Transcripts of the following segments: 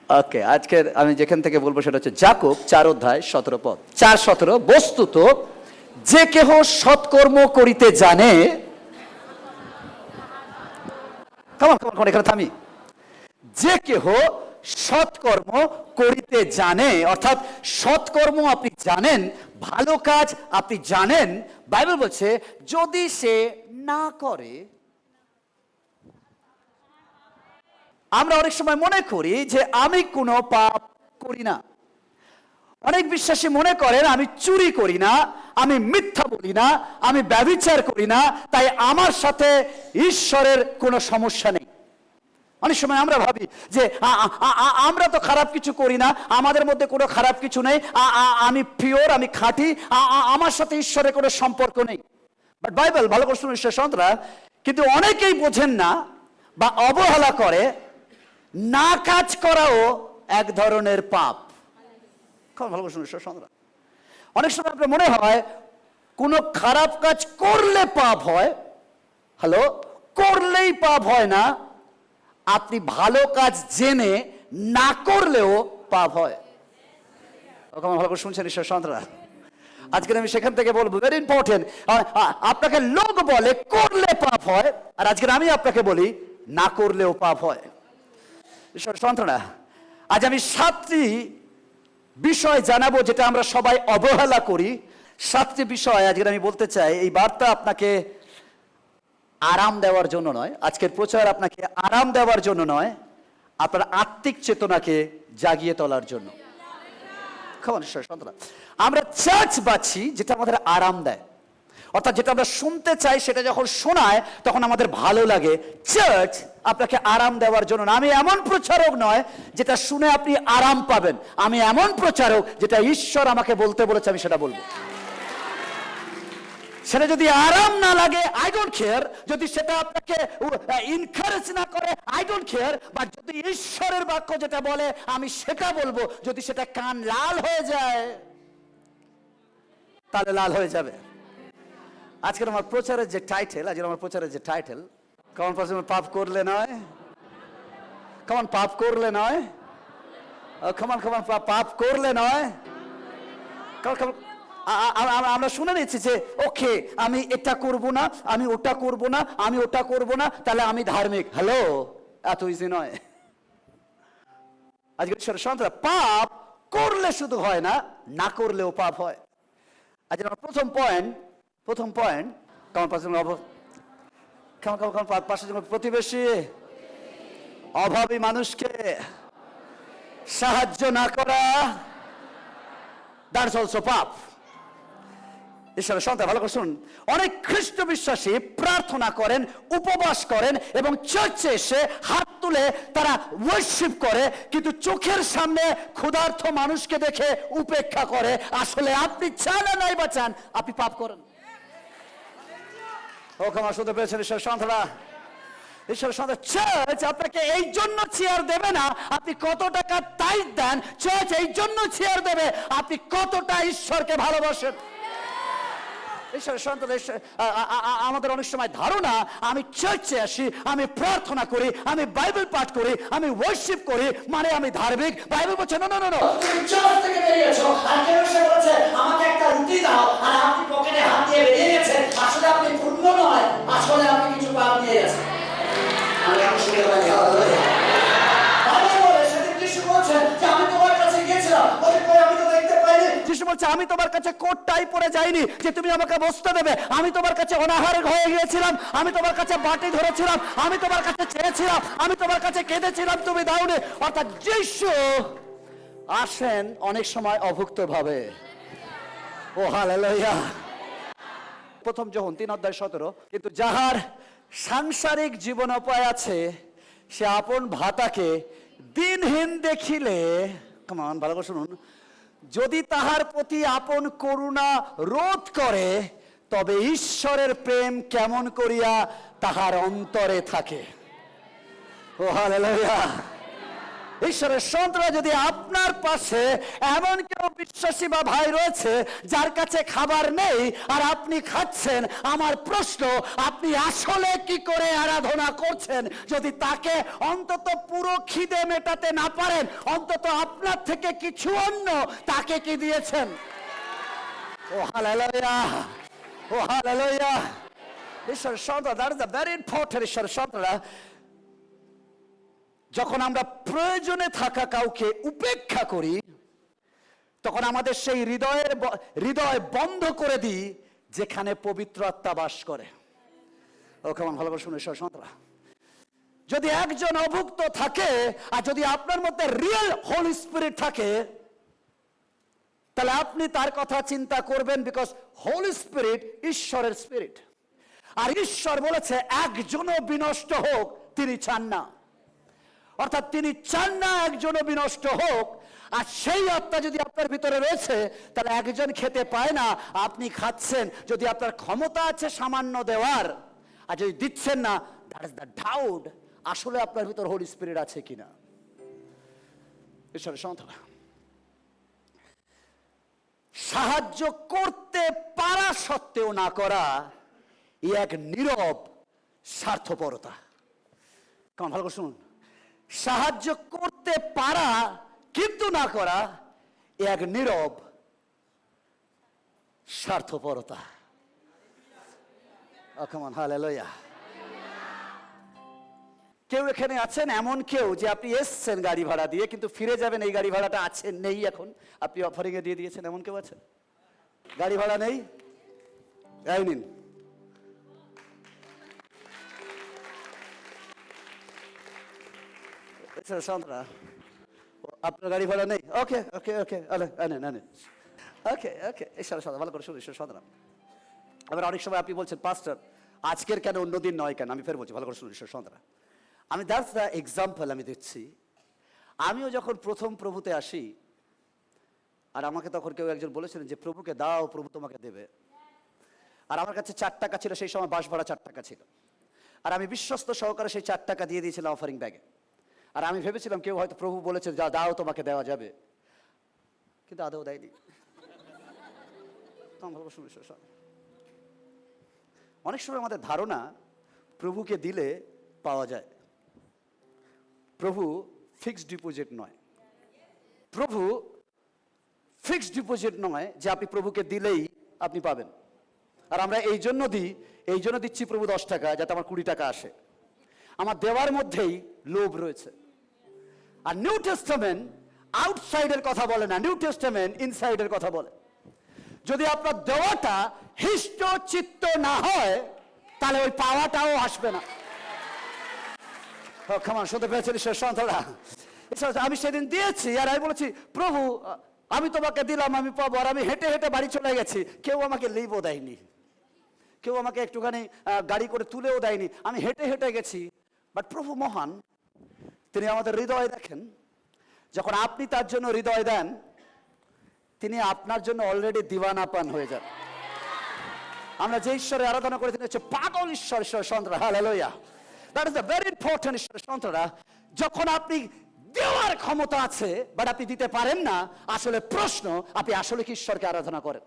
ওকে, আজকের আমি যেখান থেকে বলবো সেটা হচ্ছে যাকব 4:17 4:17। বস্তুত যে কেহ সৎকর্ম করিতে জানে, এখানে থামি। যে কেহ সৎকর্ম করিতে জানে, অর্থাৎ সৎকর্ম আপনি জানেন, ভালো কাজ আপনি জানেন। বাইবেল বলছে যদি সে না করে। আমরা অনেক সময় মনে করি যে আমি কোনো পাপ করি না। অনেক বিশ্বাসী মনে করেন আমি চুরি করি না, আমি মিথ্যা বলি না, আমি ব্যভিচার করি না, তাই আমার সাথে ঈশ্বরের কোনো সমস্যা নেই। অনেক সময় আমরা ভাবি যে আমরা তো খারাপ কিছু করি না, আমাদের মধ্যে কোনো খারাপ কিছু নেই, আমি পিওর, আমি খাঁটি, আমার সাথে ঈশ্বরের কোনো সম্পর্ক নেই। বাট বাইবেল ভালো করে শুনুন ঈশ্বর সন্তানরা, কিন্তু অনেকেই বোঝেন না বা অবহেলা করে না কাজ করাও এক ধরনের পাপ। ভালো করে শুনুন ঈশ্বর সন্তানরা, অনেক সময় আপনার মনে হয় কোনো খারাপ কাজ করলে পাপ হয়। হ্যালো, করলেই পাপ হয় না, আপনি ভালো কাজ জেনে না করলেও পাপ হয়। ভালো করে শুনছেন ঈশ্বর সন্তানরা, আজকে আমি সেখান থেকে বলবো, ভেরি ইম্পর্টেন্ট। আপনাকে লোক বলে করলে পাপ হয়, আর আজকে আমি আপনাকে বলি না করলেও পাপ হয়। ঈশ্বর সন্তানরা, আজ আমি 7টি বিষয় জানাবো যেটা আমরা সবাই অবহেলা করি। 7টি বিষয় আজকে আমি বলতে চাই। এই বার্তা আপনাকে আরাম দেওয়ার জন্য নয়, আজকের প্রচার আপনাকে আরাম দেওয়ার জন্য নয়, আপনার আত্মিক চেতনাকে জাগিয়ে তোলার জন্য। আমরা চার্চ বাছি যেটা আমাদের আরাম দেয়, অর্থাৎ যেটা আমরা শুনতে চাই সেটা যখন শোনায় তখন আমাদের ভালো লাগে। চার্চ আপনাকে আরাম দেওয়ার জন্য না। আমি এমন প্রচারক নয় যেটা শুনে আপনি আরাম পাবেন, আমি এমন প্রচারক যেটা ঈশ্বর আমাকে বলতে বলেছে আমি সেটা বলবো। সেটা যদি আরাম না লাগে, আই ডোন্ট কেয়ার। যদি সেটা আপনাকে এনকারেজ না করে, আই ডোন্ট কেয়ার। বা যদি ঈশ্বরের বাক্য যেটা বলে আমি সেটা বলবো। যদি সেটা কান লাল হয়ে যায় তাহলে লাল হয়ে যাবে। আজকের আমার প্রচারের যে টাইটেল, কেমন পাপ করলে নয়, কেমন পাপ করলে নয়, কেমন পাপ করলে নয়। আমরা শুনে নিচ্ছি যে ওকে আমি এটা করব না, আমি ওটা করব না, আমি ওটা করব না, তাহলে আমি ধার্মিক। হ্যালো, এত ইজি নয়। আজকে সন্তান, পাপ করলে শুধু হয় না, না করলেও পাপ হয়। আজ আমার প্রথম পয়েন্ট কেমন পাশে প্রতিবেশী অভাবী মানুষকে সাহায্য না করা, দ্যাটস অলসো পাপ। ঈশ্বরের সন্তান ভালো করে শুনুন, অনেক খ্রিস্ট বিশ্বাসী প্রার্থনা করেন, উপবাস করেন এবং চার্চে এসে হাত তুলে তারা ওয়ার্শিপ করে, কিন্তু চোখের সামনে ক্ষুধার্ত মানুষকে দেখে উপেক্ষা করে। আসলে আপনি চান নাই বা চান, আপনি পাপ করেন। ওখানে শুনতে পেয়েছেন ঈশ্বর সন্তানরা? ঈশ্বরের সন্তান, চার্চ আপনাকে এই জন্য চেয়ার দেবে না আপনি কত টাকা টাইট দেন, চার্চ এই জন্য চেয়ার দেবে আপনি কতটা ঈশ্বরকে ভালোবাসেন। আমাদের অনেক সময় ধারণা আমি চার্চে আসি, আমি প্রার্থনা করি, আমি বাইবেল পাঠ করি, আমি ওয়ার্শিপ করি, মানে আমি ধার্মিক। বাইবেল বলছে না, তুমি চার্চ থেকে বেরিয়েছো আর কেউ এসে বলেছে আমাকে একটা রুটি দাও আর আপনি পকেটে হাত দিয়ে বেরিয়ে গেছেন, আসলে আপনি পূর্ণ নয়, আসলে আপনি কিছু পাপ দিয়ে গেছেন। আমি এখন শুনে পাই হালেলুয়া। বাইবেল বলে সেদিন যিশু বলেছেন যে আমি তোমার কাছে গিয়েছিলাম, বলে কই আমি তো দেখতে পাইনি। যিশু বলছে আমি তোমার কাছে কোট টাই পরে যাইনি যে তুমি আমাকে বসতে দেবে। আমি তোমার কাছে অনাহারে হয়ে গিয়েছিলাম, আমি তোমার কাছে বাটি ধরেছিলাম, আমি তোমার কাছে চেয়েছিলাম, আমি তোমার কাছে কেঁদেছিলাম, তুমি দাওনি। অর্থাৎ যিশু আসেন অনেক সময় অভুক্ত ভাবে। ও হালেলুয়া। প্রথম যোহন 3:17, কিন্তু যাহার সাংসারিক জীবনোপায় আছে সে আপন ভাতাকে দিনহীন দেখিলে, কেমন ভালো করে শুনুন, যদি তাহার প্রতি আপন করুণা রোধ করে তবে ঈশ্বরের প্রেম কেমন করিয়া তাহার অন্তরে থাকে। ও হালেলুয়া। ঈশ্বরের সন্তান, যদি আপনার পাশে এমন কেউ বিশ্বাসী বা ভাই রয়েছে যার কাছে খাবার নেই আর আপনি খাচ্ছেন, আমার প্রশ্ন, আপনি আসলে কি করে আরাধনা করছেন? যদি তাকে অন্তত পুরো খিদে মেটাতে না পারেন, অন্তত আপনার থেকে কিছু অন্য তাকে কি দিয়েছেন? ও হালেলুয়া, ও হালেলুয়া। ঈশ্বরের সন্তান, that is the very important. ঈশ্বরের সন্তানরা, যখন আমরা প্রয়োজনে থাকা কাউকে উপেক্ষা করি, তখন আমাদের সেই হৃদয় বন্ধ করে দিই যেখানে পবিত্র আত্মা বাস করে। ও কেমন ভালো করে শুনে ঈশ্বরের সন্তানরা, যদি একজন অভুক্ত থাকে আর যদি আপনার মধ্যে রিয়েল হোলি স্পিরিট থাকে, তাহলে আপনি তার কথা চিন্তা করবেন, বিকজ হোলি স্পিরিট ঈশ্বরের স্পিরিট। আর ঈশ্বর বলেছে একজনও বিনষ্ট হোক তিনি চান না, অর্থাৎ তিনি চান না একজনও বিনষ্ট হোক। আর সেই আত্মা যদি আপনার ভিতরে রয়েছে, তাহলে একজন খেতে পায় না, আপনি খাচ্ছেন। যদি আপনার ক্ষমতা আছে সামান্য দেওয়ার, আর যদি দিচ্ছেন না, দ্যাট ইজ দ্য ডাউট আসলে আপনার ভিতর হোলি স্পিরিট আছে কিনা। ঈশ্বরের সন্তান, সাহায্য করতে পারা সত্ত্বেও না করা এই এক নীরব স্বার্থপরতা। কেমন ভালো করে শুনুন, সাহায্য করতে পারা কিন্তু না করা এক নীরব স্বার্থপরতা। কেমন হালেলুয়া। কেউ এখানে আছেন এমন কেউ যে আপনি এসছেন গাড়ি ভাড়া দিয়ে, কিন্তু ফিরে যাবেন এই গাড়ি ভাড়াটা আছে নেই, এখন আপনি অফারিং এ দিয়ে দিয়েছেন, এমন কেউ আছেন? গাড়ি ভাড়া নেই, এই নিন। আপনার গাড়ি ভাড়া নেই? ওকে ওকে ওকে, ওকে ওকে। ঈশ্বর সন্তান, ভালো করে শুনুন ঈশ্বর সন্তান। আবার অনেক সময় আপনি বলছেন, পাস্টার আজকের কেন অন্যদিন নয় কেন? আমি ফের বলছি, ভালো করে শুনুন ঈশ্বর সন্তান। আমি দ্যাটস দ্য এক্সাম্পল আমি দিচ্ছি। আমিও যখন প্রথম প্রভুতে আসি, আর আমাকে তখন কেউ একজন বলেছিলেন যে প্রভুকে দাও, প্রভু তোমাকে দেবে। আর আমার কাছে 4 টাকা ছিল, সেই সময় বাস ভাড়া 4 টাকা ছিল। আর আমি বিশ্বস্ত সহকারে সেই 4 টাকা দিয়ে দিয়েছিলাম অফারিং ব্যাগে। আর আমি ভেবেছিলাম কেউ হয়তো প্রভু বলেছে যা দাও তোমাকে দেওয়া যাবে, কিন্তু আদৌ দেয়নি। অনেক সময় আমাদের ধারণা প্রভুকে দিলে পাওয়া যায়। প্রভু ফিক্সড ডিপোজিট নয়, প্রভু ফিক্সড ডিপোজিট নয় যে আপনি প্রভুকে দিলেই আপনি পাবেন। আর আমরা এই জন্য দিচ্ছি প্রভু 10 টাকা যাতে আমার 20 টাকা আসে। আমার দেওয়ার মধ্যেই লোভ রয়েছে। আর নিউ টেস্টামেন্ট আউটসাইডের কথা বলে না, নিউ টেস্টামেন্ট ইনসাইডের কথা বলে। যদি আপনার দেওয়াটা হিষ্ট চিত্ত না হয়, তাহলে ওই পাওয়াটাও আসবে না। শুনতে পেয়েছেন ঈশ্বর সন্তানরা? আমি সেদিন দিয়েছি আর আমি বলেছি, প্রভু আমি তোমাকে দিলাম, আমি পাবো। আর আমি হেঁটে হেঁটে বাড়ি চলে গেছি, কেউ আমাকে লিভও দেয়নি, কেউ আমাকে একটুখানি গাড়ি করে তুলেও দেয়নি, আমি হেঁটে হেঁটে গেছি। বাট প্রভু মহান, তিনি আমাদের হৃদয় দেখেন। যখন আপনি তার জন্য হৃদয় দেন, তিনি আপনার জন্য অলরেডি দিওয়ানাপান হয়ে যান। আমরা যে ঈশ্বরের আরাধনা করে, তিনি হচ্ছে পাগল ঈশ্বর। ঈশ্বর সন্তানরা, hallelujah. That is the very important. ঈশ্বর সন্তানরা, যখন আপনি দেওয়ার ক্ষমতা আছে বাট আপনি দিতে পারেন না, আসলে প্রশ্ন, আপনি আসলে কি ঈশ্বরকে আরাধনা করেন?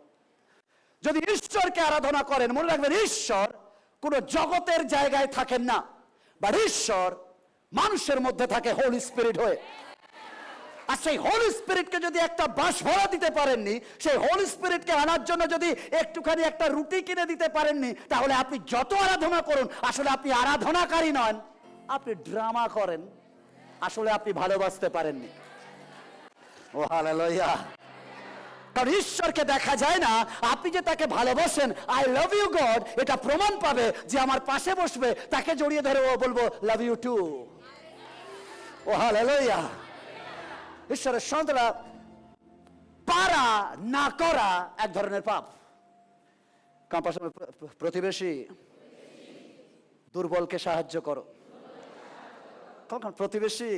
যদি ঈশ্বরকে আরাধনা করেন, মনে রাখবেন ঈশ্বর কোন জগতের জায়গায় থাকেন না, বাট ঈশ্বর মানুষের মধ্যে থাকে হোলি স্পিরিট হয়ে। আর সেই হোলি স্পিরিটকে যদি একটা বাস ভরা দিতে পারেননি, সেই হোলি স্পিরিটকে আনার জন্য যদি একটুখানি একটা রুটি কিনে দিতে পারেননি, তাহলে আপনি যত আরাধনা করুন, আসলে আপনি আরাধনাকারী নন, আপনি ড্রামা করেন, আসলে আপনি ভালোবাসতে পারেননি। ও হালেলুয়া। কারণ ঈশ্বরকে দেখা যায় না, আপনি যে তাকে ভালোবাসেন, আই লাভ ইউ গড, এটা প্রমাণ পাবে যে আমার পাশে বসবে, তাকে জড়িয়ে ধরে ও বলবো love you two. O hallelujah. ঈশ্বরের সন্তানরা, পারা না করা এক ধরনের পাপ। প্রতিবেশী দুর্বলকে সাহায্য করো। কখন প্রতিবেশী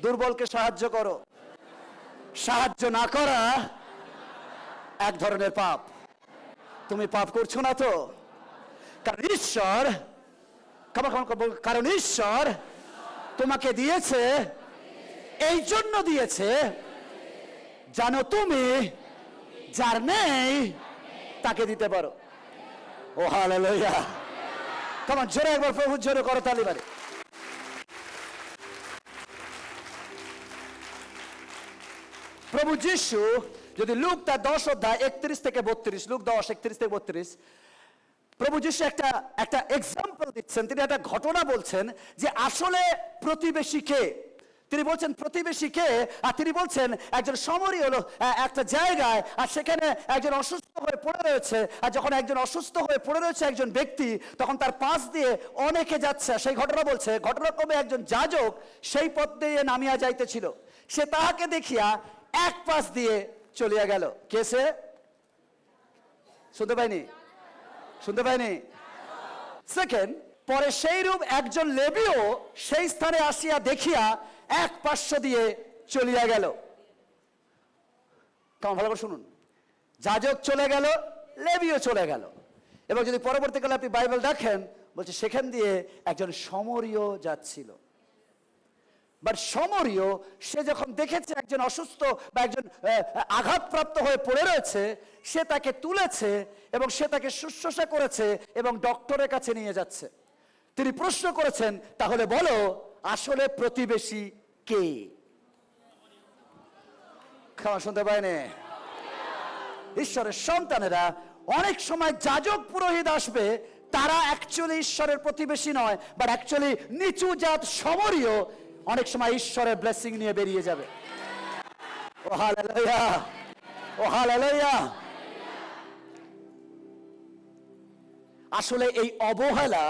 দুর্বলকে সাহায্য করো। সাহায্য না করা এক ধরনের পাপ। তুমি পাপ করছো না তো? কারণ ঈশ্বর তোমাকে দিয়েছে এই জন্য দিয়েছে জানো তুমি যার নেই তাকে দিতে পারো। ও হালেলুয়া। তোমার জোরে একবার প্রভুর জোরে করো তালি বাড়ি। প্রভু যিশু যদি লুক তার 10 অধ্যায় 31 থেকে 32, লুক 10 31 থেকে 32, প্রভু যিশু একটা এক্সাম্পল দিচ্ছেন, তিনি একটা ঘটনা বলছেন যে আসলে প্রতিবেশী কে। তিনি বলছেন প্রতিবেশী কে, আর তিনি বলছেন একজন সমরী হলো একটা জায়গায়, আর সেখানে একজন অসুস্থ হয়ে পড়ে রয়েছে, আর যখন একজন অসুস্থ হয়ে পড়ে রয়েছে একজন ব্যক্তি, তখন তার পাশ দিয়ে অনেকে যাচ্ছে। সেই ঘটনা বলছে, ঘটনাক্রমে একজন যাজক সেই পথ দিয়ে নামিয়া যাইতেছিল, সে তাহাকে দেখিয়া এক পাশ দিয়ে চলিয়া গেল। কে সে? শুনতে পাইনি? শুনতে পাইনি? সেকেন্ড, পরে সেই রূপ একজন লেবীও সেই স্থানে আসিয়া দেখিয়া এক পার্শ্ব দিয়ে চলিয়া গেল। কেমন ভালো করে শুনুন, যাজক চলে গেল, লেবীও চলে গেল, এবং যদি পরবর্তীকালে আপনি বাইবেল দেখেন বলছে সেখান দিয়ে একজন সমরীয় যাচ্ছিল। বাট সমরীয় সে যখন দেখেছে একজন অসুস্থ বা একজন আঘাতপ্রাপ্ত হয়ে পড়ে রয়েছে, সে তাকে তুলেছে এবং সে তাকে শুশ্রূষা করেছে এবং ডক্টরের কাছে নিয়ে যাচ্ছে। তিনি প্রশ্ন করেছেন, তাহলে বলো আসলে প্রতিবেশী কে? খাওয়া শুনতে পায়নি? ঈশ্বরের সন্তানেরা অনেক সময় যাজক পুরোহিত আসবে, তারা অ্যাকচুয়ালি ঈশ্বরের প্রতিবেশী নয়, বাট অ্যাকচুয়ালি নিচু জাত সমরীয় অনেক সময় ঈশ্বরের ব্লেসিং নিয়ে বেরিয়ে যাবে। ও হালেলুয়া, ও হালেলুয়া। আসলে এই অবহেলা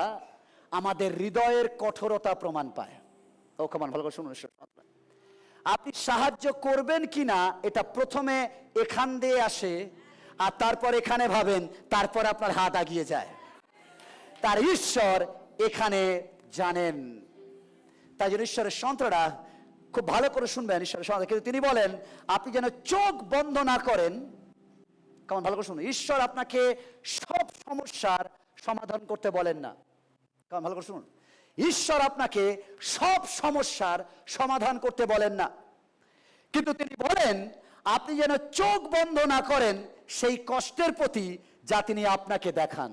আমাদের হৃদয়ের কঠোরতা প্রমাণ পায়। ও কেমন ভালো করে শুনুন, আপনি সাহায্য করবেন কিনা এটা প্রথমে এখান দিয়ে আসে, আর তারপর এখানে ভাবেন, তারপর আপনার হাত আগিয়ে যায়। তার ঈশ্বর এখানে জানেন। তাই জন্য ঈশ্বরের সন্তানরা খুব ভালো করে শুনবেন ঈশ্বরের সন্তান। কিন্তু তিনি বলেন আপনি যেন চোখ বন্ধ না করেন। কেমন ভালো করে শুনুন, ঈশ্বর আপনাকে সব সমস্যার সমাধান করতে বলেন না। কেমন ভালো করে শুনুন, ঈশ্বর আপনাকে সব সমস্যার সমাধান করতে বলেন না, কিন্তু তিনি বলেন আপনি যেন চোখ বন্ধ না করেন সেই কষ্টের প্রতি যা তিনি আপনাকে দেখান।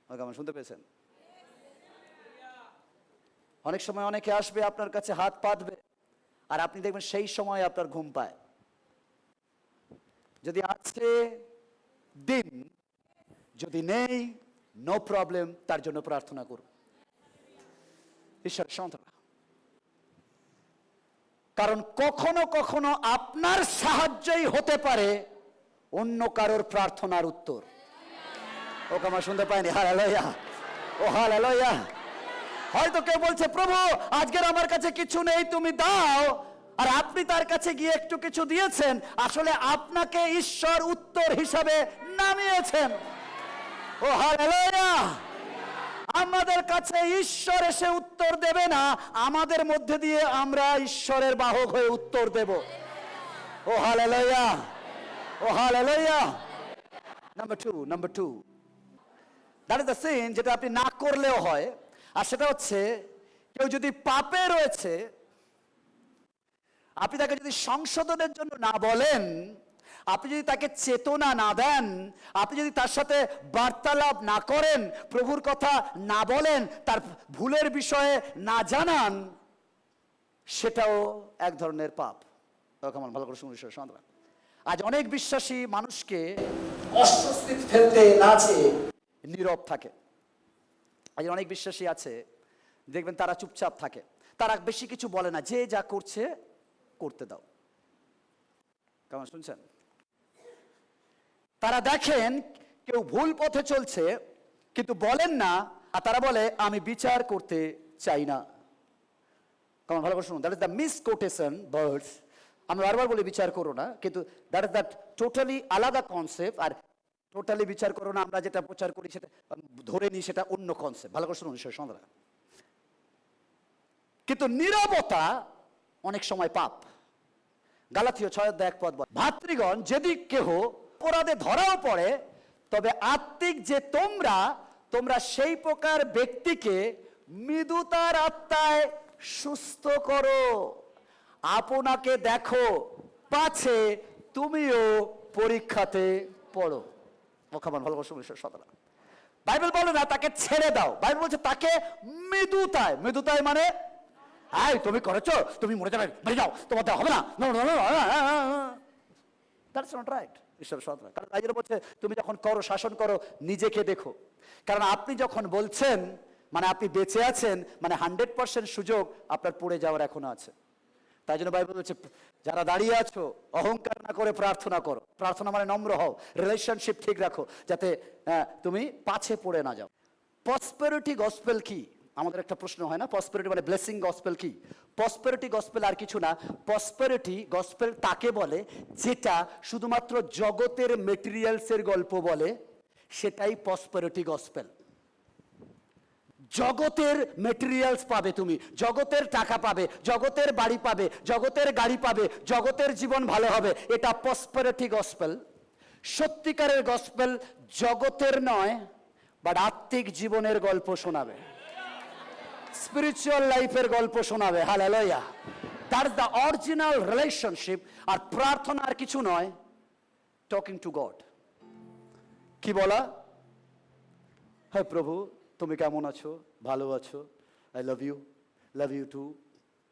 কেমন শুনতে পেয়েছেন? অনেক সময় অনেকে আসবে আপনার কাছে হাত পাতবে, আর আপনি দেখবেন সেই সময় আপনার ঘুম পায়। যদি আছে দিন, যদি নেই নো প্রবলেম, তার জন্য প্রার্থনা করুন ঈশ্বর সন্তান। কারণ কখনো কখনো আপনার সাহায্যই হতে পারে অন্য কারোর প্রার্থনার উত্তর। ও কামা শুনতে পায়নি? হালেলুয়া, ও হালেলুয়া। হয়তো কেউ বলছে প্রভু আজকের আমার কাছে কিছু নেই, তুমি দাও, আর আপনি তার কাছে গিয়ে একটু কিছু দিয়েছেন, আসলে আপনাকে ঈশ্বর উত্তর হিসাবে নামিয়েছেন। ও হালেলুয়া। আমাদের কাছে ঈশ্বর এসে উত্তর দেবে না, আমাদের মধ্যে দিয়ে আমরা ঈশ্বরের বাহক হয়ে উত্তর দেব। ও হালেলুয়া, ও hallelujah. Number two, that is the sin যেটা আপনি না করলেও হয়, আর সেটা হচ্ছে কেউ যদি পাপে রয়েছে, আপনি তাকে যদি সংশোধনের জন্য না বলেন, আপনি যদি তাকে চেতনা না দেন, আপনি যদি তার সাথে বার্তালাপ না করেন, প্রভুর কথা না বলেন, তার ভুলের বিষয়ে না জানান, সেটাও এক ধরনের পাপ। কেমন ভালো করে শুনুন সন্তান। আজ অনেক বিশ্বাসী মানুষকে অস্বস্তি ফেলতে না চেয়ে নীরব থাকে। আজ অনেক বিশ্বাসী আছে দেখবেন তারা চুপচাপ থাকে, তারা বেশি কিছু বলে না, যে যা করছে করতে দাও। কেমন শুনছেন? তারা দেখেন কেউ ভুল পথে চলছে কিন্তু বলেন না, আর তারা বলে আমি বিচার করতে চাই না। কেমন ভালো করে শুনুন, দ্যাট ইজ দ্য মিসকোটেশন বার্ডস। আমরা বারবার বলি বিচার করো না, কিন্তু দ্যাট ইজ দ্যাট টোটালি আলাদা কনসেপ্ট। আর টোটালি বিচার করো না আমরা যেটা প্রচার করি সেটা ধরে নিই, সেটা অন্য কনসেপ্ট। ভালো করে শুনুন সন্ধ্যা। কিন্তু নীরবতা অনেক সময় পাপ। গালাথীয় 6:1 বলে, ভাতৃগণ যদি কেহ অপরাধে ধরাও পড়ে, তবে আত্মিক যে তোমরা সেই প্রকার ব্যক্তিকে মৃদুতার আত্মায় সুস্থ করো, আপনাকে দেখো, পাছে তুমিও পরীক্ষাতে পড়ো। মুখামান ভালো করে শুনুন সতরা। বাইবেল বলে না তাকে ছেড়ে দাও, বাইবেল বলছে তাকে মৃদুতায়। মৃদুতায় মানে এই তুমি করেছো, তুমি মরে যাবে, মরে যাও, তোমার দেওয়া হবে না। That's not right. ঈশ্বর সতরা, কারণ বাইবেল বলছে তুমি যখন করো, শাসন করো, নিজেকে দেখো। কারণ আপনি যখন বলছেন মানে আপনি বেঁচে আছেন, মানে 100% সুযোগ আপনার পড়ে যাওয়ার এখনো আছে। তাই জন্য বাইবেল বলছে যারা দাঁড়িয়ে আছো অহংকার না করে প্রার্থনা করো। প্রার্থনা মানে নম্র হও, রিলেশনশিপ ঠিক রাখো, যাতে তুমি পাছে পড়ে না যাও। প্রসপেরিটি গসপেল কি? আমাদের একটা প্রশ্ন হয় না, প্রসপেরিটি মানে ব্লেসিং গসপেল কি? প্রসপেরিটি গসপেল আর কিছু না। প্রসপেরিটি গসপেল তাকে বলে যেটা শুধুমাত্র জগতের মেটেরিয়ালসের গল্প বলে, সেটাই প্রসপেরিটি গসপেল। জগতের মেটেরিয়ালস পাবে তুমি, জগতের টাকা পাবে, জগতের বাড়ি পাবে, জগতের গাড়ি পাবে, জগতের জীবন ভালো হবে, এটা প্রসপেরিটি গসপেল। সত্যিকারের গসপেল জগতের নয়, বাট আত্মিক জীবনের গল্প শোনাবে, স্পিরিচুয়াল লাইফের গল্প শোনাবে। Hallelujah. That is the original relationship. আর প্রার্থনা আর কিছু নয়, টকিং টু গড। কি বলা? হ্যাঁ প্রভু তুমি কেমন আছো, ভালো আছো, আই লাভ ইউ টু।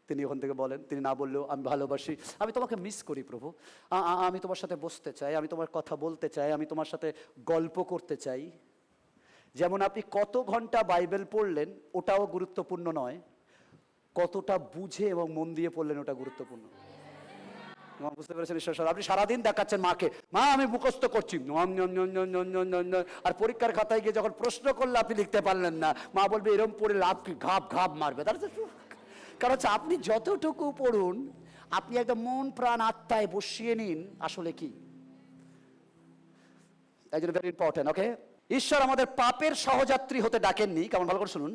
তিনি ওখান থেকে বলেন, তিনি না বললেও আমি ভালোবাসি, আমি তোমাকে মিস করি প্রভু, আমি তোমার সাথে বসতে চাই, আমি তোমার কথা বলতে চাই, আমি তোমার সাথে গল্প করতে চাই। যেমন আপনি কত ঘন্টা বাইবেল পড়লেন ওটাও গুরুত্বপূর্ণ নয়, কতটা বুঝে এবং মন দিয়ে পড়লেন ওটা গুরুত্বপূর্ণ। বুঝতে পেরেছেন? ঈশ্বর, আপনি সারাদিন দেখাচ্ছেন মাকে, মা আমি মুখস্থ করছি, আর পরীক্ষার খাতায় গিয়ে যখন প্রশ্ন করলে আপনি লিখতে পারলেন না, মা বলবে এরম পড়ে লাভ কি, ঘাপ ঘাপ মারবে। কারণ হচ্ছে আপনি যতটুকু পড়ুন, আপনি একদম মন প্রাণ আত্মায় বসিয়ে নিন আসলে কি। তাই জন্য ভেরি ইম্পর্টেন্ট। ওকে, ঈশ্বর আমাদের পাপের সহযাত্রী হতে ডাকেননি। কেমন ভালো করে শুনুন,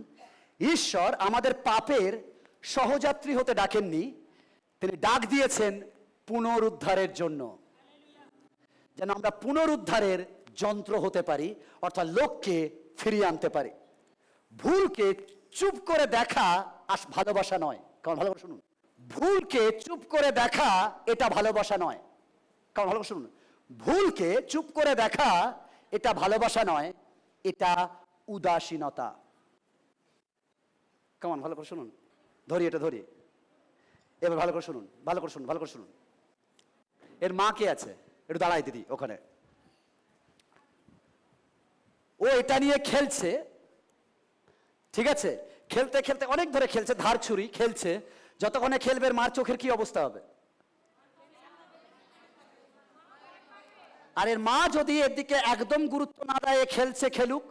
ঈশ্বর আমাদের পাপের সহযাত্রী হতে ডাকেননি, তিনি ডাক দিয়েছেন পুনরুদ্ধারের জন্য, যেন আমরা পুনরুদ্ধারের যন্ত্র হতে পারি, অর্থাৎ লোককে ফিরিয়ে আনতে পারি। ভুলকে চুপ করে দেখা ভালোবাসা নয়। কারণ ভালো করে শুনুন, ভুলকে চুপ করে দেখা এটা ভালোবাসা নয়। কারণ ভালো করে শুনুন, ভুলকে চুপ করে দেখা এটা ভালোবাসা নয়, এটা উদাসীনতা। কেমন ভালো করে শুনুন, ধরি এটা ধরি, এবার ভালো করে শুনুন, ভালো করে শুনুন, ভালো করে শুনুন। এর মা কে আছে? একটু দাঁড়াই দিদি ওখানে। ও এটা নিয়ে খেলছে, ঠিক আছে, খেলতে খেলতে অনেক ধরে খেলছে, ধার ছুরি খেলছে, যতক্ষণে খেলবে মার চোখের কি অবস্থা হবে? আর এর মা যদি এর দিকে একদম গুরুত্ব না দেয়, খেলছে খেলুক,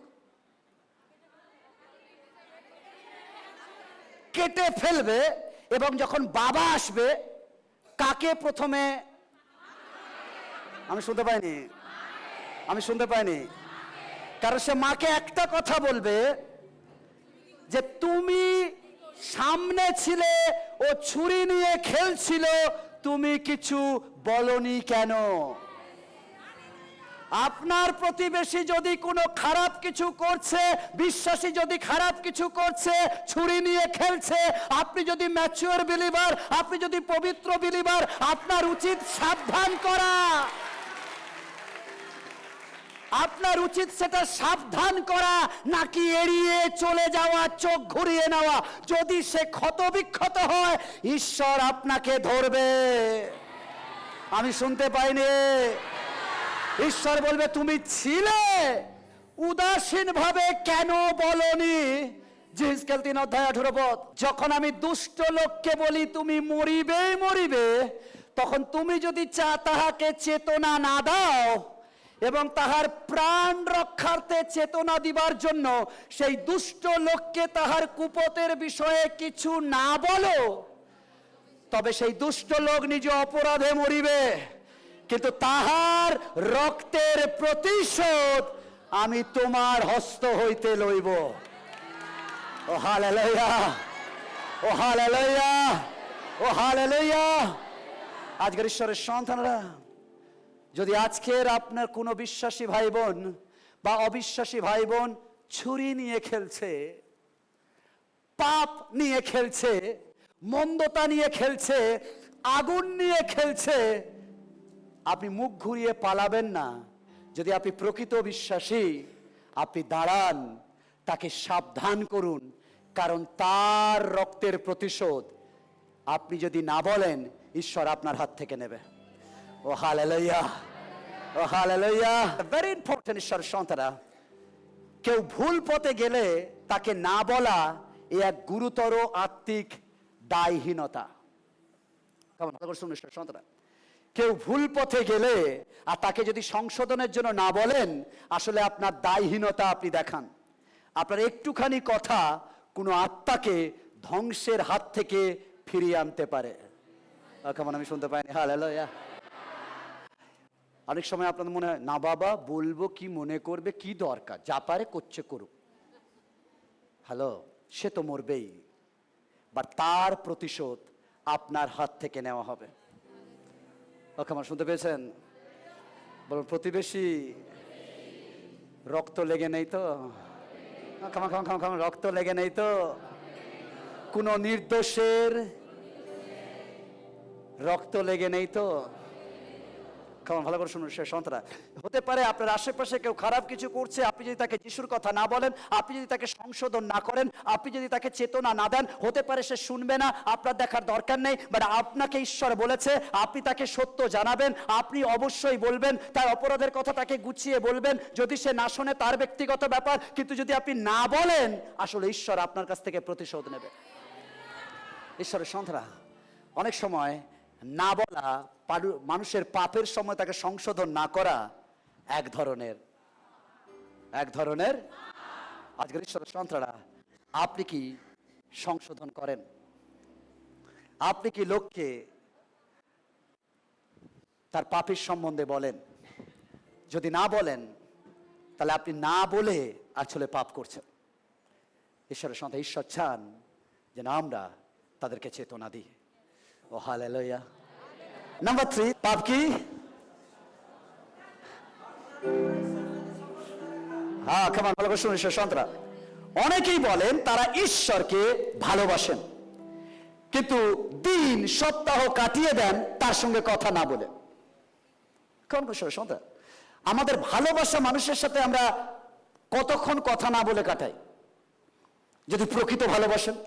কেটে ফেলবে। এবং যখন বাবা আসবে, কাকে প্রথমে? আমি শুনতে পাইনি, কারণ সে মাকে একটা কথা বলবে যে তুমি সামনে ছিলে, ও ছুরি নিয়ে খেলছিল, তুমি কিছু বলনি কেন? আপনার প্রতিবেশী যদি কোনো খারাপ কিছু করছে, বিশ্বাসী যদি খারাপ কিছু করছে, ছুরি নিয়ে খেলছে, আপনি যদি ম্যাচিওর বিলিভার, আপনি যদি পবিত্র বিলিভার, আপনার উচিত সাবধান করা। আপনার উচিত সেটা সাবধান করা, নাকি এড়িয়ে চলে যাওয়া, চোখ ঘুরিয়ে নেওয়া। যদি সে ক্ষতবিক্ষত হয়, ঈশ্বর আপনাকে ধরবে। আমি শুনতে পাইনি। ঈশ্বর বলবে তুমি ছিলে উদাসীন ভাবে, কেন বলনি? জিহিজকেল 3:18 যখন আমি দুষ্ট লোককে বলি তুমি মরিবে, তখন তুমি যদি তাহাকে চেতনা না দাও এবং তাহার প্রাণ রক্ষার্থে চেতনা দিবার জন্য সেই দুষ্ট লোককে তাহার কুপথের বিষয়ে কিছু না বলো, তবে সেই দুষ্ট লোক নিজ অপরাধে মরিবে, কিন্তু তাহার রক্তের প্রতিশোধ আমি তোমার হস্ত হইতে লইব। ও হালেলুয়া, ও হালেলুয়া, ও হালেলুয়া। আজকের ঈশ্বরের সন্তানরা, যদি আজকের আপনার কোনো বিশ্বাসী ভাই বোন বা অবিশ্বাসী ভাই বোন ছুরি নিয়ে খেলছে, পাপ নিয়ে খেলছে, মন্দতা নিয়ে খেলছে, আগুন নিয়ে খেলছে, আপনি মুখ ঘুরিয়ে পালাবেন না। যদি আপনি প্রকৃত বিশ্বাসী, আপনি দাঁড়ান, তাকে সাবধান করুন, কারণ তার রক্তের প্রতিশোধ আপনি যদি না বলেন, ঈশ্বর আপনার হাত থেকে নেবে। ও হালেলুয়া, ও হালেলুয়া। ভেরি ইম্পর্টেন্ট ঈশ্বরের সন্তানরা, কেউ ভুল পথে গেলে তাকে না বলা এ এক গুরুতর আত্মিক দায়হীনতা। কেমন শুনুন ঈশ্বরের সন্তানরা, কেউ ভুল পথে গেলে আর তাকে যদি সংশোধনের জন্য না বলেন, আসলে আপনার দায়হীনতা আপনি দেখান। আপনার একটুখানি কথা কোনো আত্মাকে ধ্বংসের হাত থেকে ফিরিয়ে আনতে পারে। কেমন আমি শুনতে পাইনি? হালেলুয়া। অনেক সময় আপনাদের মনে হয়, না বাবা বলবো কি, মনে করবে কি দরকার, যা পারে করছে করুক। হ্যালো, সে তো মরবেই, বাট তার প্রতিশোধ আপনার হাত থেকে নেওয়া হবে। ওকে, আমার শুনতে পেয়েছেন? বলুন, প্রতিবেশী রক্ত লেগে নেই তো? রক্ত লেগে নেই তো? কোন নির্দোষের রক্ত লেগে নেই তো? কেমন ভালো করে শুনুন সন্তানরা, হতে পারে আপনার আশেপাশে কেউ খারাপ কিছু করছে, আপনি যদি তাকে যিশুর কথা না বলেন, আপনি যদি তাকে সংশোধন না করেন, আপনি যদি তাকে চেতনা না দেন, হতে পারে সে শুনবে না, আপনার দেখার দরকার নেই। বাট আপনাকে ঈশ্বর বলেছে আপনি তাকে সত্য জানাবেন, আপনি অবশ্যই বলবেন, তার অপরাধের কথা তাকে গুছিয়ে বলবেন। যদি সে না শোনে তার ব্যক্তিগত ব্যাপার, কিন্তু যদি আপনি না বলেন, আসলে ঈশ্বর আপনার কাছ থেকে প্রতিশোধ নেবে। ঈশ্বরের সন্তানরা, অনেক সময় না বলা, মানুষের পাপের সময় তাকে সংশোধন না করা এক ধরনের আজকের ঈশ্বরের সন্তানরা, আপনি কি সংশোধন করেন? আপনি কি লোককে তার পাপের সম্বন্ধে বলেন? যদি না বলেন, তাহলে আপনি না বলে আসলে পাপ করছেন। ঈশ্বরের সন্তান, ঈশ্বর চান যেন আমরা তাদেরকে চেতনা দিই। ও হালেলুয়া। নাম্বার 3, পাপ কি? হ্যাঁ, কেমন ভালো করে শুনুন সন্তানরা, অনেকেই বলেন তারা ঈশ্বরকে ভালোবাসেন, কিন্তু দিন সপ্তাহ কাটিয়ে দেন তার সঙ্গে কথা না বলে। কেমন করে সন্তান, আমাদের ভালোবাসা মানুষের সাথে আমরা কতক্ষণ কথা না বলে কাটাই? যদি প্রকৃত ভালোবাসেন,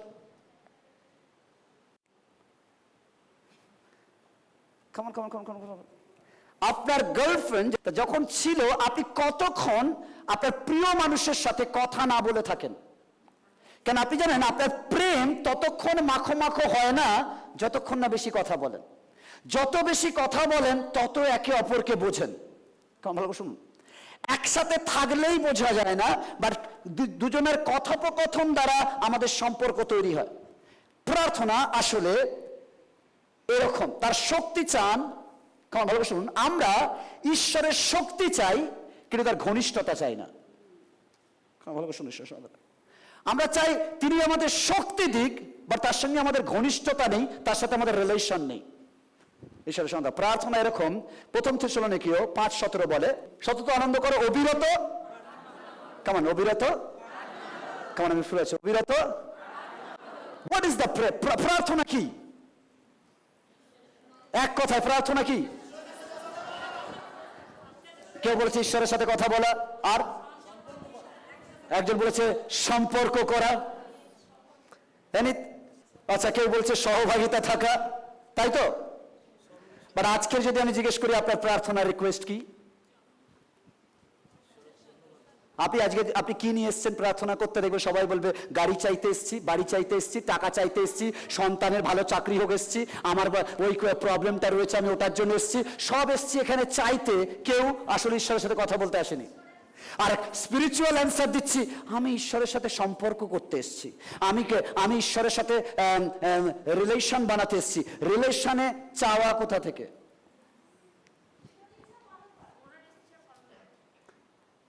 আপনার গার্লফ্রেন্ড যখন ছিল, আপনি কতক্ষণ আপনার প্রিয় মানুষের সাথে কথা না বলে থাকেন? কেন আপনি জানেন, আপনার প্রেম ততক্ষণ মাখো মাখো হয় না যতক্ষণ না বেশি কথা বলেন। যত বেশি কথা বলেন তত একে অপরকে বোঝেন। ভালো শুনুন, একসাথে থাকলেই বোঝা যায় না, বাট দুজনের কথোপকথন দ্বারা আমাদের সম্পর্ক তৈরি হয়। প্রার্থনা আসলে এরকম, তার শক্তি চান। কেমন ভালো শুনুন, আমরা ঈশ্বরের শক্তি চাই, কিন্তু তার ঘনিষ্ঠতা চাই না। ভালো শুনুন, আমরা চাই তিনি আমাদের শক্তি দিক, বা তার সঙ্গে আমাদের ঘনিষ্ঠতা নেই, তার সাথে আমাদের রিলেশন নেই। ঈশ্বরের সন্তান, প্রার্থনা এরকম। প্রথম থেসলোনিকীয় 5:17 বলে, সতত আনন্দ করো, অবিরত। কেমন অবিরত? কেমন আমি শুনেছি অবিরত? হোয়াট ইজ দ্য প্রার্থনা কি? এক কথায় প্রার্থনা কি? কেউ বলেছে ঈশ্বরের সাথে কথা বলা, আর একজন বলেছে সম্পর্ক করা, আচ্ছা কেউ বলছে সহভাগিতা থাকা, তাই তো? বাট আজকের যদি আমি জিজ্ঞেস করি আপনার প্রার্থনার রিকোয়েস্ট কি, আপনি কি নিয়ে এসেছেন প্রার্থনা করতে? দেখবে সবাই বলবে গাড়ি চাইতে এসেছি, বাড়ি চাইতে এসেছি, টাকা চাইতে এসেছি, সন্তানের ভালো চাকরি হোক এসেছি, আমার ওই প্রবলেমটা রয়েছে আমি ওটার জন্য এসেছি, সব এসেছি এখানে চাইতে। কেউ আসলে ঈশ্বরের সাথে কথা বলতে আসেনি। আর স্পিরিচুয়াল অ্যান্সার দিচ্ছি, আমি ঈশ্বরের সাথে সম্পর্ক করতে এসেছি, আমি ঈশ্বরের সাথে রিলেশন বানাতে এসেছি। রিলেশনে চাওয়া কোথা থেকে?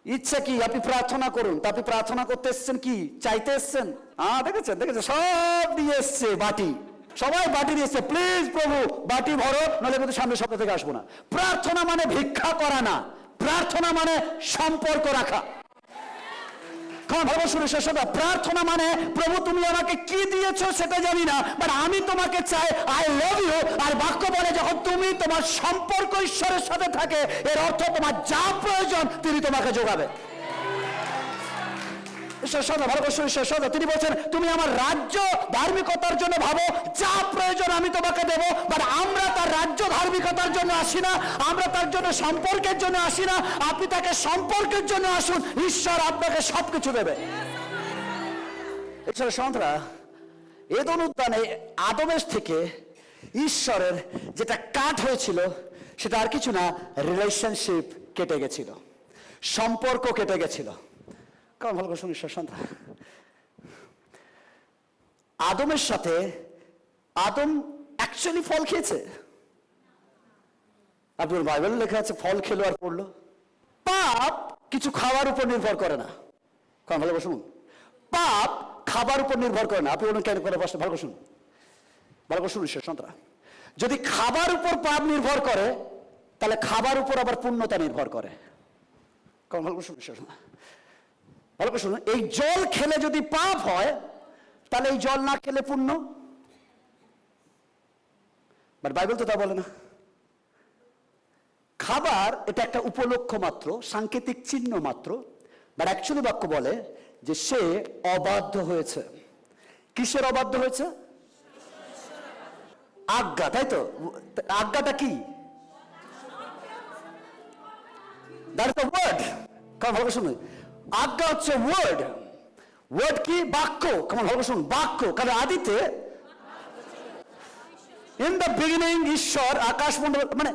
ইচ্ছা কি? আপনি প্রার্থনা করুন। তা আপনি প্রার্থনা করতে এসছেন কি? চাইতে এসছেন? দেখেছেন সব দিয়ে এসছে বাটি, সবাই বাটি দিয়েছে, প্লিজ প্রভু বাটি ভরো, নাহলে কিন্তু সামনে সপ্তাহ থেকে আসবো না। প্রার্থনা মানে ভিক্ষা করা না, প্রার্থনা মানে সম্পর্ক রাখা। ভালো শুনে শেষ কথা, প্রার্থনা মানে প্রভু তুমি আমাকে কি দিয়েছো সেটা জানি না, বাট আমি তোমাকে চাই, আই লাভ ইউ। আর বাক্য বলে যখন তুমি তোমার সম্পর্ক ঈশ্বরের সাথে থাকে, এর অর্থ তোমার যা প্রয়োজন তিনি তোমাকে যোগাবে। তিনি বলছেন তুমি আমার রাজ্য ধার্মিকতার জন্য ভাবো, যা প্রয়োজন আমি তোমাকে দেবো। বাট আমরা তার রাজ্য ধার্মিকতার জন্য আসি না, আমরা তার জন্য সম্পর্কের জন্য আসি না। আপনি তাকে সম্পর্কের জন্য আসুন, ঈশ্বর আপনাকে সবকিছু দেবে। ঈশ্বরের সন্তানরা, এদন উদ্যানে আদমের থেকে ঈশ্বরের যেটা কাট হয়েছিল সেটা আর কিছু না, রিলেশনশিপ কেটে গেছিল, সম্পর্ক কেটে গেছিল। কারণ ভালো করে ঈশ্বর সন্তান, আদমের সাথে আদম অ্যাকচুয়ালি ফল খেয়েছে। আপনার বাইবেল লেখা আছে ফল খেলো আর পড়লো। পাপ কিছু খাওয়ার উপর নির্ভর করে না। কারণ ভালো করে শুনুন, পাপ খাবার উপর নির্ভর করে না। আপনি বলুন কেন করে বসে? ভালো করে শুনুন, ভালো করে শুনুন ঈশ্বর সন্তান, যদি খাবার উপর পাপ নির্ভর করে তাহলে খাবার উপর আবার পূর্ণতা নির্ভর করে। কারণ ভালো করে শুনুন ঈশ্বর সন্তান, ভালো করে শুনুন, এই জল খেলে যদি পাপ হয় তাহলে এই জল না খেলে পুণ্য। বাট বাইবেল তো তা বলে না। খাবার এটা একটা উপলক্ষ মাত্র, সাংকেতিক চিহ্ন মাত্র। বাট অ্যাকচুয়ালি বাক্য বলে যে সে অবাধ্য হয়েছে। কিসের অবাধ্য হয়েছে? আজ্ঞা, তাই তো? আজ্ঞাটা কি? That is the word. কারণ ভালো শুনুন, আজ্ঞা হচ্ছে ওয়ার্ড। ওয়ার্ড কি? বাক্য। কেমন ভালো শুনুন, বাক্য। কারণ আদিতে ইন দ্য বিগিনিং ঈশ্বর আকাশ মন্ডল, মানে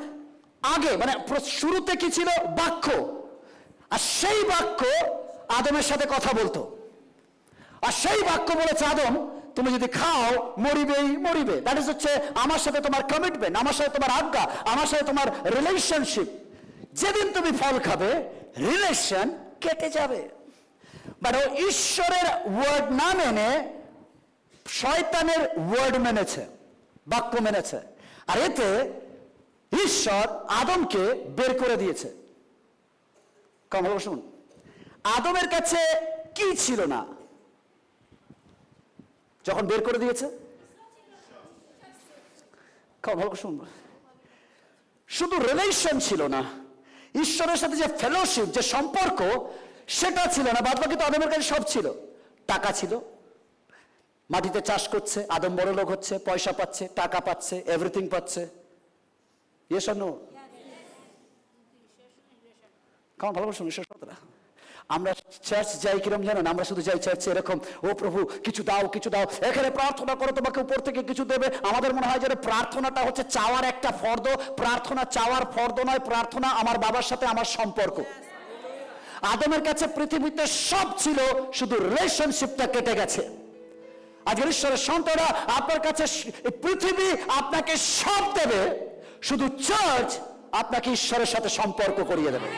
আগে, মানে শুরুতে কি ছিল? বাক্য। আর সেই বাক্য আদমের সাথে কথা বলতো। আর সেই বাক্য বলেছে আদম তুমি যদি খাও মরিবেই মরিবে। দ্যাট ইজ হচ্ছে আমার সাথে তোমার কমিটমেন্ট, আমার সাথে তোমার আজ্ঞা, আমার সাথে তোমার রিলেশনশিপ। যেদিন তুমি ফল খাবে রিলেশন কেটে যাবে। বাট ও ঈশ্বরের ওয়ার্ড না মেনে শয়তানের ওয়ার্ড মেনেছে, বাক্য মেনেছে। আর এতে ঈশ্বর আদমকে বের করে দিয়েছে। কেমন শুনুন, আদমের কাছে কি ছিল না যখন বের করে দিয়েছে? ভালো শুনুন, শুধু রিলেশন ছিল না, ঈশ্বরের সাথে যে ফেলোশিপ, যে সম্পর্ক, সেটা ছিল না। বাদ বাকি তো আদমের কাছে সব ছিল। টাকা ছিল, মাটিতে চাষ করছে, আদম বড় লোক হচ্ছে, পয়সা পাচ্ছে, টাকা পাচ্ছে, এভরিথিং পাচ্ছে। Yes or no? কেমন ভালো শুনুন ঈশ্বর সন্তানরা, আমরা চার্চ যাই কিরম জানেন? আমরা শুধু যাই চার্চে এরকম, ও প্রভু কিছু দাও, কিছু দাও, এখানে প্রার্থনা করো তোমাকে উপর থেকে কিছু দেবে। আমাদের মনে হয় যে প্রার্থনাটা হচ্ছে চাওয়ার একটা ফর্দ। প্রার্থনা চাওয়ার ফর্দ নয়, প্রার্থনা আমার বাবার সাথে আমার সম্পর্ক। আদমের কাছে পৃথিবীতে সব ছিল, শুধু রিলেশনশিপটা কেটে গেছে। আজকের ঈশ্বরের সন্তানরা, আপনার কাছে পৃথিবী আপনাকে সব দেবে, শুধু চার্চ আপনাকে ঈশ্বরের সাথে সম্পর্ক করিয়ে দেবে।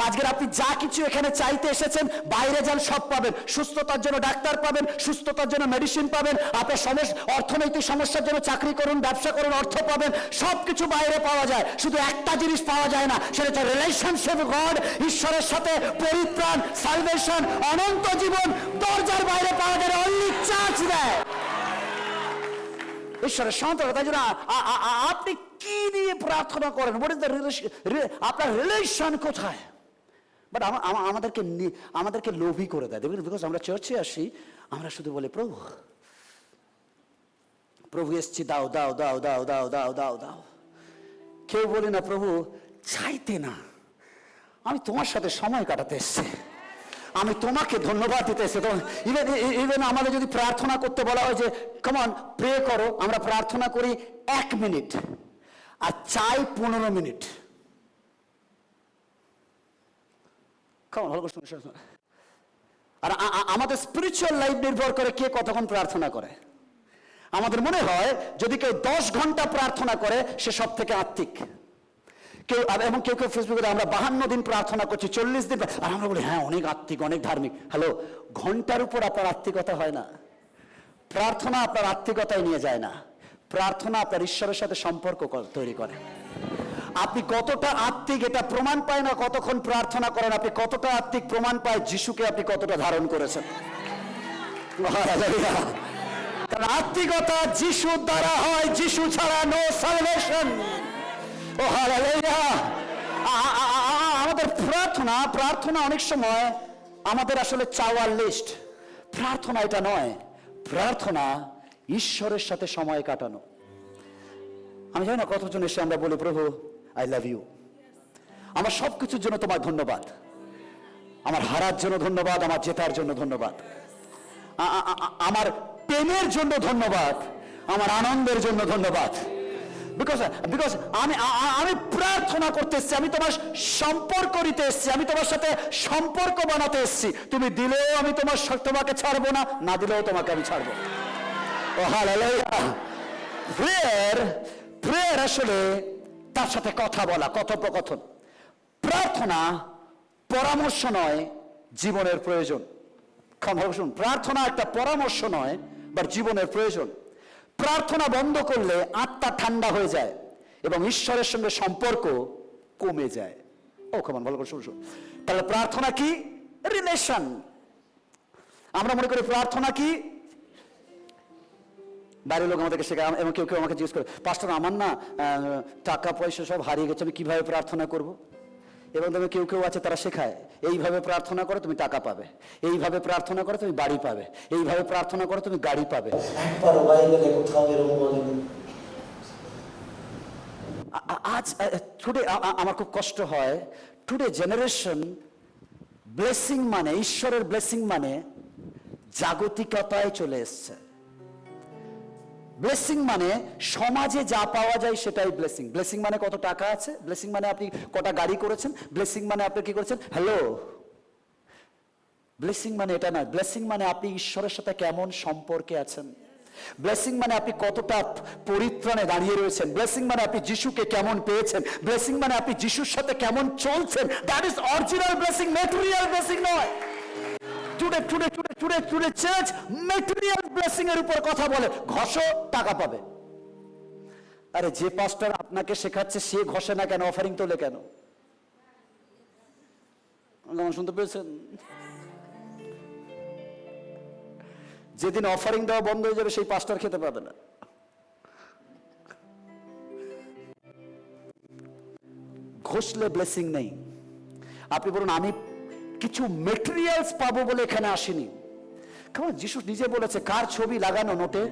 আজকের আপনি যা কিছু এখানে চাইতে এসেছেন, বাইরে যান সব পাবেন। সুস্থতার জন্য ডাক্তার পাবেন, সুস্থতার জন্য মেডিসিন পাবেন, আপনার অর্থনৈতিক সমস্যার জন্য চাকরি করুন, ব্যবসা করুন, অর্থ পাবেন। সবকিছু বাইরে পাওয়া যায়, শুধু একটা জিনিস পাওয়া যায় না, সেটা হচ্ছে রিলেশনশিপ গড, ঈশ্বরের সাথে পরিত্রাণ, সালভেশন, অনন্ত জীবন। দরজার বাইরে পাওয়া যায়, অনলি চার্চ দেয় ঈশ্বরের সন্তান। তাই জন্য আপনি কি দিয়ে প্রার্থনা করেন? আপনার রিলেশন কোথায়? বাট আমাদেরকে লোভী করে দেয়। দেখবেন, বিকজ আমরা চার্চে আসি, আমরা শুধু বলি প্রভু প্রভু এসছি, দাও দাও দাও দাও দাও দাও দাও দাও। কেউ বলি না প্রভু চাইতে না, আমি তোমার সাথে সময় কাটাতে এসছি, আমি তোমাকে ধন্যবাদ দিতে এসেছি। ইভেন আমাদের যদি প্রার্থনা করতে বলা হয় যে কমন প্রে করো, আমরা প্রার্থনা করি 1 মিনিট আর চাই 15 মিনিট। আর আমাদের স্পিরিচুয়াল লাইফ নির্ভর করে কে কতক্ষণ প্রার্থনা করে। আমাদের মনে হয় যদি কেউ 10 ঘন্টা প্রার্থনা করে সে সব থেকে আত্মিক। কেউ এবং কেউ ফেসবুকে আমরা 52 দিন প্রার্থনা করছি, 40 দিন, আর আমরা বলি হ্যাঁ অনেক আত্মিক, অনেক ধার্মিক। হ্যালো, ঘন্টার উপর আপনার আত্মিকতা হয় না। প্রার্থনা আপনার আত্মিকতায় নিয়ে যায় না, প্রার্থনা আপনার ঈশ্বরের সাথে সম্পর্ক তৈরি করে। আপনি কতটা আত্মিক এটা প্রমাণ পায় না কতক্ষণ প্রার্থনা করেন। আপনি কতটা আত্মিক প্রমাণ পায় যিশুকে আপনি কতটা ধারণ করেছেন। হালেলুয়া। কারণ আত্মিকতা যিশু দ্বারা হয়, যিশু ছাড়া নো সালভেশন। ও হালেলুয়া। আমাদের প্রার্থনা অনেক সময় আমাদের আসলে চাওয়ার লিস্ট। প্রার্থনা এটা নয়, প্রার্থনা ঈশ্বরের সাথে সময় কাটানো। আমি জানি না কতজন এসে আমরা বলি, প্রভু আই লাভ ইউ, আমার সবকিছুর জন্য তোমার ধন্যবাদ, আমার হারার জন্য ধন্যবাদ, আমার জেতার জন্য ধন্যবাদ, আমার প্রেমের জন্য ধন্যবাদ, আমার আনন্দের জন্য ধন্যবাদ। বিকজ আমি প্রার্থনা করতে এসেছি, আমি তোমার সম্পর্ক নিতে এসেছি, আমি তোমার সাথে সম্পর্ক বানাতে এসেছি। তুমি দিলেও আমি তোমাকে ছাড়বো না, না দিলেও তোমাকে আমি ছাড়বো। ও হালেলুয়া। প্রেয়ার আসলে তার সাথে কথা বলা, কথোপকথন। প্রার্থনা পরামর্শ নয়, জীবনের প্রয়োজন। প্রার্থনা একটা পরামর্শ নয়, বা জীবনের প্রয়োজন। প্রার্থনা বন্ধ করলে আত্মা ঠান্ডা হয়ে যায় এবং ঈশ্বরের সঙ্গে সম্পর্ক কমে যায়। ও কেমন ভালো করে শুনুন। তাহলে প্রার্থনা কি? রিলেশন। আমরা মনে করি প্রার্থনা কি? বাইরের লোক আমাদেরকে শেখায়, এবং কেউ আমাকে জিজ্ঞেস করে, পাস্টার আমার না টাকা পয়সা সব হারিয়ে গেছে, আমি কিভাবে প্রার্থনা করব? এবং তুমি কেউ আছে তারা শেখায়, এইভাবে প্রার্থনা করে তুমি টাকা পাবে, এইভাবে প্রার্থনা করে তুমি বাড়ি পাবে, এইভাবে প্রার্থনা করে তুমি গাড়ি পাবে। আজ টুডে আমার খুব কষ্ট হয়, টুডে জেনারেশন ব্লেসিং মানে, ঈশ্বরের ব্লেসিং মানে জাগতিকতায় চলে এসছে। ব্লেসিং মানে সমাজে যা পাওয়া যায় সেটাই ব্লেসিং। ব্লেসিং মানে কত টাকা আছে, ব্লেসিং মানে আপনি কটা গাড়ি করেছেন, ব্লেসিং মানে আপনি কি করেছেন, হ্যালো। ব্লেসিং মানে এটা না। ব্লেসিং মানে আপনি ঈশ্বরের সাথে কেমন সম্পর্কে আছেন। ব্লেসিং মানে আপনি কতটা পরিত্রাণে দাঁড়িয়ে রয়েছেন। ব্লেসিং মানে আপনি যিশুকে কেমন পেয়েছেন। ব্লেসিং মানে আপনি যিশুর সাথে কেমন চলছেন। That is original blessing, material blessing নয়। টুডে চার্চ ম্যাটেরিয়াল ব্লেসিং এর উপর কথা বলে, ঘষো টাকা পাবে। আরে যে পাস্টার আপনাকে শেখাচ্ছে সে ঘষে না কেন, অফারিং তোলে কেন? শুনতে পেয়েছেন? যেদিন অফারিং দেওয়া বন্ধ হয়ে যাবে সেই পাস্টার খেতে পাবে না। ঘষলে ব্লেসিং নেই। আপনি বলুন আমি কিছু মেটেরিয়ালস পাবো বলে এখানে আসিনি। কেমন যিশু নিজে বলেছে, কার ছবি লাগানো নোটে?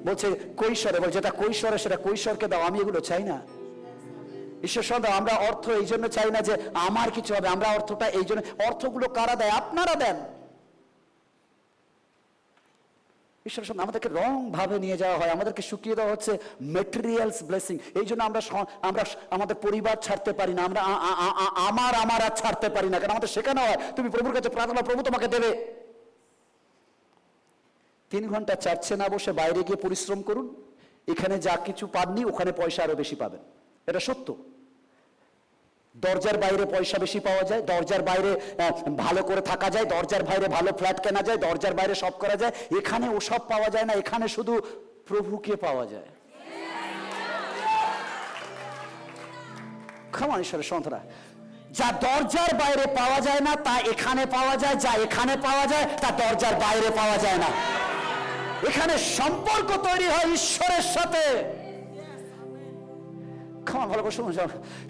বলছে কৈশোরে, বলছে এটা কৈশোরে, সেটা কৈশোরকে দাও, আমি এগুলো চাই না। ঈশ্বর সন্তান, আমরা অর্থ এই জন্য চাই না যে আমার কিছু হবে, আমরা অর্থটা এই জন্য, অর্থগুলো কারা দেয়? আপনারা দেন। ঈশ্বর সন্তান, আমাদেরকে রং ভাবে নিয়ে যাওয়া হয়, আমাদেরকে শুকিয়ে দেওয়া হচ্ছে মেটেরিয়ালস ব্লেসিং। এই জন্য আমরা আমাদের পরিবার ছাড়তে পারি না, আমরা আমার আর ছাড়তে পারি না, কারণ আমাদের শেখানো হয় তুমি প্রভুর কাছে প্রার্থনা, প্রভু তোমাকে দেবে। 3 ঘন্টা চার্চে না বসে বাইরে গিয়ে পরিশ্রম করুন, এখানে যা কিছু পাননি ওখানে পয়সা আরো বেশি পাবেন। এটা সত্য। দরজার বাইরে পয়সা বেশি পাওয়া যায়, দরজার বাইরে ভালো করে থাকা যায়, দরজার বাইরে ভালো ফ্ল্যাট কেনা যায়, দরজার বাইরে সব করা যায়। এখানে ওসব পাওয়া যায় না, এখানে শুধু প্রভুকে পাওয়া যায়। কেমন ঈশ্বরের সন্তানরা, যা দরজার বাইরে পাওয়া যায় না তা এখানে পাওয়া যায়, যা এখানে পাওয়া যায় তা দরজার বাইরে পাওয়া যায় না। এখানে সম্পর্ক তৈরি হয় ঈশ্বরের সাথে। ভালো করে শুনুন।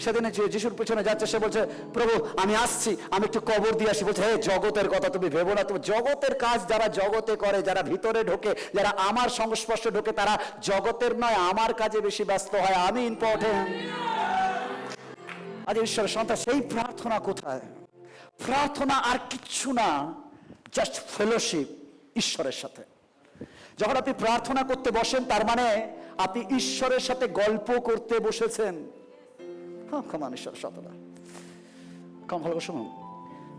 সেদিনে যিশুর পেছনে যাচ্ছে, সে বলছে প্রভু আমি আসছি, আমি একটু কবর দিয়ে আসি। বলছে হে জগতের কথা তুমি ভেবো না, তুমি জগতের কাজ যারা জগতে করে, যারা ভিতরে ঢোকে, যারা আমার সংস্পর্শে ঢোকে, তারা জগতের নয় আমার কাজে বেশি ব্যস্ত হয়। আমি ইম্পর্টেন্ট। আজ ঈশ্বরের সন্তান, সেই প্রার্থনা কোথায়? প্রার্থনা আর কিচ্ছু না, জাস্ট ফেলোশিপ ঈশ্বরের সাথে। যখন আপনি প্রার্থনা করতে বসেন তার মানে আপনি ঈশ্বরের সাথে গল্প করতে বসেছেন। ঈশ্বরের সাথে ভালো শুনুন,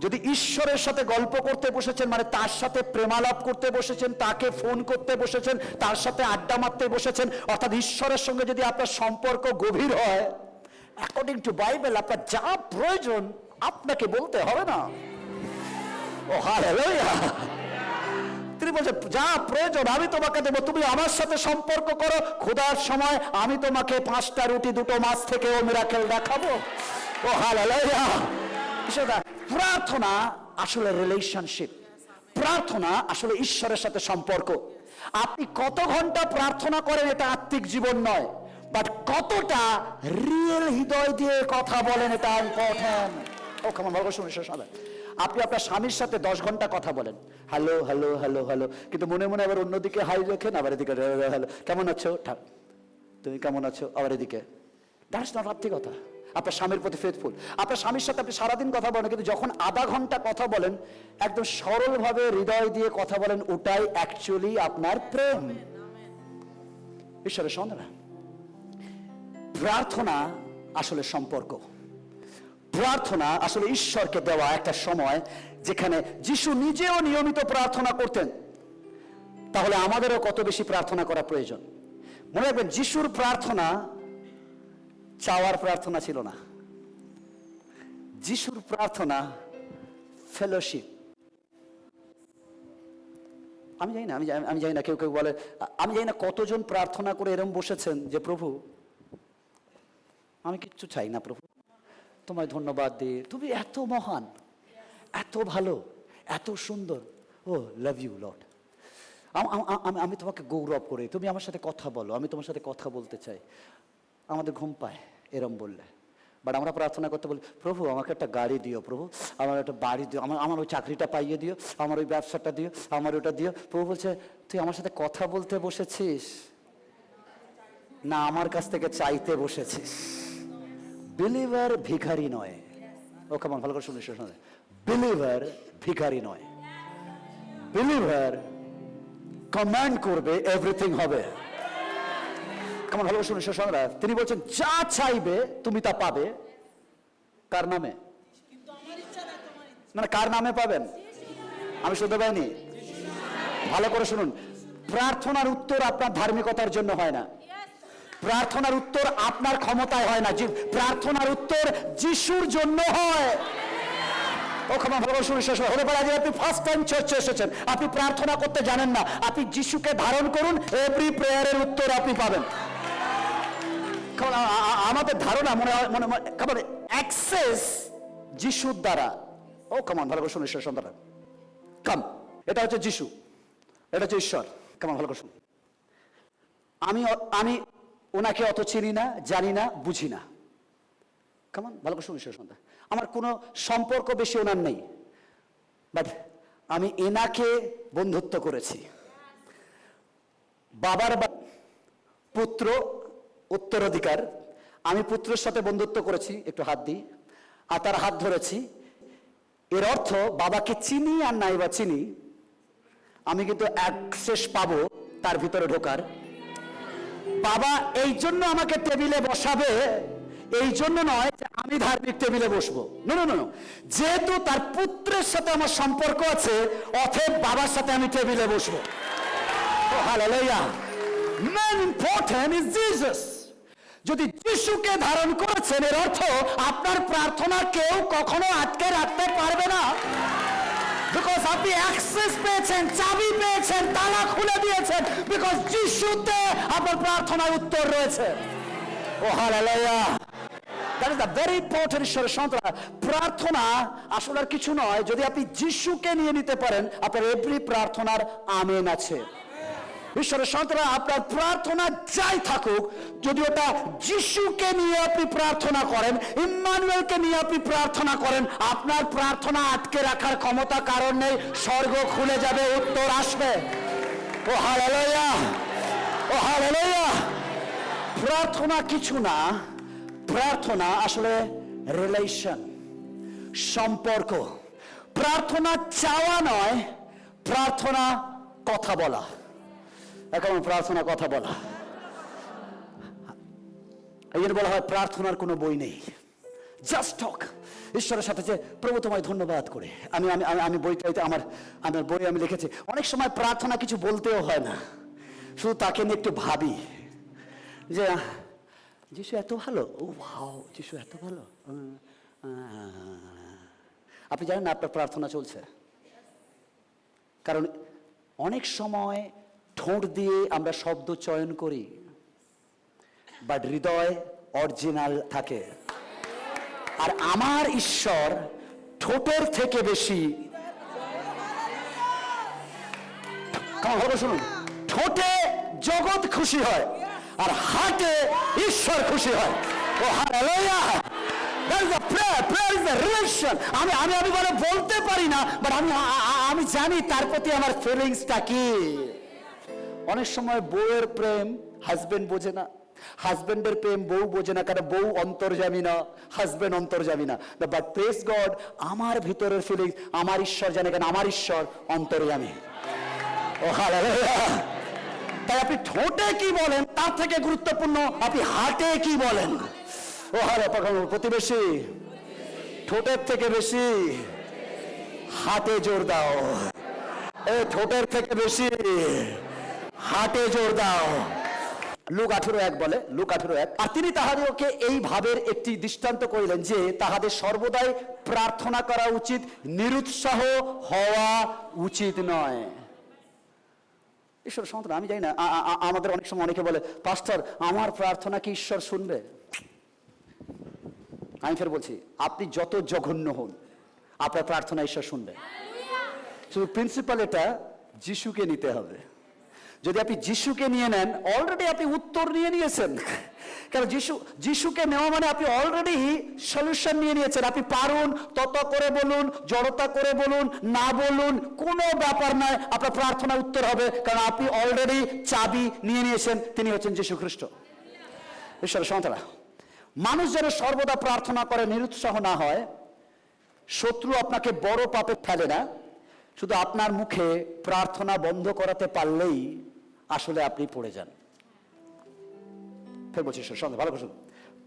যদি ঈশ্বরের সাথে গল্প করতে বসেছেন মানে তার সাথে প্রেমালাপ করতে বসেছেন, তাকে ফোন করতে বসেছেন, তার সাথে আড্ডা মারতে বসেছেন, অর্থাৎ ঈশ্বরের সঙ্গে যদি আপনার সম্পর্ক গভীর হয়, অ্যাকর্ডিং টু বাইবেল আপনার যা প্রয়োজন আপনাকে বলতে হবে না। ও হালেলুয়া। তিনি বলছেন যা প্রয়োজন আমি তোমাকে দেবো, তুমি আমার সাথে সম্পর্ক করো, খোদার সময় আমি তোমাকে 5টা রুটি 2টো মাছ থেকেও মিরাকেল দেখাবো। ও হালেলুয়া। প্রার্থনা আসলে রিলেশনশিপ, প্রার্থনা আসলে ঈশ্বরের সাথে সম্পর্ক। আপনি কত ঘন্টা প্রার্থনা করেন এটা আত্মিক জীবন নয়, বাট কতটা রিয়েল হৃদয় দিয়ে কথা বলেন এটা ইম্পর্টেন্ট। ও কেমন ভালো শুনেছেন সাদা, আপনি আপনার স্বামীর সাথে 10 ঘন্টা কথা বলেন, হ্যালো হ্যালো হ্যালো হ্যালো, কিন্তু মনে মনে আবার অন্যদিকে হাই রেখেন, আবার এদিকে হ্যালো, কেমন আছো, তুমি কেমন আছো, আবার এদিকে। দ্যাটস নট আত্মিকতা। আপনার স্বামীর প্রতি ফেথফুল, আপনার স্বামীর সাথে আপনি সারাদিন কথা বলেন, কিন্তু যখন আধা ঘন্টা কথা বলেন, একদম সরলভাবে হৃদয় দিয়ে কথা বলেন, ওটাই অ্যাকচুয়ালি আপনার প্রেম। ঈশ্বরের সন্তান, প্রার্থনা আসলে সম্পর্ক। প্রার্থনা আসলে ঈশ্বরকে দেওয়া একটা সময় যেখানে যিশু নিজেও নিয়মিত প্রার্থনা করতেন, তাহলে আমাদেরও কত বেশি প্রার্থনা করা প্রয়োজন। মনে রাখবেন, যিশুর প্রার্থনা চাওয়ার প্রার্থনা ছিল না, যিশুর প্রার্থনা ফেলোশিপ। আমি জানি না কেউ কেউ বলে, আমি জানি না কতজন প্রার্থনা করে এরম বসেছেন যে প্রভু আমি কিচ্ছু চাই না, প্রভু তোমায় ধন্যবাদ দিই, তুমি এত মহান, এত ভালো, এত সুন্দর, ও লাভ ইউ লর্ড, আমি তোমাকে গৌরব করি, তুমি আমার সাথে কথা বলো, আমি তোমার সাথে কথা বলতে চাই। আমাদের ঘুম পায় এরম বললে। বাট আমরা প্রার্থনা করতে বলি, প্রভু আমাকে একটা গাড়ি দিও, প্রভু আমার একটা বাড়ি দিও, আমার ওই চাকরিটা পাইয়ে দিও, আমার ওই ব্যবসাটা দিও, আমার ওটা দিও। প্রভু বলছে তুই আমার সাথে কথা বলতে বসেছিস না আমার কাছ থেকে চাইতে বসেছিস। বিলিভার ভিখারি নয়। ও কেমন ভালো করে শুনিস, বিলিভার ভিখারি নয়, বিলিভার কমান্ড করবে, এভরিথিং হবে। কেমন ভালো শুনিস, তিনি বলছেন যা চাইবে তুমি তা পাবে। কার নামে? মানে কার নামে পাবেন? আমি শুনতে পাইনি, ভালো করে শুনুন। প্রার্থনার উত্তর আপনার ধার্মিকতার জন্য হয় না, প্রার্থনার উত্তর আপনার ক্ষমতায় হয় না, প্রার্থনার উত্তর যিশুর জন্য হয়। ও ক্ষমা ভালো শুনে শেষ হতে পারে যে আপনি ফার্স্ট টাইম চার্চে এসেছেন, আপনি প্রার্থনা করতে জানেন না, আপনি যিশুকে ধারণ করুন, এভরি প্রেয়ারের উত্তর আপনি পাবেন। আমাদের ধারণা মনে হয় অ্যাক্সেস যিশুর দ্বারা। ও কেমন ভালো করে শুনে শেষ সন্তান কাম, এটা হচ্ছে যিশু, এটা হচ্ছে ঈশ্বর। কেমন ভালো করে শুনুন, আমি ওনাকে অত চিনি না, জানি না, বুঝি না। কেমন ভালো করে শুনিস সন্তান, আমার কোনো সম্পর্ক বেশি ওনার নেই, বাট আমি এনাকে বন্ধুত্ব করেছি। বাবার পুত্র উত্তরাধিকার, আমি পুত্রের সাথে বন্ধুত্ব করেছি, একটু হাত দিই, আর তার হাত ধরেছি। এর অর্থ বাবাকে চিনি আর নাই বা চিনি, আমি কিন্তু অ্যাক্সেস পাবো তার ভিতরে ঢোকার। বাবা এই জন্য আমাকে টেবিলে বসাবে, এই জন্য নয় যে আমি ধার্মিক টেবিলে বসবো, নো নো নো, যেহেতু তার পুত্রের সাথে আমার সম্পর্ক আছে, অতএব বাবার সাথে আমি টেবিলে বসবো। ও hallelujah. Main important is Jesus. যদি যিশুকে ধারণ করেছেন, এর অর্থ আপনার প্রার্থনা কেউ কখনো আটকে রাখতে পারবে না, বিকজ আপনি অ্যাক্সেস পেয়েছেন, চাবি পেয়েছেন, তালা খুলে দিয়েছেন, বিকজ যিশুতে আপনার প্রার্থনার উত্তর রয়েছে। ও hallelujah. That is the very important ঈশ্বরের সন্তান। প্রার্থনা আসলে আর কিছু নয়, যদি আপনি যিশুকে নিয়ে নিতে পারেন, আপনার এভরি প্রার্থনার আমেন আছে। ঈশ্বরের সন্তান, আপনার প্রার্থনা যাই থাকুক, যদি ওটা যিশুকে নিয়ে আপনি প্রার্থনা করেন, ইম্মানুয়েলকে নিয়ে আপনি প্রার্থনা করেন, আপনার প্রার্থনা আটকে রাখার ক্ষমতা কারণ নেই, স্বর্গ খুলে যাবে, উত্তর আসবে। ও হালেলুয়া, ও হালেলুয়া। প্রার্থনা কিছু না, প্রার্থনা আসলে রিলেশন, সম্পর্ক। প্রার্থনা চাওয়া নয়, প্রার্থনা কথা বলা। এখন প্রার্থনা কথা বলা, এই জন্য বলা হয় প্রার্থনার কোনো বই নেই, জাস্ট টক ঈশ্বরের সাথে। যে প্রভু তোমায় ধন্যবাদ করে আমি আমি আমি বইটাইতে আমার বই আমি লিখেছি, অনেক সময় প্রার্থনা কিছু বলতেও হয় না, শুধু তাকে নিয়ে একটু ভাবি যে যিশু এত ভালো, ও ভাও যিশু এত ভালো। আপনি জানেন না আপনার প্রার্থনা চলছে, কারণ অনেক সময় ঠোঁট দিয়ে আমরা শব্দ চয়ন করি, বাট হৃদয় অরিজিনাল থাকে। আর আমার ঈশ্বর ঠোঁটের থেকে বেশি, শুনুন, ঠোঁটে জগৎ খুশি হয় আর হার্টে ঈশ্বর খুশি হয়। ও hallelujah! That is a prayer. Prayer is a relation. আমি বলে বলতে পারি না, বাট আমি জানি তার প্রতি আমার ফিলিংসটা কি। অনেক সময় বউয়ের প্রেম হাজবেন্ড বোঝে না, হাজবেন্ডের প্রেম বউ বোঝে না, কারণ বউ অন্তর্যামী না, হাজবেন্ড অন্তর্যামী না। বাট প্রেজ গড, আমার ভিতরের ফিলিংস আমার ঈশ্বর জানে, কেন আমার ঈশ্বর অন্তর্যামী। ও হালেলুয়া! তাই আপনি ঠোঁটে কি বলেন তার থেকে গুরুত্বপূর্ণ আপনি হার্টে কি বলেন। ও হারে প্রতিবেশী, ঠোঁটের থেকে বেশি হার্টে জোর দাও। ঠোঁটের থেকে বেশি হার্টে জোর দাও। লুক 18:1 বলে, লুক 18:1, আর তিনি তাহাদেরকে এই ভাবের একটি দৃষ্টান্ত করিলেন যে তাহাদের সর্বদাই প্রার্থনা করা উচিত, নিরুৎসাহ হওয়া উচিত নয়। ঈশ্বর সন্তান, আমি জানি না, আমাদের অনেক সময় অনেকে বলে, পাস্টার আমার প্রার্থনা কি ঈশ্বর শুনবে? আমি ফের বলছি, আপনি যত জঘন্য হন আপনার প্রার্থনা ঈশ্বর শুনবে। শুধু প্রিন্সিপাল এটা, যিশুকে নিতে হবে। যদি আপনি যিশুকে নিয়ে নেন, অলরেডি আপনি উত্তর নিয়ে নিয়েছেন। কারণ যিশুকে নেওয়া মানে আপনি অলরেডি সলিউশন নিয়ে নিয়েছেন। আপনি পারুন, তত করে বলুন, জড়তা করে বলুন, না বলুন, কোনো ব্যাপার নয়, আপনার প্রার্থনা উত্তর হবে, কারণ আপনি অলরেডি চাবি নিয়ে নিয়েছেন, তিনি হচ্ছেন যীশু খ্রিস্ট। ঈশ্বরের সন্তানরা, মানুষ যেন সর্বদা প্রার্থনা করে নিরুৎসাহ না হয়। শত্রু আপনাকে বড় পাপে ফেলে না, শুধু আপনার মুখে প্রার্থনা বন্ধ করাতে পারলেই আসলে আপনি পড়ে যান। ফের বলছি সঙ্গে ভালো করে,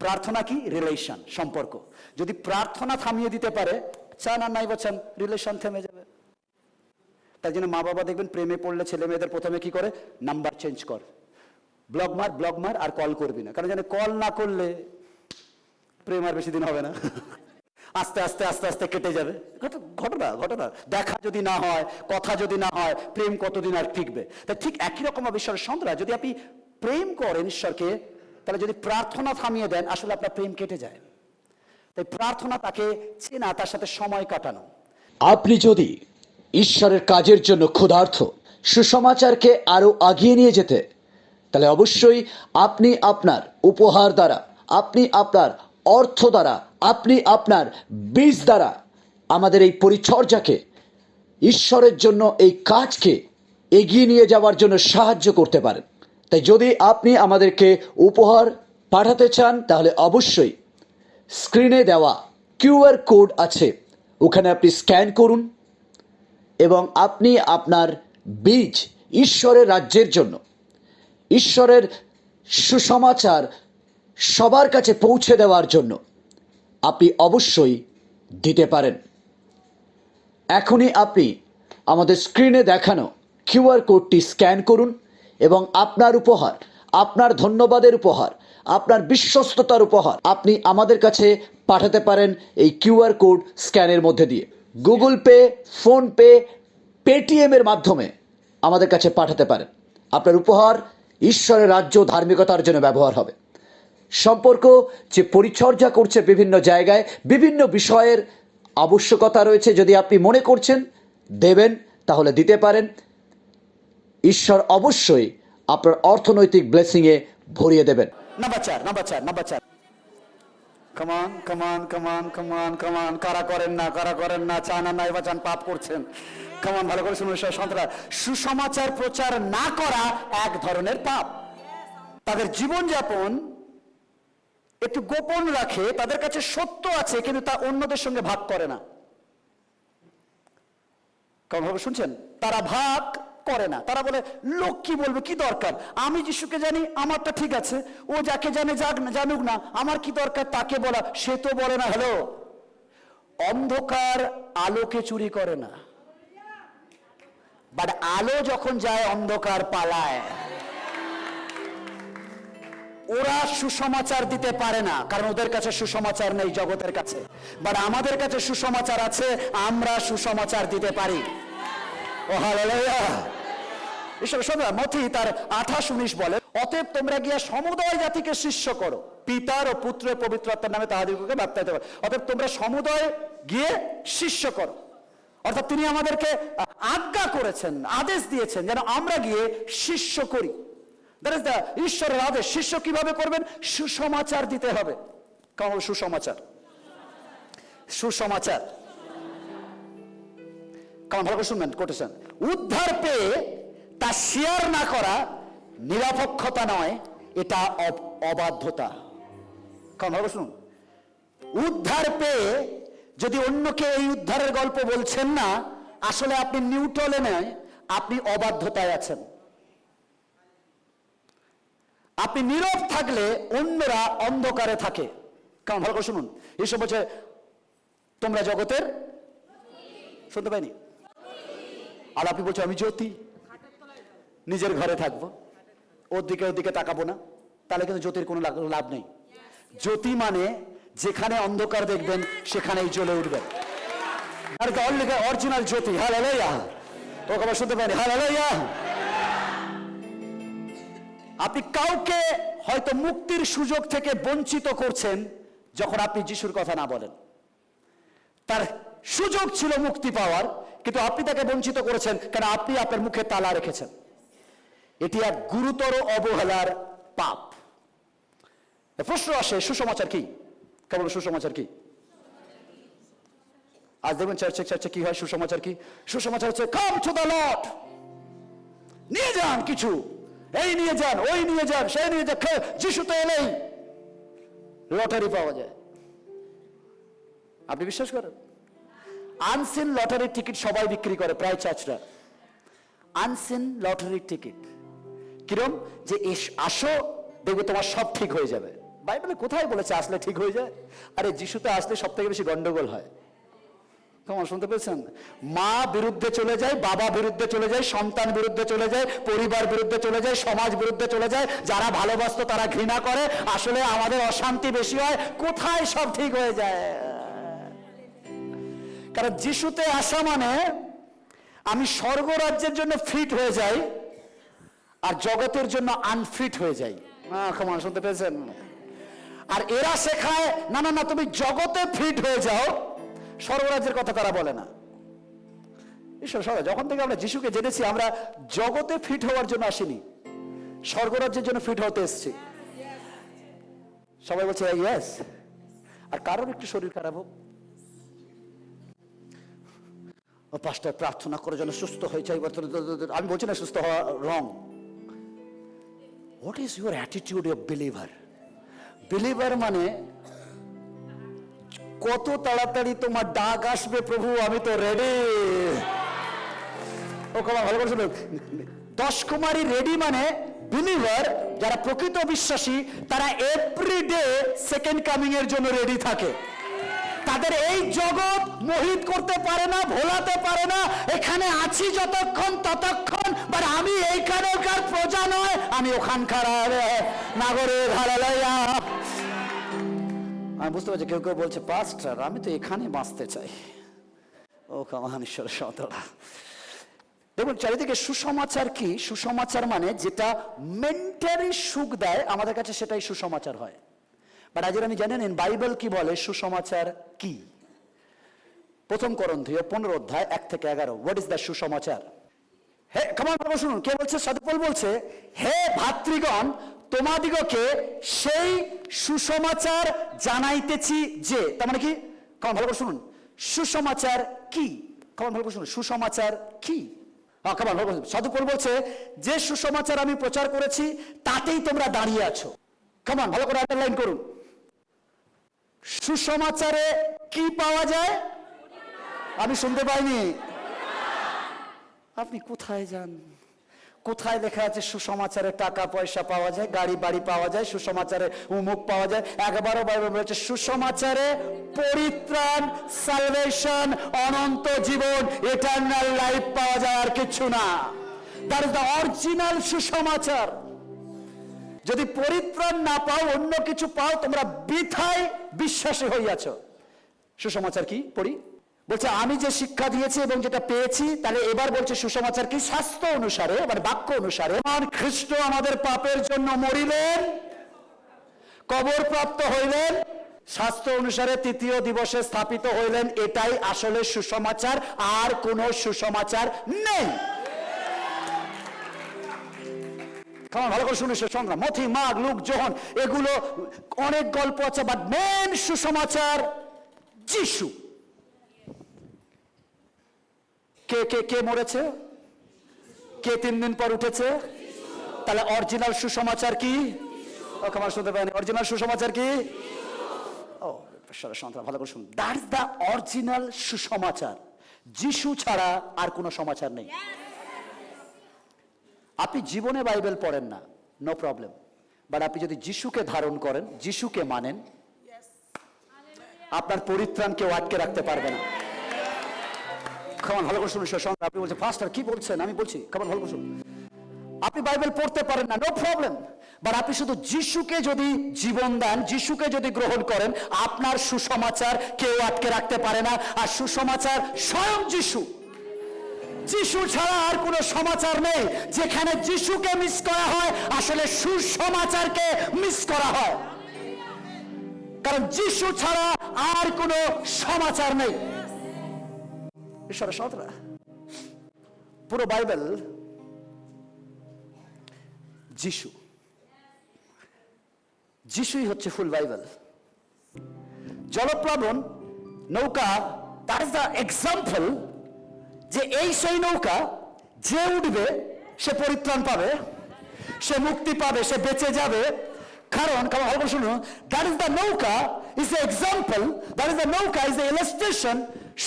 প্রার্থনা কি? রিলেশন, সম্পর্ক। যদি প্রার্থনা থামিয়ে দিতে পারে, চান আর নাই বলছেন, রিলেশন থেমে যাবে। তাই জন্য মা বাবা দেখবেন প্রেমে পড়লে ছেলে মেয়েদের প্রথমে কি করে, নাম্বার চেঞ্জ কর, ব্লক মার আর কল করবি না, কারণ জানে কল না করলে প্রেম আর বেশি দিন হবে না, আস্তে আস্তে আস্তে আস্তে কেটে যাবে। ঘটনা দেখা যদি না হয়, কথা যদি না হয়, প্রেম কতদিন আর টিকবে? তাই ঠিক একই রকম ঈশ্বরের সন্তানরা, যদি আপনি প্রেম করেন ঈশ্বরকে, তাহলে যদি প্রার্থনা থামিয়ে দেন, আসলে আপনার প্রেম কেটে যায়। তাই প্রার্থনা তাকে চেনা, তার সাথে সময় কাটানো। আপনি যদি ঈশ্বরের কাজের জন্য ক্ষুধার্ত, সুসমাচারকে আরো আগিয়ে নিয়ে যেতে, তাহলে অবশ্যই আপনি আপনার উপহার দ্বারা, আপনি আপনার অর্থ দ্বারা, আপনি আপনার বীজ দ্বারা আমাদের এই পরিচর্যাকে, ঈশ্বরের জন্য এই কাজকে এগিয়ে নিয়ে যাওয়ার জন্য সাহায্য করতে পারেন। তাই যদি আপনি আমাদেরকে উপহার পাঠাতে চান, তাহলে অবশ্যই স্ক্রিনে দেওয়া কিউআর কোড আছে, ওখানে আপনি স্ক্যান করুন এবং আপনি আপনার বীজ ঈশ্বরের রাজ্যের জন্য, ঈশ্বরের সুসমাচার সবার কাছে পৌঁছে দেওয়ার জন্য আপনি অবশ্যই দিতে পারেন। এখনই আপনি আমাদের স্ক্রিনে দেখানো কিউআর কোডটি স্ক্যান করুন এবং আপনার উপহার, আপনার ধন্যবাদের উপহার, আপনার বিশ্বস্ততার উপহার আপনি আমাদের কাছে পাঠাতে পারেন এই কিউআর কোড স্ক্যানের মধ্যে দিয়ে। গুগল পে, ফোনপে, পেটিএমের মাধ্যমে আমাদের কাছে পাঠাতে পারেন। আপনার উপহার ঈশ্বরের রাজ্য ধার্মিকতার জন্য ব্যবহার হবে। সম্পর্ক যে পরিচর্যা করছে বিভিন্ন জায়গায়, বিভিন্ন বিষয়ের আবশ্যকতা রয়েছে, যদি আপনি মনে করছেন দেবেন, তাহলে দিতে পারেন। ঈশ্বর অবশ্যই আপনার অর্থনৈতিক ব্লেসিংয়ে ভরিয়ে দেবেন। নাম্বার চার। কমান, কারা করেন না, চান আর নাই বা চান, পাপ করছেন। কমান, ভালো করে শুনুন সন্তানরা, সুসমাচার প্রচার না করা এক ধরনের পাপ। তাদের জীবনযাপন একটু গোপন রাখে, তাদের কাছে সত্য আছে কিন্তু তা অন্যদের সঙ্গে ভাগ করে না। কেমন ভাবে শুনছেন? তারা ভাগ করে না, তারা বলে লোক কি বলবে, কি দরকার, আমি যিশুকে জানি, আমারটা ঠিক আছে, ও যাকে জানে জানুক না, আমার কি দরকার তাকে বলা, সে তো বলে না। হ্যালো, অন্ধকার আলোকে চুরি করে না, বাট আলো যখন যায় অন্ধকার পালায়। ওরা সুসমাচার দিতে পারে না, কারণ ওদের কাছে সুসমাচার নেই জগতের কাছে, বাট আমাদের কাছে সুসমাচার আছে, আমরা সুসমাচার দিতে পারি। ও হালেলুয়া! ঈশ্বরের সন্তান, মথি তার 28-19 বলে, অতএব তোমরা গিয়া সমুদয় জাতিকে শিষ্য করো, পিতার ও পুত্রের পবিত্র আত্মার নামে তাহাদিগকে বাপ্তাইতে পারো। অতএব তোমরা সমুদয় গিয়ে শিষ্য করো, অর্থাৎ তিনি আমাদেরকে আজ্ঞা করেছেন, আদেশ দিয়েছেন যেন আমরা গিয়ে শিষ্য করি। দ্যাট ইজ দ্য ঈশ্বরের আদেশ। শিষ্য কিভাবে করবেন? সুসমাচার দিতে হবে। কেমন সুসমাচার? সুসমাচার কেমন? ভালো করে শুনবেন কোটেশন। উদ্ধার পেয়ে তা শেয়ার না করা নিরপেক্ষতা নয়, এটা অবাধ্যতা। কেমন? ভালো করে শুনুন। উদ্ধার পেয়ে যদি অন্যকে এই উদ্ধারের গল্প বলছেন না, আসলে আপনি নিউট্রালে নয়, আপনি অবাধ্যতায় আছেন। আপনি নীরব থাকলে অন্যরা অন্ধকারে থাকে। কেমন? ভালো করে শুনুন। এইসব বলছে তোমরা জগতের, শুনতে পাইনি? আর আপনি বলছেন আমি জ্যোতি, নিজের ঘরে থাকবো, ওদিকে তাকাবো না, তাহলে কিন্তু জ্যোতির কোনো লাভ নেই। জ্যোতি মানে যেখানে অন্ধকার দেখবেন সেখানেই জ্বলে উঠবেন। আর অরিজিনাল জ্যোতি। হালেলুয়া। ও কথা শুনতে পাইনি? হালেলুয়া। আপনি কাউকে হয়তো মুক্তির সুযোগ থেকে বঞ্চিত করছেন যখন আপনি যিশুর কথা না বলেন। তার সুযোগ ছিল মুক্তি পাওয়ার, কিন্তু আপনি তাকে বঞ্চিত করেছেন কারণ আপনি আপনার মুখে তালা রেখেছেন। এটি এক গুরুতর অবহেলার পাপ। প্রশ্ন আসে, সুসমাচার কি? কেবল সুসমাচার কি? আজ দেখবেন চার্চে কি হয়? সুসমাচার কি? সুসমাচার হচ্ছে কাম টু দ্য লর্ড, নিয়ে যান কিছু, এই নিয়ে যান, ওই নিয়ে যান, সেই নিয়ে যান, যিশু তো এলেই লটারি পাওয়া যায়। আপনি বিশ্বাস করেন? আনসিন লটারির টিকিট সবাই বিক্রি করে, প্রায় চার্চরা। আনসিন লটারির টিকিট কিরম? যে আসো, দেখবে তোমার সব ঠিক হয়ে যাবে। বাইবেলে কোথায় বলেছে আসলে ঠিক হয়ে যায়? আরে যিশুতে আসলে সব থেকে বেশি গন্ডগোল হয়। কেমন? শুনতে পেয়েছেন? মা বিরুদ্ধে চলে যায়, বাবা বিরুদ্ধে চলে যায়, সন্তান বিরুদ্ধে চলে যায়, পরিবার বিরুদ্ধে চলে যায়, সমাজ বিরুদ্ধে চলে যায়, যারা ভালোবাসতো তারা ঘৃণা করে। আসলে আমাদের অশান্তি বেশি হয়। কোথায় সব ঠিক হয়ে যায়? কারণ যিশুতে আসা মানে আমি স্বর্গরাজ্যের জন্য ফিট হয়ে যাই আর জগতের জন্য আনফিট হয়ে যাই। কেমন? শুনতে পেয়েছেন? আর এরা শেখায় না না না, তুমি জগতে ফিট হয়ে যাও, স্বর্গরাজ্যের কথা তারা বলে না। ঈশ্বর সবাই, যখন থেকে আমরা যিশুকে জেনেছি, আমরা জগতে ফিট হওয়ার জন্য আসিনি, স্বর্গরাজ্যের জন্য ফিট হতে এসেছি। সবাই বলছে ইয়েস। আর কারোর একটু শরীর খারাপ হোক, ও পাঁচটায় প্রার্থনা করে যেন সুস্থ হয়ে যায়। আমি বলছি না সুস্থ হওয়া রং। What is your attitude of believer? Believer মানে কত তাড়াতাড়ি তোমার ডাক আসবে, প্রভু আমি তো রেডি। ও কথা ভালো করে শুনুন। 10 কুমারী রেডি মানে বিলিভার, যারা প্রকৃত বিশ্বাসী, তারা এভরিডে সেকেন্ড কামিং এর জন্য রেডি থাকে। তাদের এই জগৎ মোহিত করতে পারে না, ভোলাতে পারে না। এখানে আছি যতক্ষণ ততক্ষণ, বাট আমি এইখানকার প্রজা নয়, আমি ওখানকার নাগরিক। হালেলুয়া। আমি বুঝতে পারছি কেউ কেউ বলছে পাস্টার আমি তো এখানে বাঁচতে চাই। ও কামান ঈশ্বরের সন্তানরা, দেখুন চারিদিকে সুসমাচার কি? সুসমাচার মানে যেটা মেন্টালি সুখ দেয় আমাদের কাছে, সেটাই সুসমাচার হয়। বাট আজ আপনি জানেন বাইবেল কি বলে সুসমাচার কি? 1 করন্থীয় 15 অধ্যায় 1 থেকে 11। হোয়াট ইজ দ্য সুসমাচার? হে কেমন শুনুন, কে বলছে? সাধু পৌল বলছে, হে ভাতৃগণ, তোমাদিগকে সেই সুসমাচার জানাইতেছি যে। তার মানে কি? কেমন ভালো করে শুনুন, সুসমাচার কি? কেমন ভালো করে শুনুন, সুসমাচার কি? কেমন ভালো করে সাধু পৌল বলছে, যে সুসমাচার আমি প্রচার করেছি তাতেই তোমরা দাঁড়িয়ে আছো। কেমন ভালো করে আন্ডারলাইন করুন। সুসমাচারে কি পাওয়া যায়? আমি শুনতে পাইনি। আপনি কোথায় যান? কোথায় লেখা আছে সুসমাচারে টাকা পয়সা পাওয়া যায়, গাড়ি বাড়ি পাওয়া যায়, সুসমাচারে উমুক পাওয়া যায়? একবারও বাইবেল বলেছে সুসমাচারে পরিত্রাণ, সালভেশন, অনন্ত জীবন, ইটারনাল লাইফ পাওয়া যায়, আর কিছু না। দ্যাট ইজ দ্য অরিজিনাল সুসমাচার। যদি পরিত্রাণ না পাও, অন্য কিছু পাও, তোমরা বৃথায় বিশ্বাসী হইয়াছ। সুসমাচার কি? পড়ি। বলছে আমি যে শিক্ষা দিয়েছি এবং যেটা পেয়েছি, তাহলে এবার বলছে সুসমাচার কি? স্বাস্থ্য অনুসারে, মানে বাক্য অনুসারে, খ্রিস্ট আমাদের পাপের জন্য মরিলেন, কবর প্রাপ্ত হইলেন, স্বাস্থ্য অনুসারে তৃতীয় দিবসে স্থাপিত হইলেন। এটাই আসলে সুসমাচার, আর কোনো সুসমাচার নেই। ভালো করে শুনে সংগ্রাম, মথি, মার্ক, লুক, যোহন, এগুলো অনেক গল্প আছে, বাট মেন সুসমাচার যিশু। কে কে কে মরেছে? কে 3 দিন পর উঠেছে? তাহলে অরিজিনাল সুসমাচার কি? আমার শুনতে পারেন, অরিজিনাল সুসমাচার কি? ও সন্তান ভালো করে শুনুন, দ্যাট ইজ দ্য অরিজিনাল সুসমাচার। যিশু ছাড়া আর কোনো সমাচার নেই। আপনি জীবনে বাইবেল পড়েন না, নো প্রবলেম, বাট আপনি যদি যিশুকে ধারণ করেন, যিশুকে মানেন, আপনার পরিত্রাণ কেউ আটকে রাখতে পারবে না। কেমন ভালো করে শুনুন সঙ্গে, আপনি বলছেন পাস্টার কি বলছেন? আমি বলছি কেমন ভালো করে শুনুন, আপনি বাইবেল পড়তে পারেন না, নো প্রবলেম, বাট আপনি শুধু যিশুকে যদি জীবন দেন, যিশুকে যদি গ্রহণ করেন, আপনার সুসমাচার কেউ আটকে রাখতে পারে না। আর সুসমাচার স্বয়ং যিশু। যিশু ছাড়া আর কোনো সমাচার নেই। যেখানে যিশুকে মিস করা হয়, আসলে সুসমাচারকে মিস করা হয়, কারণ যিশু ছাড়া আর কোনো সমাচার নেই। ঈশ্বরের সন্তানরা, পুরো বাইবেল যিশু, যিশুই হচ্ছে ফুল বাইবেল। জলপ্লাবন নৌকা, দ্যাট ইজ দ্য এক্সাম্পল, যে এই সেই নৌকা, যে উঠবে সে পরিত্রাণ পাবে, সে মুক্তি পাবে, সে বেঁচে যাবে। কারণ ভালো শুনুন, দ্যাট ইজ দ্য নৌকা, is the example, that is the নৌকা, ইজ দ্য ইলাস্ট্রেশন।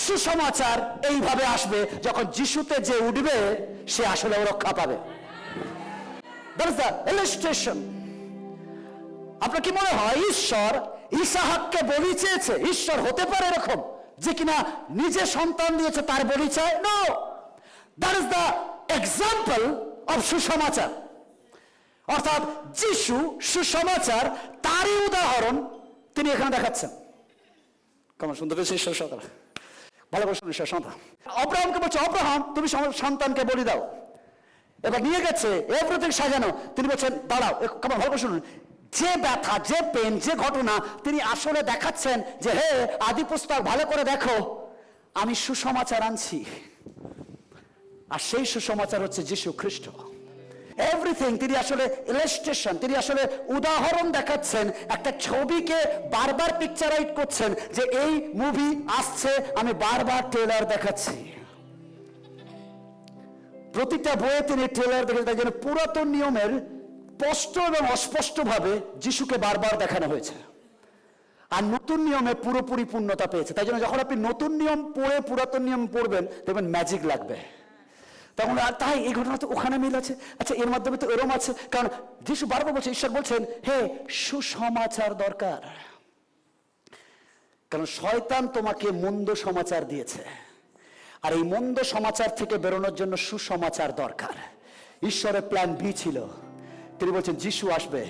সুসমাচার এইভাবে আসবে, যখন যিশুতে যে উঠবে সে আসলে রক্ষা পাবে। That is the illustration. আপনার কি মনে হয় ঈশ্বর ইসাহাককে বলি চেয়েছে? ঈশ্বর হতে পারে এরকম যে কিনা নিজে সন্তান দিয়েছে তার বলি চায়? No, that is the example of সুসমাচার। অর্থাৎ যিশু সুসমাচার, তারই উদাহরণ তিনি এখানে দেখাচ্ছেন। কেমন শুনতে পেয়েছি ঈশ্বর সন্তান? ভালো করে শুনুন ঈশ্বর সন্তান। অব্রাহামকে বলছে, অব্রাহাম তুমি সন্তানকে বলি দাও। এবার নিয়ে গেছে, এভরিথিং সাজানো, তিনি বলছেন দাঁড়াও। কেমন ভালো করে শুনুন, যে ব্যথা, যে পেন, যে ঘটনা, তিনি আসলে দেখাচ্ছেন যে হে আদি পুস্তক ভালো করে দেখো, আমি সুসমাচার আনছি। আর সেই সুসমাচার হচ্ছে যিশু খ্রিস্ট। এভরিথিং তিনি আসলে ইলাস্ট্রেশন, তিনি আসলে উদাহরণ দেখাচ্ছেন, একটা ছবিকে বারবার পিকচারাইজ করছেন যে এই মুভি আসছে, আমি বারবার ট্রেলার দেখাচ্ছি। প্রতিটা বইয়ে তিনি ট্রেলার দেখেছেন, তাই জন্য পুরাতন নিয়মের স্পষ্ট এবং অস্পষ্ট ভাবে যিশুকে বারবার দেখানো হয়েছে, আর নতুন নিয়মে পুরোপুরি পূর্ণতা পেয়েছে। তাই জন্য যখন আপনি নতুন নিয়ম পড়ে পুরাতন নিয়ম পড়বেন, দেখবেন ম্যাজিক লাগবে। তখন আর তাই এই ঘটনা তো ওখানে মিল আছে, আচ্ছা এর মাধ্যমে তো এরম আছে। কারণ যিশু বারবার বলছে, ঈশ্বর বলছেন হে সুসমাচার দরকার, কারণ শয়তান তোমাকে মন্দ সমাচার দিয়েছে, আর এই মন্দ সমাচার থেকে বেরোনোর জন্য সুসমাচার দরকার। ঈশ্বরের প্ল্যান বি ছিল, তিনি বলছেন যিশু আসবে,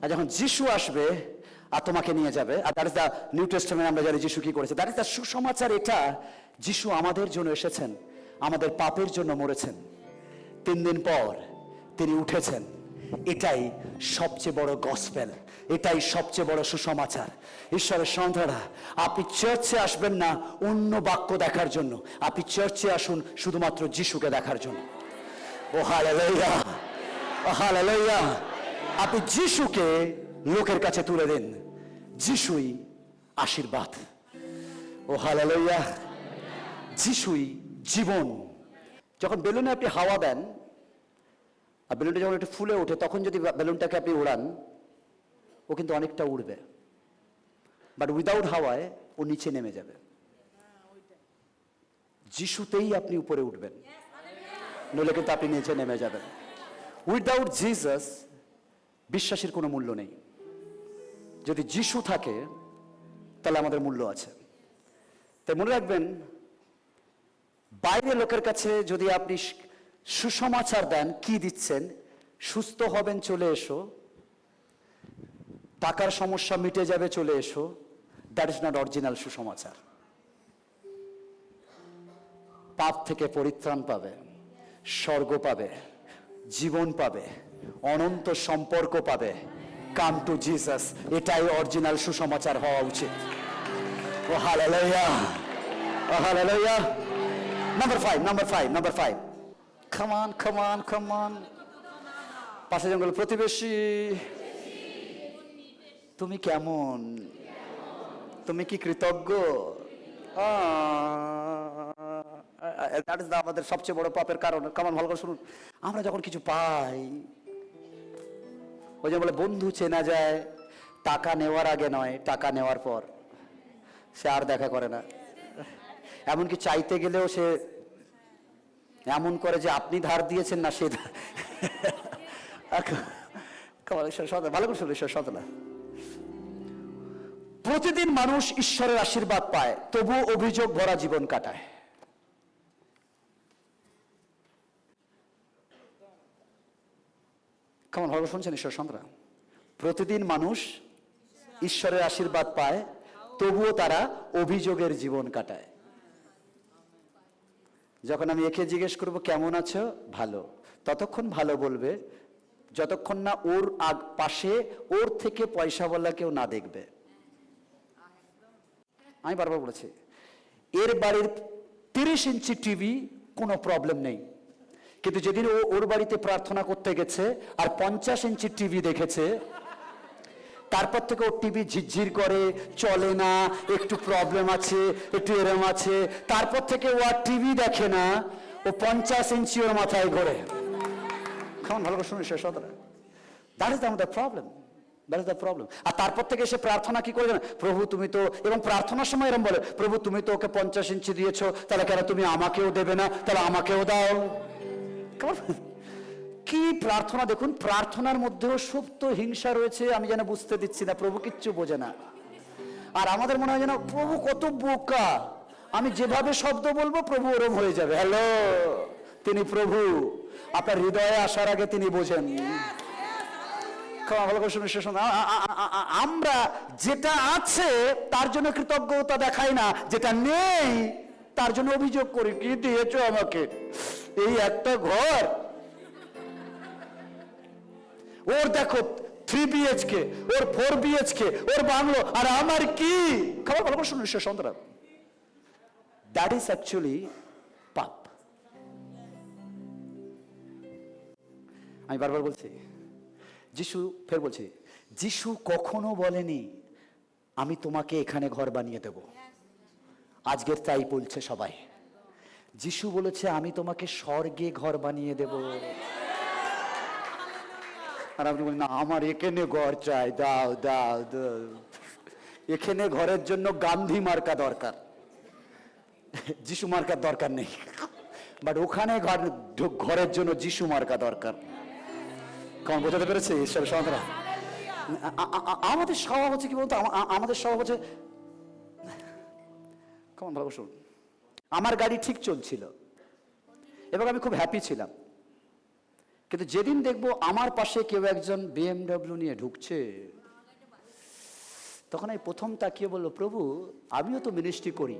আর যখন যিশু আসবে আর তোমাকে নিয়ে যাবে। আর that is the New Testament. আমরা জানি যিশু কি করেছে, দ্যাট ইজ দ্য সুসমাচার। এটা যিশু আমাদের জন্য এসেছেন, আমাদের পাপের জন্য মরেছেন, 3 দিন পর তিনি উঠেছেন। এটাই সবচেয়ে বড় গসপেল, এটাই সবচেয়ে বড় সুসমাচার। ঈশ্বরের সন্তানরা, আপনি চার্চে আসবেন না অন্য বাক্য দেখার জন্য, আপনি চার্চে আসুন শুধুমাত্র যিশুকে দেখার জন্য। ও হালেলুয়া, ও হালেলুয়া। আপনি যিশুকে লোকের কাছে তুলে দিন, যিশুই আশীর্বাদ। ও হালেলুয়া। যিশুই জীবন। যখন বেলুনে আপনি হাওয়া দেন, আর বেলুনটা যখন একটু ফুলে ওঠে, তখন যদি বেলুনটাকে আপনি উড়ান, ও কিন্তু অনেকটা উড়বে, বাট উইদাউট হাওয়ায় ও নিচে নেমে যাবে। যিশুতেই আপনি উপরে উঠবেন, নইলে কিন্তু আপনি নিচে নেমে যাবেন। উইদাউট জিসাস বিশ্বাসের কোনো মূল্য নেই। যদি যিশু থাকে তাহলে আমাদের মূল্য আছে। তাই মনে রাখবেন, বাইরে লোকের কাছে যদি আপনি সুসমাচার দেন, কি দিচ্ছেন? সুস্থ হবেন, চলে এসো, টাকার সমস্যা মিটে যাবে, চলে এসো, দ্যাট ইজ নট অরিজিনাল সুসমাচার। পাপ থেকে পরিত্রাণ পাবে, স্বর্গ পাবে, জীবন পাবে, অনন্ত সম্পর্ক পাবে। কাম টু জিসাস, এটাই অরিজিনাল সুসমাচার হওয়া উচিত। ও হালেলুয়া, ও হালেলুয়া। Number 5 come on. পাশে জঙ্গল প্রতিবেশী, তুমি কেমন? তুমি কি কৃতজ্ঞ? দ্যাট ইজ আমাদের সবচেয়ে বড় পাপের কারণ। কেমন ভালো করে শুনুন, আমরা যখন কিছু পাই, ওই যে বলে বন্ধু চেনা যায় টাকা নেওয়ার আগে নয়, টাকা নেওয়ার পর। সে আর দেখা করে না, এমনকি চাইতে গেলেও সে এমন করে যে আপনি ধার দিয়েছেন না সে ভালো করে শুনুন, ঈশ্বর সতলা। প্রতিদিন মানুষ ঈশ্বরের আশীর্বাদ পায়, তবু অভিযোগ ভরা জীবন কাটায়। কেমন ভালো শুনছেন ঈশ্বর সন্তানরা? প্রতিদিন মানুষ ঈশ্বরের আশীর্বাদ পায়, তবুও তারা অভিযোগের জীবন কাটায়। যখন আমি একে জিজ্ঞেস করব কেমন আছো, ভালো, ততক্ষণ ভালো বলবে যতক্ষণ না ওর পাশে ওর থেকে পয়সা বলা কেউ না দেখবে। আমি বারবার বলেছি, এর বাড়ির 30 ইঞ্চি টিভি কোনো প্রবলেম নেই, কিন্তু যেদিন ও ওর বাড়িতে প্রার্থনা করতে গেছে আর 50 ইঞ্চি টিভি দেখেছে, তারপর থেকে ওর টিভি ঝিরঝির করে, চলে না, একটু প্রবলেম আছে, একটু এরম আছে, তারপর থেকে ও আর টিভি দেখে না, ও 50 ইঞ্চি ওর মাথায় ঘোরে। কেমন ভালো করে শুনিস সদরা, that is the problem, that is the problem. আর তারপর থেকে সে প্রার্থনা কি করে জানো? প্রভু তুমি তো, এবং প্রার্থনার সময় এরকম বলে, প্রভু তুমি তো ওকে 50 ইঞ্চি দিয়েছো, তাহলে কেন তুমি আমাকেও দেবে না? তাহলে আমাকেও দাও। কি প্রার্থনা দেখুন, প্রার্থনার মধ্যেও সুপ্ত হিংসা রয়েছে। আমি যেন বুঝতে দিচ্ছি না, প্রভু কিচ্ছু বোঝে না। আর আমাদের মনে হয় যেন প্রভু কত বোকা, আমি যেভাবে শব্দ বলবো প্রভু ওরম হয়ে যাবে। হ্যালো, তিনি প্রভু, আপনার হৃদয়ে আসার আগে তিনি বোঝেন। আমরা যেটা আছে তার জন্য কৃতজ্ঞতা দেখাই না, যেটা নেই তার জন্য অভিযোগ করি, কি দিয়েছো আমাকে? এই একটা ঘর, ওর দেখো 3 BHK, ওর 4 BHK, ওর বাংলো, আর আমার কি? খাবার ভালো করে শুনুন সন্তান, দ্যাট ইজ অ্যাকচুয়ালি পাপ। আমি বারবার বলছি, যিশু, ফের বলছি, যিশু কখনো বলেনি আমি তোমাকে এখানে ঘর বানিয়ে দেব। আজকের তাই বলছে সবাই। যিশু বলেছে আমি তোমাকে স্বর্গে ঘর বানিয়ে দেব। আর আপনি বলেন না আমার এখানে ঘর চাই, দাও দাও দাও। এখানে ঘরের জন্য গান্ধী মার্কা দরকার, যিশু মার্কার দরকার নেই, বাট ওখানে ঘরের জন্য যিশু মার্কা দরকার। কেমন বোঝাতে পেরেছে ঈশ্বরের সন্তানরা? আমাদের স্বভাব হচ্ছে কি বলতো, আমাদের স্বভাব হচ্ছে, কেমন ভালো শুন, আমার গাড়ি ঠিক চলছিল এবং আমি খুব হ্যাপি ছিলাম, কিন্তু যেদিন দেখবো আমার পাশে কেউ একজন BMW নিয়ে ঢুকছে, তখন আমি প্রথম তাকিয়ে বললো, প্রভু আমিও তো মিনিস্ট্রি করি,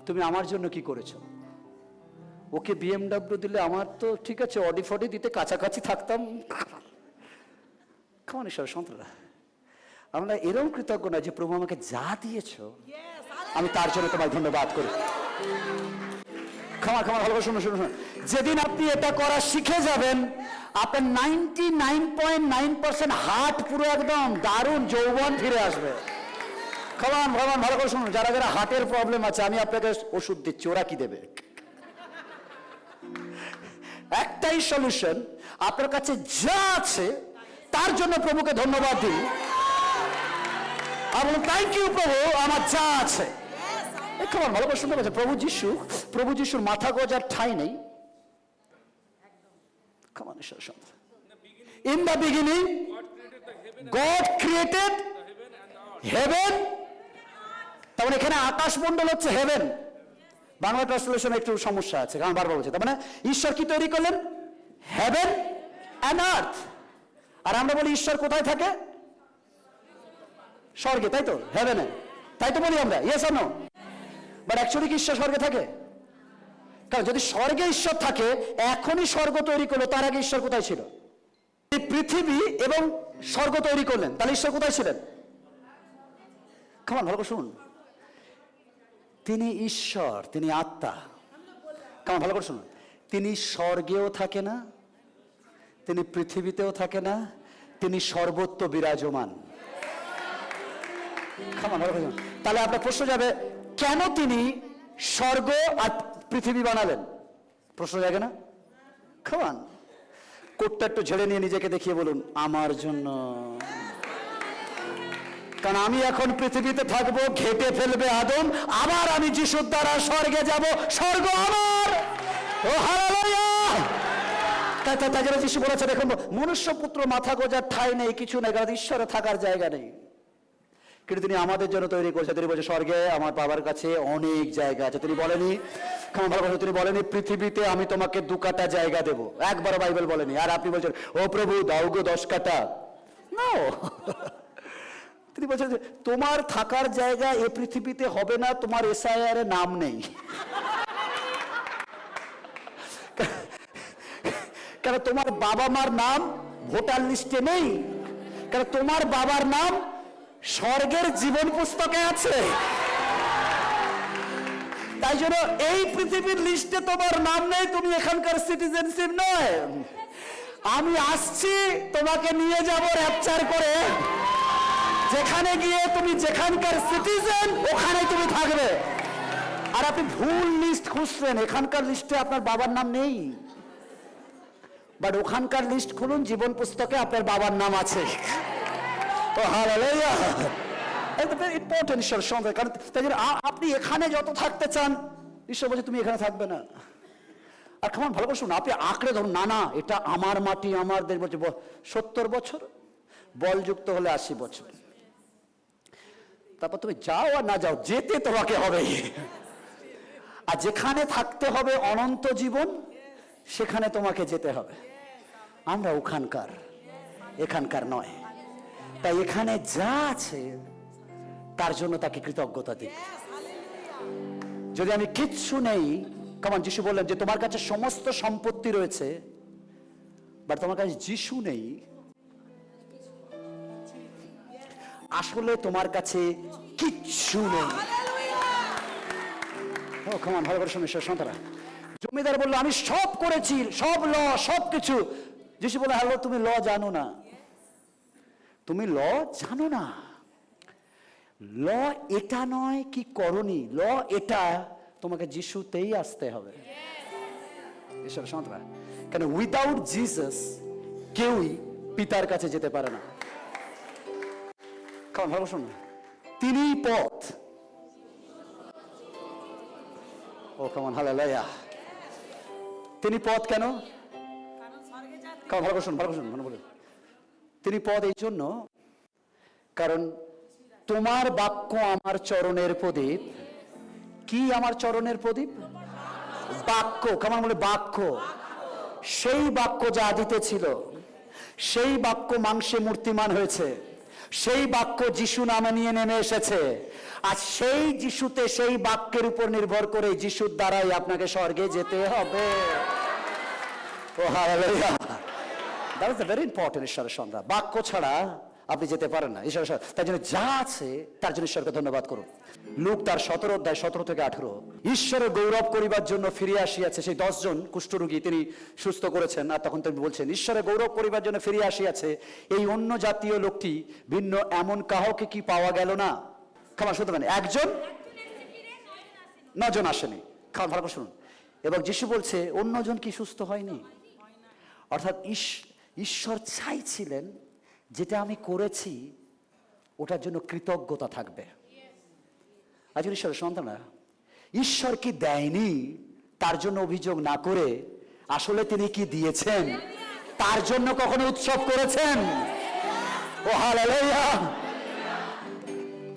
তুমি আমার জন্য কি করেছো? ওকে BMW দিলে আমার তো ঠিক আছে, অডি ফডি দিতে কাছাকাছি থাকতাম। কেমন ঈশ্বর সন্তানরা, আমরা এরকম কৃতজ্ঞ না যে প্রভু আমাকে যা দিয়েছো আমি তার জন্য তোমায় ধন্যবাদ করি। খামার ভালো শুনুন শুনুন, যেদিন আপনি এটা করা শিখে যাবেন, আপনার 99.9% হার্ট পুরো একদম দারুণ যৌবন ফিরে আসবে। খামান ভালো করে শুনুন, যারা যারা হার্টের প্রবলেম আছে, আমি আপনাকে ওষুধ দিচ্ছি, ওরা কি দেবে? একটাই সলিউশন, আপনার কাছে যা আছে তার জন্য প্রভুকে ধন্যবাদ দিন। আর বলুন থ্যাংক ইউ প্রভু, আমার যা আছে। কেমন ভালো করে শুনতে পাচ্ছে, প্রভু যিশুর মাথা গজার ঠাঁই নেই। In the beginning god created haven. তার মানে এখানে আকাশমণ্ডল হচ্ছে হেভেন। বাংলা ট্রান্সলেশন একটু সমস্যা আছে, কারণ বারবার বলছে, তার মানে ঈশ্বর কি তৈরি করলেন? Heaven and earth. আর আমরা বলি ঈশ্বর কোথায় থাকে? স্বর্গে, তাই তো? হেভেনে, তাই তো বলি আমরা, yes or no? But actually কি ঈশ্বর স্বর্গে থাকে? কারণ যদি স্বর্গে ঈশ্বর থাকে, এখনই স্বর্গ তৈরি করলো, তার আগে ঈশ্বর কোথায় ছিল? এই পৃথিবী এবং স্বর্গ তৈরি করলেন, তাহলে ঈশ্বর কোথায় ছিলেন? কেমন ভালো করে শুনুন, তিনি ঈশ্বর, তিনি আত্মা। কেমন ভালো করে শুনুন, তিনি স্বর্গেও থাকে না, তিনি পৃথিবীতেও থাকে না, তিনি সর্বত্র বিরাজমান। কেমন ভালো করে শুনুন। তাহলে আপনার প্রশ্ন যাবে, কেন তিনি স্বর্গ আর পৃথিবী বানালেন? প্রশ্ন জাগে না? খাওয়ান কোটটা একটু ঝেড়ে নিয়ে নিজেকে দেখিয়ে বলুন, আমার জন্য। কারণ আমি এখন পৃথিবীতে থাকবো, ঘেটে ফেলবে আদম, আবার আমি যিশুর দ্বারা স্বর্গে যাব, স্বর্গ আমার। ও হালেলুয়া! তাই জন্য যিশু বলেছে, দেখুন মনুষ্য পুত্র মাথা গোজার ঠাঁই নেই, কিছু নেই, কারণ ঈশ্বরে থাকার জায়গা নেই। কিন্তু তিনি আমাদের জন্য তৈরি করেছে। তিনি বলছে, স্বর্গে আমার বাবার কাছে অনেক জায়গা আছে। তিনি বলেনি, কেমন ভালো কথা, তিনি বলেনি পৃথিবীতে আমি তোমাকে 2 কাঠা জায়গা দেব, একবার বাইবেল বলেনি। আর আপনি বলছেন, ও প্রভু দাও গো 10 কাঠা। না, তিনি বলছেন যে তোমার থাকার জায়গা এ পৃথিবীতে হবে না, তোমার এসআইআর এ নাম নেই। কেন তোমার বাবা মার নাম ভোটার লিস্টে নেই, কারণ তোমার বাবার নাম স্বর্গের জীবন পুস্তকে আছে। তাই জন্য এই পৃথিবীর লিস্টে তোমার নাম নেই, তুমি এখানকার সিটিজেনশিপ নয়। আমি আসছি তোমাকে নিয়ে যাব র্যাপচার করে, যেখানে গিয়ে তুমি যেখানকার সিটিজেন ওখানে তুমি থাকবে। আর আপনি ভুল লিস্ট খুঁজছেন, এখানকার লিস্টে আপনার বাবার নাম নেই, বাট ওখানকার লিস্ট খুলুন, জীবন পুস্তকে আপনার বাবার নাম আছে। ইম্পর্টেন্ট ঈশ্বরের সঙ্গে, কারণ আপনি এখানে যত থাকতে চান, ঈশ্বর বলছে তুমি এখানে থাকবে না। আর কেমন ভালো করে শুনুন, আপনি আঁকড়ে ধরুন, না না এটা আমার মাটি, আমার দেশ, বলছে 70 বছর, বলযুক্ত হলে 80 বছর, তারপর তুমি যাও আর না যাও, যেতে তোমাকে হবে। আর যেখানে থাকতে হবে অনন্ত জীবন, সেখানে তোমাকে যেতে হবে। আমরা ওখানকার, এখানকার নয়। তাই এখানে যা আছে তার জন্য তাকে কৃতজ্ঞতা দিই। যদি আমি কিচ্ছু নেই, কেমন যিশু বললেন যে তোমার কাছে সমস্ত সম্পত্তি রয়েছে, বাট তোমার কাছে যিশু নেই, আসলে তোমার কাছে কিচ্ছু নেই। ও কেমন ভালো করে শুনে সন্তানরা, জমিদার বললো আমি সব করেছি, সব ল সব কিছু। যিশু বলে, হ্যালো তুমি ল জানো না, তুমি ল জানো না। ল এটা নয় কি করনি, ল এটা তোমাকে যিশুতেই আসতে হবে। ঈশ্বর সন্তানরা, কেন উইদাউট জিসাস কেউই পিতার কাছে যেতে পারে না। কেমন ভালো শুনুন, তিনি পথ। ও কেমন হালেলুয়া! তিনি পথ কেন? কেমন ভালো শুনুন, ভালো শুনুন, মনে বলুন, তিনি পথ এই জন্য, কারণ তোমার বাক্য আমার চরণের প্রদীপ। কি আমার চরণের প্রদীপ? বাক্য। কেমন বলে? বাক্য। সেই বাক্য যা আদিতে ছিল, সেই বাক্য মাংসে মূর্তিমান হয়েছে, সেই বাক্য যিশু নামে নিয়ে নেমে এসেছে। আর সেই যিশুতে, সেই বাক্যের উপর নির্ভর করে যিশুর দ্বারাই আপনাকে স্বর্গে যেতে হবে। ও hallelujah! That is very important. ঈশ্বরের সন্ধ্যা, বাক্য ছাড়া আপনি যেতে পারেন না ঈশ্বরের। তাই জন্য যা আছে তার জন্য ঈশ্বরকে ধন্যবাদ করুন। লুক তার 17 অধ্যায় 17 থেকে 18, ঈশ্বরের গৌরব করিবার জন্য ফিরে আসিয়াছে। সেই 10 জন কুষ্ঠরোগী তিনি সুস্থ করেছেন, আর তখন তিনি বলছেন ঈশ্বরের গৌরব করিবার জন্য ফিরে আসিয়াছে এই অন্য জাতীয় লোকটি ভিন্ন এমন কাহকে কি পাওয়া গেল না। ক্ষমা শুনতে পারেন, একজন 9 জন আসেনি। খাওয়ান ভালো করে শুনুন। এবং যিশু বলছে অন্যজন কি সুস্থ হয়নি? অর্থাৎ ঈশ্বর চাইছিলেন যেটা আমি করেছি ওটার জন্য কৃতজ্ঞতা থাকবে। আজ ঈশ্বরের সন্তানরা, ঈশ্বর কি দেয়নি তার জন্য অভিযোগ না করে, আসলে তিনি কি দিয়েছেন তার জন্য কখনো উৎসব করেছেন? ও হালেলুয়া!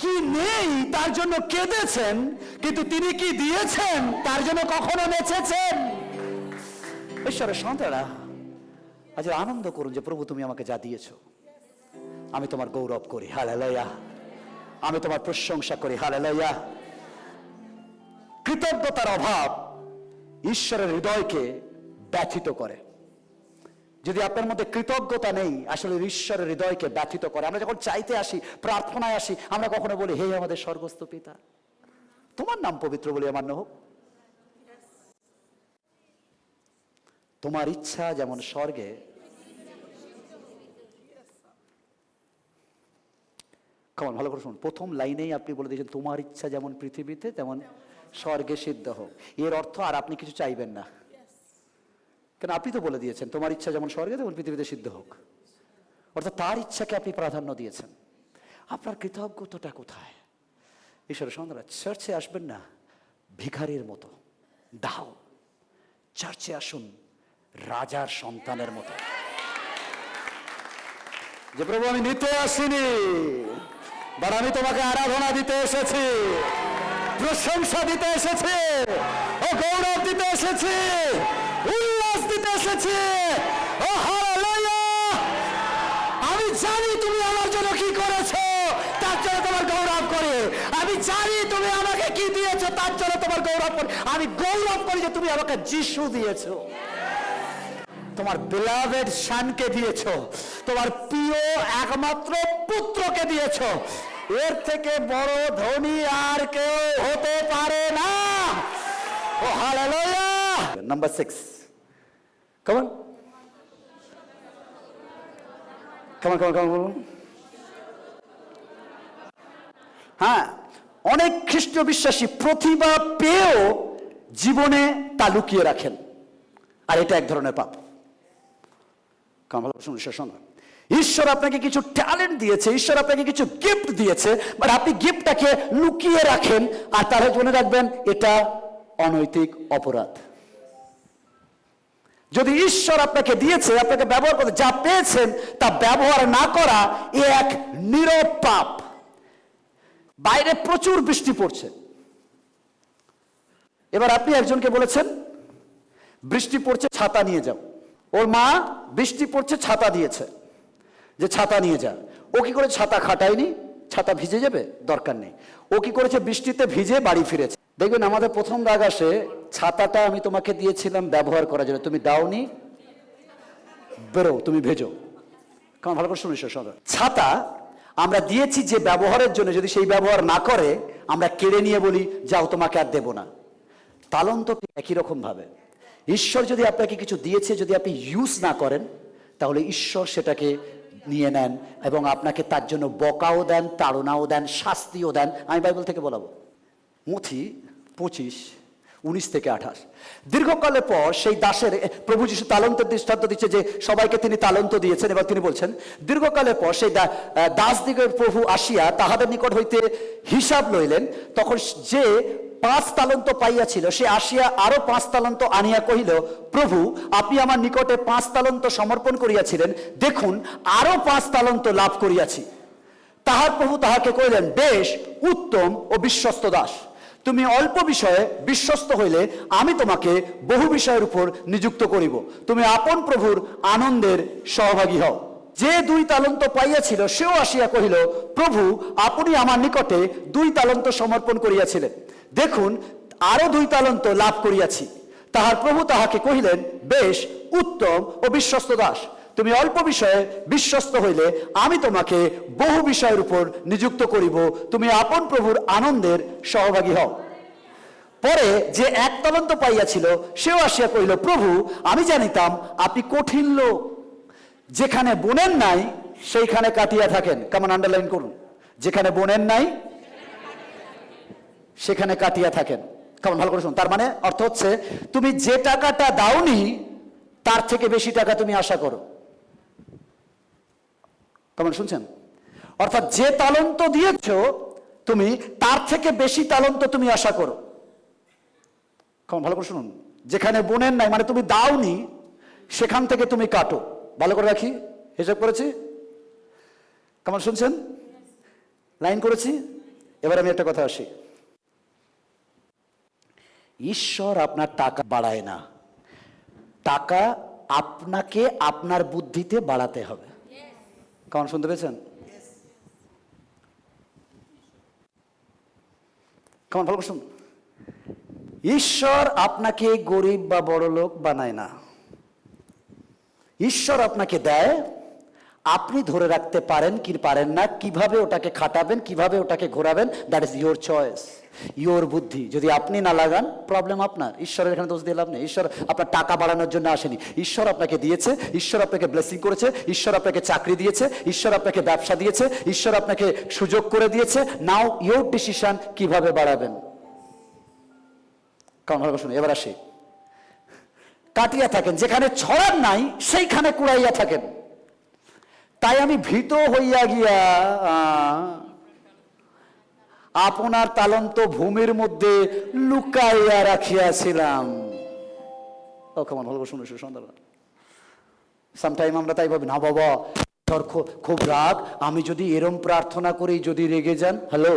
কি নেই তার জন্য কেঁদেছেন, কিন্তু তিনি কি দিয়েছেন তার জন্য কখনো নেচেছেন? ঈশ্বরের সন্তানরা, আজ আনন্দ করুন যে প্রভু তুমি আমাকে যা দিয়েছো আমি তোমার গৌরব করি। হালেলুয়া! আমি তোমার প্রশংসা করি। হালেলুয়া! কৃতজ্ঞতার অভাব ঈশ্বরের হৃদয়কে ব্যথিত করে। যদি আপনার মধ্যে কৃতজ্ঞতা নেই, আসলে ঈশ্বরের হৃদয়কে ব্যথিত করে। আমরা যখন চাইতে আসি, প্রার্থনায় আসি, আমরা কখনো বলি, হে আমাদের স্বর্গস্থ পিতা, তোমার নাম পবিত্র বলে মান্য হোক, তোমার ইচ্ছা যেমন স্বর্গে। কেমন ভালো করে শুনুন, প্রথম লাইনেই আপনি বলে দিয়েছেন তোমার ইচ্ছা যেমন পৃথিবীতে তেমন স্বর্গে সিদ্ধ হোক। এর অর্থ আর আপনি কিছু চাইবেন না, কেন আপনি তো বলে দিয়েছেন তোমার ইচ্ছা যেমন স্বর্গে তেমন পৃথিবীতে সিদ্ধ হোক। অর্থাৎ তার ইচ্ছাকে আপনি প্রাধান্য দিয়েছেন। আপনার কৃতজ্ঞতাটা কোথায়? ঈশ্বরের সন্তানরা, চার্চে আসবেন না ভিখারির মতো, দাও, চার্চে আসুন রাজার সন্তানের মতো, যে প্রভু আমি নিতে আসিনি, বাট আমি তোমাকে আরাধনা দিতে এসেছি, প্রশংসা দিতে এসেছি, ও গৌরব দিতে এসেছি, উল্লাস দিতে এসেছি। ও হালেলুয়া! আমি জানি তুমি আমার জন্য কি করেছো, তার জন্য তোমার গৌরব করে। আমি জানি তুমি আমাকে কি দিয়েছো, তার জন্য তোমার গৌরব করে। আমি গৌরব করি যে তুমি আমাকে যিশু দিয়েছো, তোমার beloved সন্তানকে দিয়েছো, তোমার প্রিয় একমাত্র পুত্রকে দিয়েছো। এর থেকে বড় ধনী আর কেউ হতে পারে না। ও হালেলুয়া! নাম্বার 6, কেমন কেমন কেমন কেমন হ্যাঁ, অনেক খ্রিস্ট বিশ্বাসী প্রতিভা পেয়েও জীবনে তা লুকিয়ে রাখেন, আর এটা এক ধরনের পাপ। ঈশ্বর আপনাকে কিছু ট্যালেন্ট দিয়েছে, ঈশ্বর আপনাকে কিছু গিফট দিয়েছে, বাট আপনি গিফটটাকে লুকিয়ে রাখেন, আর তাহলে মনে রাখবেন এটা অনৈতিক অপরাধ। যদি ঈশ্বর আপনাকে দিয়েছে, আপনাকে ব্যবহার করতে, যা পেয়েছেন তা ব্যবহার না করা এ এক নীরব পাপ। বাইরে প্রচুর বৃষ্টি পড়ছে, এবার আপনি একজনকে বলেছেন বৃষ্টি পড়ছে ছাতা নিয়ে যাও। ওর মা বৃষ্টি পড়ছে ছাতা দিয়েছে যে ছাতা নিয়ে যা। ও কি করে, ছাতা খাটায়নি, ছাতা ভিজে যাবে, দরকার নেই। ও কি করেছে, বৃষ্টিতে ভিজে বাড়ি ফিরেছে। দেখবেন আমাদের প্রথম রাগ আসে, ছাতাটা আমি তোমাকে দিয়েছিলাম ব্যবহার করার জন্য, তুমি দাওনি, বেরো, তুমি ভেজো। কারণ ভালো করে শুনিস, ছাতা আমরা দিয়েছি যে ব্যবহারের জন্য, যদি সেই ব্যবহার না করে আমরা কেড়ে নিয়ে বলি যাও তোমাকে আর দেব না। তালন্ত একই রকম ভাবে ঈশ্বর যদি আপনাকে কিছু দিয়েছে, যদি আপনি ইউজ না করেন, তাহলে ঈশ্বর সেটাকে নিয়ে নেন এবং আপনাকে তার জন্য বকাও দেন, তাড়নাও দেন, শাস্তিও দেন। আমি বাইবেল থেকে বলাবো, মথি 25:19-28। দীর্ঘকালের পর সেই দাসের, প্রভু যিশু তালন্তের দৃষ্টান্ত দিচ্ছে যে সবাইকে তিনি তালন্ত দিয়েছেন। এবার তিনি বলছেন, দীর্ঘকালের পর সেই দাসদিগের প্রভু আসিয়া তাহাদের নিকট হইতে হিসাব লইলেন। তখন যে 5 তালন্ত পাইয়াছিল, সে আসিয়া আরো 5 তালন্ত আনিয়া কহিল, প্রভু আপনি আমার নিকটে 5 তালন্ত সমর্পণ করিয়াছিলেন, দেখুন আরো 5 তালন্ত লাভ করিয়াছি। তাহার প্রভু তাহাকে কহিলেন, বেশ, উত্তম ও বিশ্বস্ত দাস, তুমি অল্প বিষয়ে বিশ্বস্ত হইলে আমি তোমাকে বহু বিষয়ের উপর নিযুক্ত করিব, তুমি আপন প্রভুর আনন্দের সহভাগী হও। যে 2 তালন্ত পাইয়াছিল, সেও আসিয়া কহিল, প্রভু আপনি আমার নিকটে 2 তালন্ত সমর্পণ করিয়াছিলেন, দেখুন আরো 2 তালন্ত লাভ করিয়াছি। তাহার প্রভু তাহাকে কহিলেন, বেশ, উত্তম ও বিশ্বস্ত দাস, তুমি অল্প বিষয়ে বিশ্বস্ত হইলে আমি তোমাকে বহু বিষয়ের উপর নিযুক্ত করিব, তুমি আপন প্রভুর আনন্দের সহভাগী হও। পরে যে 1 তালন্ত পাইয়াছিল, সেও আসিয়া কহিল, প্রভু আমি জানিতাম আপনি কঠিন লোক, যেখানে বোনেন নাই সেইখানে কাটিয়া থাকেন। কেমন আন্ডারলাইন করুন, যেখানে বোনেন নাই সেখানে কাটিয়া থাকেন। কেমন ভালো করে শুনুন, তার মানে অর্থ হচ্ছে তুমি যে টাকাটা দাওনি তার থেকে বেশি টাকা তুমি আশা করো। কেমন শুনছেন? অর্থাৎ যে তালন্ত দিয়েছ তুমি, তার থেকে বেশি তালন্ত তুমি আশা করো। কেমন ভালো করে শুনুন, যেখানে বোনেন নাই মানে তুমি দাওনি, সেখান থেকে তুমি কাটো। ভালো করে রাখি, হিসাব করেছি। কেমন শুনছেন? লাইন করেছি। এবার আমি একটা কথা আসি, ঈশ্বর আপনার টাকা বাড়ায় না, টাকা আপনাকে আপনার বুদ্ধিতে বাড়াতে হবে। কেমন শুনতে পেয়েছেন? কেমন ভালো শুন, ঈশ্বর আপনাকে গরিব বা বড় লোক বানায় না। ঈশ্বর আপনাকে দেয়, আপনি ধরে রাখতে পারেন কি পারেন না, কিভাবে ওটাকে খাটাবেন, কিভাবে ওটাকে ঘোরাবেন, that is your choice, your বুদ্ধি। যদি আপনি না লাগান, প্রবলেম আপনার, ঈশ্বরের এখানে দোষ দিয়ে লাভ নেই। ঈশ্বর আপনার টাকা বাড়ানোর জন্য আসেনি, ঈশ্বর আপনাকে দিয়েছে, ঈশ্বর আপনাকে ব্লেসিং করেছে, ঈশ্বর আপনাকে চাকরি দিয়েছে, ঈশ্বর আপনাকে ব্যবসা দিয়েছে, ঈশ্বর আপনাকে সুযোগ করে দিয়েছে। নাও ইয়োর ডিসিশন কিভাবে বাড়াবেন। কারণ শুনুন, এবার আসি, কাটিয়া থাকেন যেখানে ছড়ার নাই সেইখানে কুড়াইয়া থাকেন। তাই আমি ভীত হইয়া গিয়া আপনার তালন্ত ভূমির মধ্যে লুকাইয়া রাখিয়াছিলাম। ও কেমন ভালো শুনে সন্ধ্যা। সামটাইম আমরা তাই ভাবি, না বাবা খুব রাগ, আমি যদি এরম প্রার্থনা করি যদি রেগে যান, হ্যালো,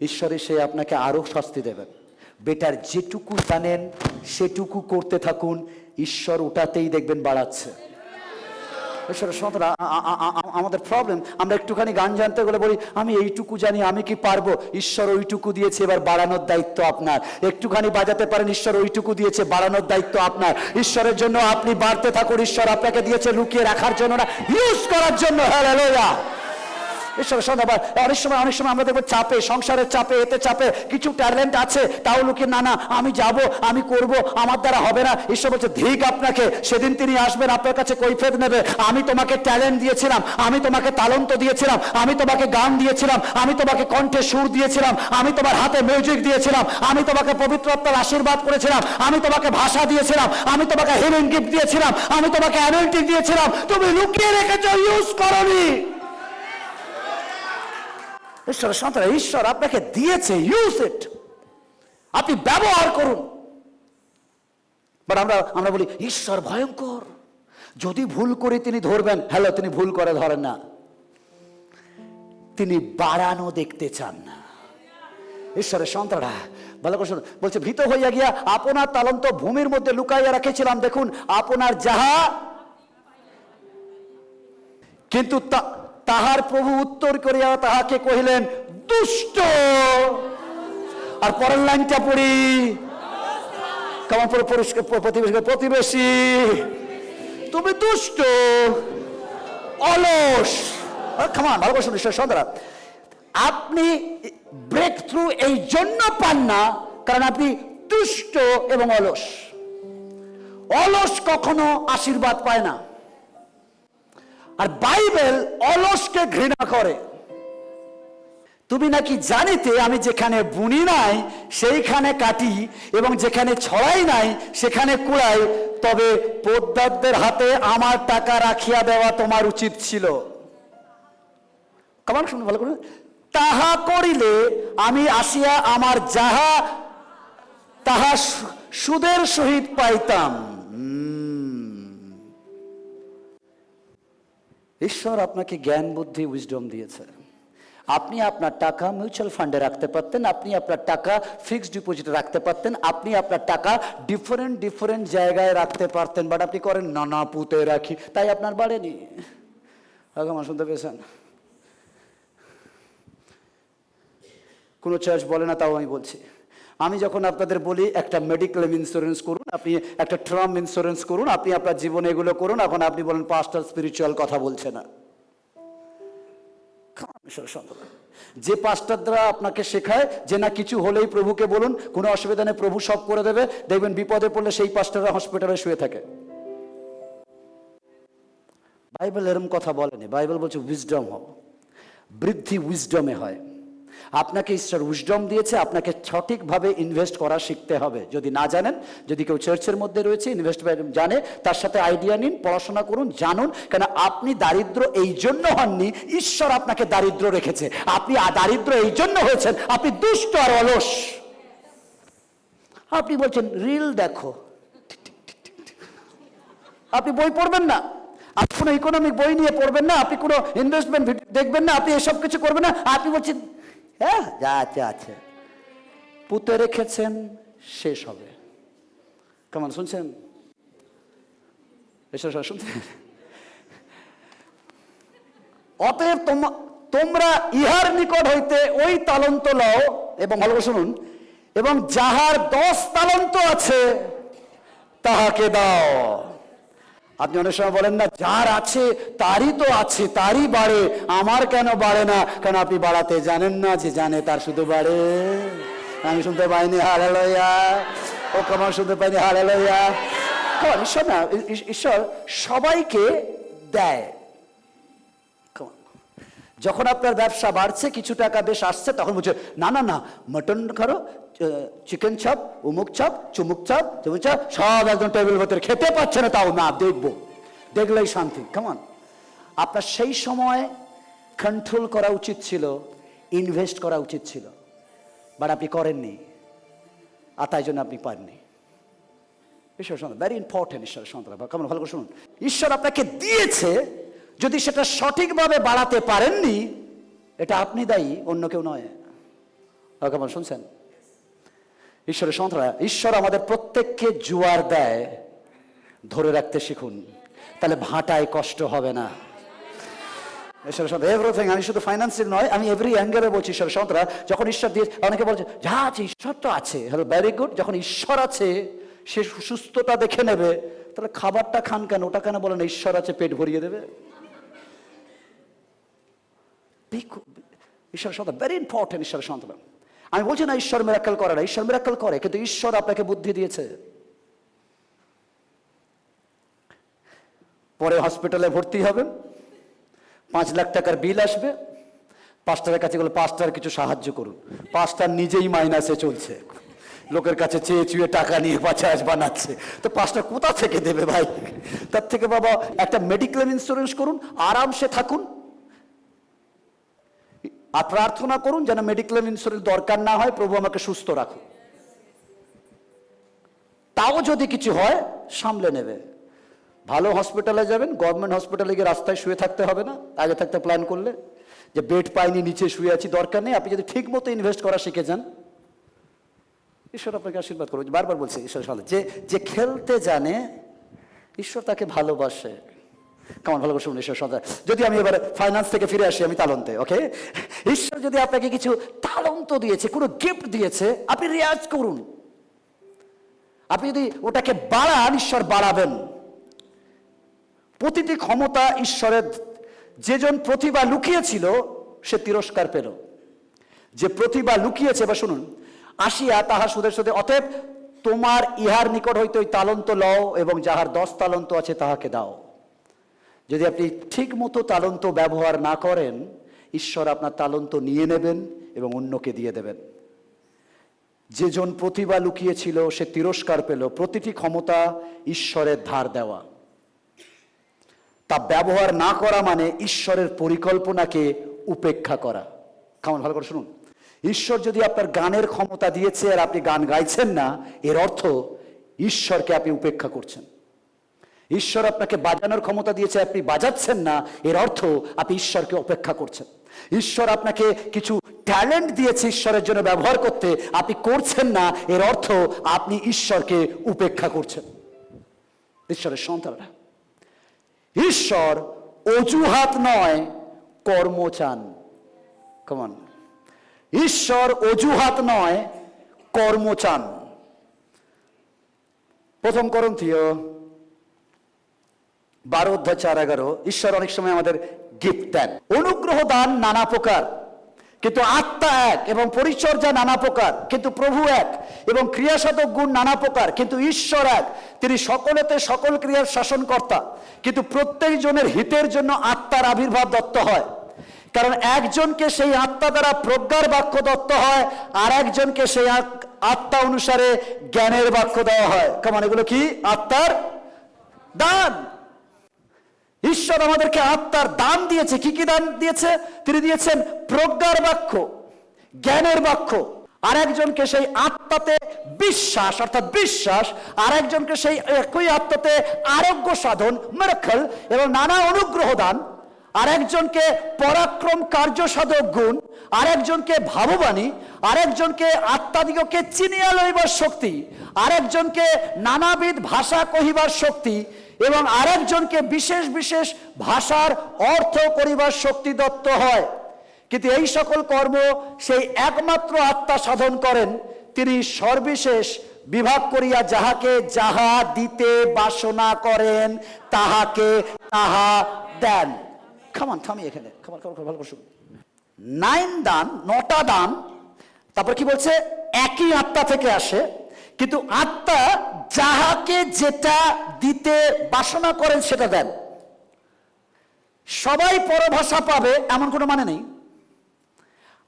ঈশ্বরে সে আপনাকে আরো শাস্তি দেবেন। বেটার যেটুকু জানেন সেটুকু করতে থাকুন, ঈশ্বর ওটাতেই দেখবেন বাড়াচ্ছে। আমাদের প্রবলেম, আমরা একটুখানি গান জানতে গেলে বলি আমি এইটুকু জানি, আমি কি পারবো। ঈশ্বর ওইটুকু দিয়েছে, এবার বাড়ানোর দায়িত্ব আপনার। একটুখানি বাজাতে পারেন, ঈশ্বর ওইটুকু দিয়েছে, বাড়ানোর দায়িত্ব আপনার। ঈশ্বরের জন্য আপনি বাড়তে থাকুন। ঈশ্বর আপনাকে দিয়েছে লুকিয়ে রাখার জন্য না, ইউজ করার জন্য। হালেলুয়া। অনেক সময় আমরা দেখবো চাপে, সংসারের চাপে, এতে চাপে, কিছু ট্যালেন্ট আছে তাও লুকিয়ে, না না আমি যাব, আমি করব, আমার দ্বারা হবে না। ঈশ্বর বলছে ধিক আপনাকে, সেদিন তিনি আসবেন আপনার কাছে কৈফিয়ত নেবে। আমি তোমাকে ট্যালেন্ট দিয়েছিলাম, আমি তোমাকে তালন্ত দিয়েছিলাম, আমি তোমাকে গান দিয়েছিলাম, আমি তোমাকে কণ্ঠে সুর দিয়েছিলাম, আমি তোমার হাতে মিউজিক দিয়েছিলাম, আমি তোমাকে পবিত্র আত্মার আশীর্বাদ করেছিলাম, আমি তোমাকে ভাষা দিয়েছিলাম, আমি তোমাকে হিলিং গিফট দিয়েছিলাম, আমি তোমাকে অ্যানোইন্টিং দিয়েছিলাম, তুমি লুকিয়ে রেখেছো, ইউজ করোনি। ঈশ্বরের সন্তান, ঈশ্বর আপনাকে দিয়েছে, ইউজ ইট, আপনি ব্যবহার করুন। বাট আমরা বলি ঈশ্বর ভয়ঙ্কর, যদি ভুল করি তিনি ধরবেন। হ্যালো, তিনি ভুল করে ধরেন না, তিনি বাড়ানো দেখতে চান না। ঈশ্বরের সন্তানরা ভালো করে শুনুন, বলছে ভীত হইয়া গিয়া আপনার তালন্ত ভূমির মধ্যে লুকাইয়া রেখেছিলাম, দেখুন আপনার যাহা। কিন্তু তাহার প্রভু উত্তর করিয়া তাহাকে কহিলেন দুষ্ট। আর পরের লাইনটা পড়ি, কেমন প্রতিবেশী তুমি দুষ্ট, অলস। কেমন ভালো করে শুনুন সন্তানরা, আপনি ব্রেক থ্রু এই জন্য পান না কারণ আপনি দুষ্ট এবং অলস। অলস কখনো আশীর্বাদ পায় না। আর বাইবেল অলসকে ঘৃণা করে। তুমি নাকি জানিতে আমি যেখানে বুনি নাই সেইখানে কাটি, এবং যেখানে ছড়াই নাই সেখানে কুড়াই, তবে পোদ্দারদের হাতে আমার টাকা রাখিয়া দেওয়া তোমার উচিত ছিল। কেমন শুনুন ভালো করে, তাহা করিলে আমি আসিয়া আমার যাহা তাহা সুদের সহিত পাইতাম। ঈশ্বর আপনাকে জ্ঞান বুদ্ধি উইজডম দিয়েছে। আপনি আপনার টাকা মিউচুয়াল ফান্ডে রাখতে পারতেন, আপনি আপনার টাকা ফিক্সড ডিপোজিটে রাখতে পারতেন, আপনি আপনার টাকা ডিফারেন্ট জায়গায় রাখতে পারতেন। বাট আপনি করেন নানা পুঁতে রাখি, তাই আপনার বাড়েনি। আমার শুনতে পেয়েছেন? কোনো চার্চ বলে না, তাও আমি বলছি। আমি যখন আপনাদের বলি একটা মেডিক্লেম ইন্স্যুরেন্স করুন, আপনি একটা টার্ম ইন্স্যুরেন্স করুন, আপনি আপনার জীবনে এগুলো করুন, এখন আপনি বলেন পাস্টার স্পিরিচুয়াল কথা বলছে না। যে পাস্টার দ্বারা আপনাকে শেখায় যে না কিছু হলেই প্রভুকে বলুন, কোনো অসুবিধা নেই, প্রভু সব করে দেবে, দেখবেন বিপদে পড়লে সেই পাস্টাররা হসপিটালে শুয়ে থাকে। বাইবেল এরম কথা বলেনি। বাইবেল বলছে উইজডম হও, বৃদ্ধি উইজডমে হয়। আপনাকে ঈশ্বর উইজডম দিয়েছে, আপনাকে সঠিকভাবে ইনভেস্ট করা শিখতে হবে। যদি না জানেন, যদি কেউ চার্চের মধ্যে রয়েছে ইনভেস্টমেন্ট জানে, তার সাথে আইডিয়া নিন, পড়াশোনা করুন, জানুন। কেন আপনি দারিদ্র এই জন্য হননি, ঈশ্বর আপনাকে দারিদ্র রেখেছে। আপনি দারিদ্র এই জন্য হয়েছেন, আপনি দুষ্ট আর অলস। আপনি বলছেন রিল দেখো, আপনি বই পড়বেন না, আপনি কোনো ইকোনমিক বই নিয়ে পড়বেন না, আপনি কোনো ইনভেস্টমেন্ট দেখবেন না, আপনি এসব কিছু করবেন না। আপনি বলছেন হ্যাঁ যা আছে আছে, পুঁতে রেখেছেন, শেষ হবে। কেমন শুনছেন? শুনছেন? অতএব তোমরা ইহার নিকট হইতে ওই তালন্ত লও, এবং ভালো শুনুন, এবং যাহার 10 তালন্ত আছে তাহাকে দাও। আপনি অনেক সময় বলেন না, যার আছে তারই তো আছে, তারই বাড়ে, আমার কেন বাড়ে না? কারণ আপনি বাড়াতে জানেন না, যে জানে তার শুধু বাড়ে। আমি শুনতে পাইনি হালেলুয়া, ও কেমন শুনতে পাইনি হালেলুয়া। কারণ ঈশ্বর না, ঈশ্বর সবাইকে দেয়। যখন আপনার ব্যবসা বাড়ছে, কিছু টাকা বেশ আসছে, তখন বলছে না না না, মটন খারো, চিকেন চাপ, উমুক চাপ, চুমুক চাপ, চুমুক চাপ, সব একদম টেবিল ভেতরে, খেতে পাচ্ছে না, তাও না, দেখবো, দেখলেই শান্তি। কেমন? আপনার সেই সময় কন্ট্রোল করা উচিত ছিল, ইনভেস্ট করা উচিত ছিল, বাট আপনি করেননি, আর তাই জন্য আপনি পাননি। ঈশ্বর সন্তান, ভেরি ইম্পর্টেন্ট। ঈশ্বরের সন্তান, কেমন ভালো করে শুনুন, ঈশ্বর আপনাকে দিয়েছে, যদি সেটা সঠিকভাবে বাড়াতে পারেননি, এটা আপনি দায়ী, অন্য কেউ নয়। কেমন শুনছেন? ঈশ্বরের সন্তান, ঈশ্বর আমাদের প্রত্যেককে জোয়ার দেয়, ধরে রাখতে শিখুন, তাহলে ভাটায় কষ্ট হবে না। ঈশ্বরের সন্তান, এভরিথিং, আমি শুধু ফাইন্যান্সিয়াল নয়, আমি এভরি অ্যাঙ্গেলে বলছি ঈশ্বরের সন্তান। যখন ঈশ্বর দিয়ে, অনেকে বলছে যা আছে ঈশ্বর তো আছে, হ্যালো, ভেরি গুড। যখন ঈশ্বর আছে, সে সুস্থতা দেখে নেবে, তাহলে খাবারটা খান কেন? ওটা কেন বলেন ঈশ্বর আছে, পেট ভরিয়ে দেবে? ঈশ্বরের সন্তান, ভেরি ইম্পর্টেন্ট। ঈশ্বরের সন্তান, আমি বলছি না ঈশ্বর মিরাকল করে না, ঈশ্বর মিরাকল করে, কিন্তু ঈশ্বর আপনাকে বুদ্ধি দিয়েছে। পরে হসপিটালে ভর্তি হবেন, 5 লাখ টাকার বিল আসবে, পাস্টারের কাছে গেলে পাস্টার কিছু সাহায্য করুন, পাস্টার নিজেই মাইনাসে চলছে, লোকের কাছে চেয়ে চুয়ে টাকা নিয়ে 50 বানাচ্ছে, তো পাস্টার কোথা থেকে দেবে ভাই? তার থেকে বাবা একটা মেডিক্লেম ইন্স্যুরেন্স করুন, আরামসে থাকুন, আর প্রার্থনা করুন যেন মেডিক্লেম ইন্স্যুরেন্স দরকার না হয়, প্রভু আমাকে সুস্থ রাখুন। তাও যদি কিছু হয় সামলে নেবে। ভালো হসপিটালে যাবেন, গভর্নমেন্ট হসপিটালে গিয়ে রাস্তায় শুয়ে থাকতে হবে না, আগে থাকতে প্ল্যান করলে, যে বেড পাইনি, নিচে শুয়ে আছি, দরকার নেই। আপনি যদি ঠিক মতো ইনভেস্ট করা শিখে যান, ঈশ্বর আপনাকে আশীর্বাদ করবে। বারবার বলছে ঈশ্বর সাথে, যে খেলতে জানে, ঈশ্বর তাকে ভালোবাসে। কেমন ভালো করে শুনুন ঈশ্বর সাথে। যদি আমি এবার ফাইন্যান্স থেকে ফিরে আসি, আমি তালন্তে, ওকে? ঈশ্বর যদি আপনাকে কিছু তালন্ত দিয়েছে, কোনো গিফট দিয়েছে, আপনি রিয়াজ করুন। আপনি যদি ওটাকে বাড়ান, ঈশ্বর বাড়াবেন। প্রতিটি ক্ষমতা ঈশ্বরের। যেজন প্রতিভা লুকিয়েছিল, সে তিরস্কার পেল। যে প্রতিভা লুকিয়েছে, বা শুনুন, আসিয়া তাহার সুদের সুদে, অতএব তোমার ইহার নিকট হইতে ওই তালন্ত লও, এবং যাহার 10 তালন্ত আছে তাহাকে দাও। যদি আপনি ঠিক মতো তালন্ত ব্যবহার না করেন, ঈশ্বর আপনার তালন্ত নিয়ে নেবেন এবং অন্যকে দিয়ে দেবেন। যেজন প্রতিভা লুকিয়েছিল, সে তিরস্কার পেল। প্রতিটি ক্ষমতা ঈশ্বরের ধার দেওয়া। তা ব্যবহার না করা মানে ঈশ্বরের পরিকল্পনাকে উপেক্ষা করা। কেমন ভালো করে শুনুন, ঈশ্বর যদি আপনার গানের ক্ষমতা দিয়েছে আর আপনি গান গাইছেন না, এর অর্থ ঈশ্বরকে আপনি উপেক্ষা করছেন। ঈশ্বর আপনাকে বাজানোর ক্ষমতা দিয়েছে, আপনি বাজাচ্ছেন না, এর অর্থ আপনি ঈশ্বরকে উপেক্ষা করছেন। ঈশ্বর আপনাকে কিছু ট্যালেন্ট দিয়েছে ঈশ্বরের জন্য ব্যবহার করতে, আপনি করছেন না, এর অর্থ আপনি ঈশ্বরকে উপেক্ষা করছেন। ঈশ্বরের সন্তানরা, ঈশ্বর অজুহাত নয়, কর্ম চান। কেমন? ঈশ্বর অজুহাত নয়, কর্ম চান। 1 করন্থীয় 12:4-11। ঈশ্বর অনেক সময় আমাদের গিফট দেন। অনুগ্রহ দান নানা প্রকার, কিন্তু আত্মা এক, এবং পরিচর্যা নানা প্রকার, কিন্তু প্রভু এক, এবং ক্রিয়াসাধক গুণ নানা প্রকার, কিন্তু ঈশ্বর এক। তিনি সকলেতে সকল ক্রিয়ার শাসনকর্তা, কিন্তু প্রত্যেক জনের হিতের জন্য আত্মার আবির্ভাব দত্ত হয়। কারণ একজনকে সেই আত্মা দ্বারা প্রজ্ঞার বাক্য দত্ত হয়, আর একজনকে সেই আত্মা অনুসারে জ্ঞানের বাক্য দেওয়া হয়। কেমন? এগুলো কি? আত্মার দান। ঈশ্বর আমাদেরকে আত্মার দান দিয়েছে। কি কি দান দিয়েছে? তিনি দিয়েছেন প্রজ্ঞার বাক্য, জ্ঞানের বাক্য। আর একজনকে সেই আত্মাতে বিশ্বাস, অর্থাৎ বিশ্বাস, আর একজনকে সেই একই আত্মাতে আরোগ্য সাধন, মিরাকল, এবং নানা অনুগ্রহ দান। আর একজনকে পরাক্রম কার্য সাধক গুণ, আর একজনকে ভাববাণী, আর একজনকে আত্মাদিগকে চিনিয়া লইবার শক্তি, আর একজনকে নানাবিধ ভাষা কহিবার শক্তি, এবং আরেকজনকে বিশেষ বিশেষ ভাষার অর্থ করিবার শক্তি দত্ত হয়। কিন্তু এই সকল কর্ম সেই একমাত্র আত্মা সাধন করেন, তিনি সর্বশেষ বিভাগ করিয়া যাহাকে যাহা দিতে বাসনা করেন তাহাকে তাহা দেন। থামি এখানে, ভালো করে শুনুন। 9 দান, 9টা দান, তারপর কি বলছে? একই আত্মা থেকে আসে, কিন্তু আত্মা যাহাকে যেটা দিতে বাসনা করেন সেটা দেন। সবাই পরভাষা পাবে এমন কোনো মানে নেই,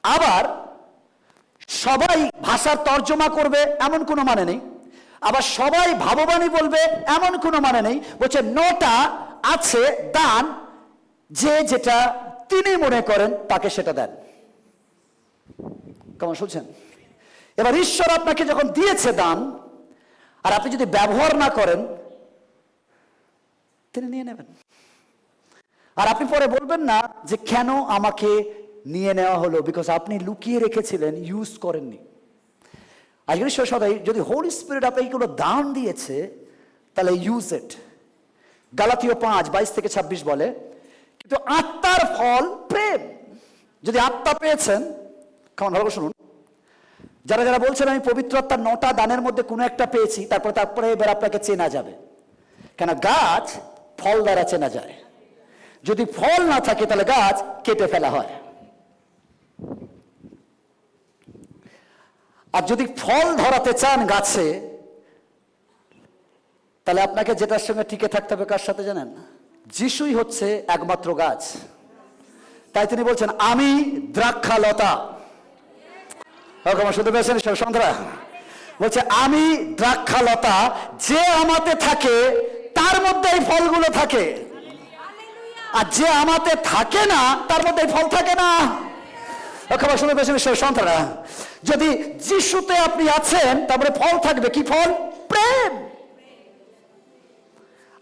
আবার সবাই ভাষার তর্জমা করবে এমন কোনো মানে নেই, আবার সবাই ভাববাণী বলবে এমন কোনো মানে নেই। বলছে 9টা আছে দান, যে যেটা তিনি মনে করেন তাকে সেটা দেন। কেমন শুনছেন? এবার ঈশ্বর আপনাকে যখন দিয়েছে দান, আর আপনি যদি ব্যবহার না করেন, তিনি নিয়ে নেবেন। আর আপনি পরে বলবেন না যে কেন আমাকে নিয়ে নেওয়া হলো, বিকজ আপনি লুকিয়ে রেখেছিলেন, ইউজ করেননি। আজকের ঈশ্বর সদাই যদি হোলি স্পিরিট আপনাকে কোনো দান দিয়েছে, তাহলে ইউজ ইট। গালাতীয় 5:22-26 বলে, কিন্তু আত্মার ফল প্রেম। যদি আত্মা পেয়েছেন, কেমন ভালো শুনুন, যারা যারা বলছেন আমি পবিত্র আত্মার 9টা দানের মধ্যে কোনো একটা পেয়েছি, তারপরে এবার আপনাকে চেনা যাবে, কেন গাছ ফল দ্বারা চেনা যায়। যদি ফল না থাকে তাহলে গাছ কেটে ফেলা হয়, আর যদি ফল ধরাতে চান গাছে, তাহলে আপনাকে যেটার সঙ্গে টিকে থাকতে হবে কার সাথে জানেন? যিশুই হচ্ছে একমাত্র গাছ। তাই তিনি বলছেন আমি দ্রাক্ষালতা। শুনতে পেয়েছেন সন্ধ্যা? বলছে আমি দ্রাক্ষালতা, যে আমাতে থাকে তার মধ্যে এই ফলগুলো থাকে, আর যে আমাতে থাকে না তার মধ্যে ফল থাকে না। শুনতে পেয়েছেন সন্তানরা? যদি যিশুতে আপনি আছেন, তারপরে ফল থাকবে। কি ফল? প্রেম।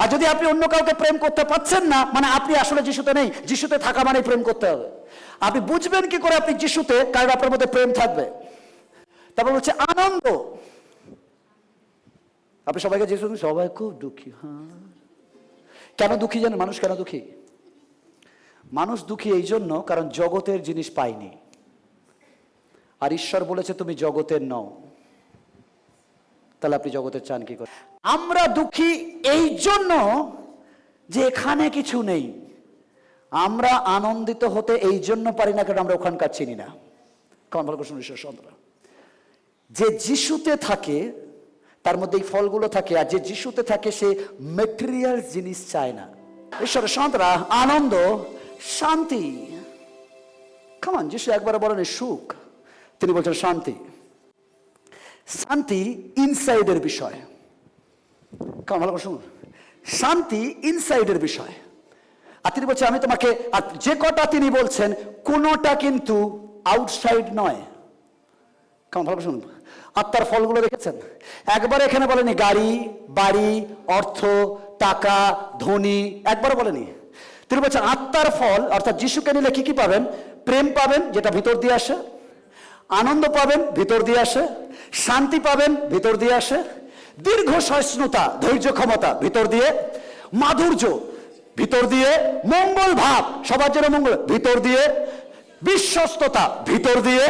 আর যদি আপনি অন্য কাউকে প্রেম করতে পারছেন না, মানে আপনি আসলে যিশুতে নেই। যিশুতে থাকা মানে প্রেম করতে হবে। আপনি বুঝবেন কি করে আপনি যিশুতে, কারণ আপনার মধ্যে প্রেম থাকবে। তারপর হচ্ছে আনন্দ। আপনি সবাইকে যিশু, সবাই খুব দুঃখী। হ্যাঁ, কেন দুঃখী জানেন? মানুষ কেন দুঃখী? মানুষ দুঃখী এই জন্য কারণ জগতের জিনিস পায়নি, আর ঈশ্বর বলেছে তুমি জগতের নও। তাহলে আপনি জগতের চান কি করে? আমরা দুঃখী এই জন্য যে এখানে কিছু নেই। আমরা আনন্দিত হতে এই জন্য পারি না কারণ আমরা ওখানকার চিনি না। কেমন ভালো করে ঈশ্বর সন্তান, যে যিশুতে থাকে তার মধ্যে এই ফলগুলো থাকে, আর যে যিশুতে থাকে সে ম্যাটেরিয়াল জিনিস চায় না। ঈশ্বরের সন্তানরা আনন্দ, শান্তি। কেমন যিশু একবার বলেন সুখ, তিনি বলছেন শান্তি। শান্তি ইনসাইডের বিষয়। কেমন ভালো করে শুনুন, শান্তি ইনসাইডের বিষয়। আর তিনি বলছেন আমি তোমাকে, আর যে কটা তিনি বলছেন কোনোটা কিন্তু আউটসাইড নয়। কেমন ভালো করে শুনুন, আত্মার ফলগুলো দেখেছেন? একবার এখানে বলেনি গাড়ি, বাড়ি, অর্থ, টাকা, ধনী, একবার বলেনি। তিনি বলছেন আত্মার ফল, অর্থাৎ যিশুকে নিলে কি কি পাবেন? প্রেম পাবেন, যেটা ভিতর দিয়ে আসে। আনন্দ পাবেন, ভিতর দিয়ে আসে। শান্তি পাবেন, ভিতর দিয়ে আসে। দীর্ঘ সহিষ্ণুতা, ধৈর্য ক্ষমতা, ভিতর দিয়ে। মাধুর্য, ভিতর দিয়ে। মঙ্গল ভাব, সবার জন্য মঙ্গল, ভিতর দিয়ে। বিশ্বস্ততা, ভিতর দিয়ে।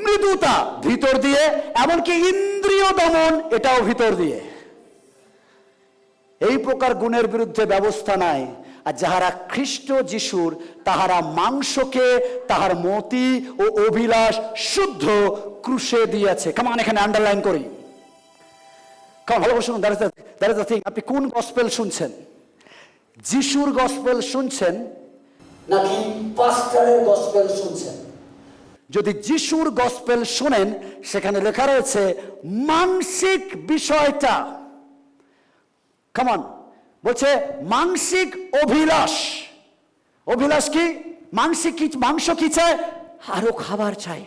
মৃদুতা, ভিতর দিয়ে। এমনকি ইন্দ্রিয় দমন, এটাও ভিতর দিয়ে। এই প্রকার গুণের বিরুদ্ধে ব্যবস্থা নাই। আর যাহারা খ্রিস্ট যিশুর, তাহারা মাংসকে তাহার মতি ও অভিলাষ শুদ্ধ ক্রুশে দিয়েছে। কেমন এখানে আন্ডারলাইন করি। কেমন ভালো শুনুন, দ্যাট ইজ দ্য থিং। আপনি কোন গসপেল শুনছেন? যিশুর গসপেল শুনছেন নাকি পাস্টারের গসপেল শুনছেন? যদি যিশুর গসপেল শোনেন, সেখানে লেখা রয়েছে মানসিক বিষয়টা। কেমন বলছে? মানসিক অভিলাষ। অভিলাষ কি? মানসিক কি? মাংস কি চায়? আরো খাবার চাই,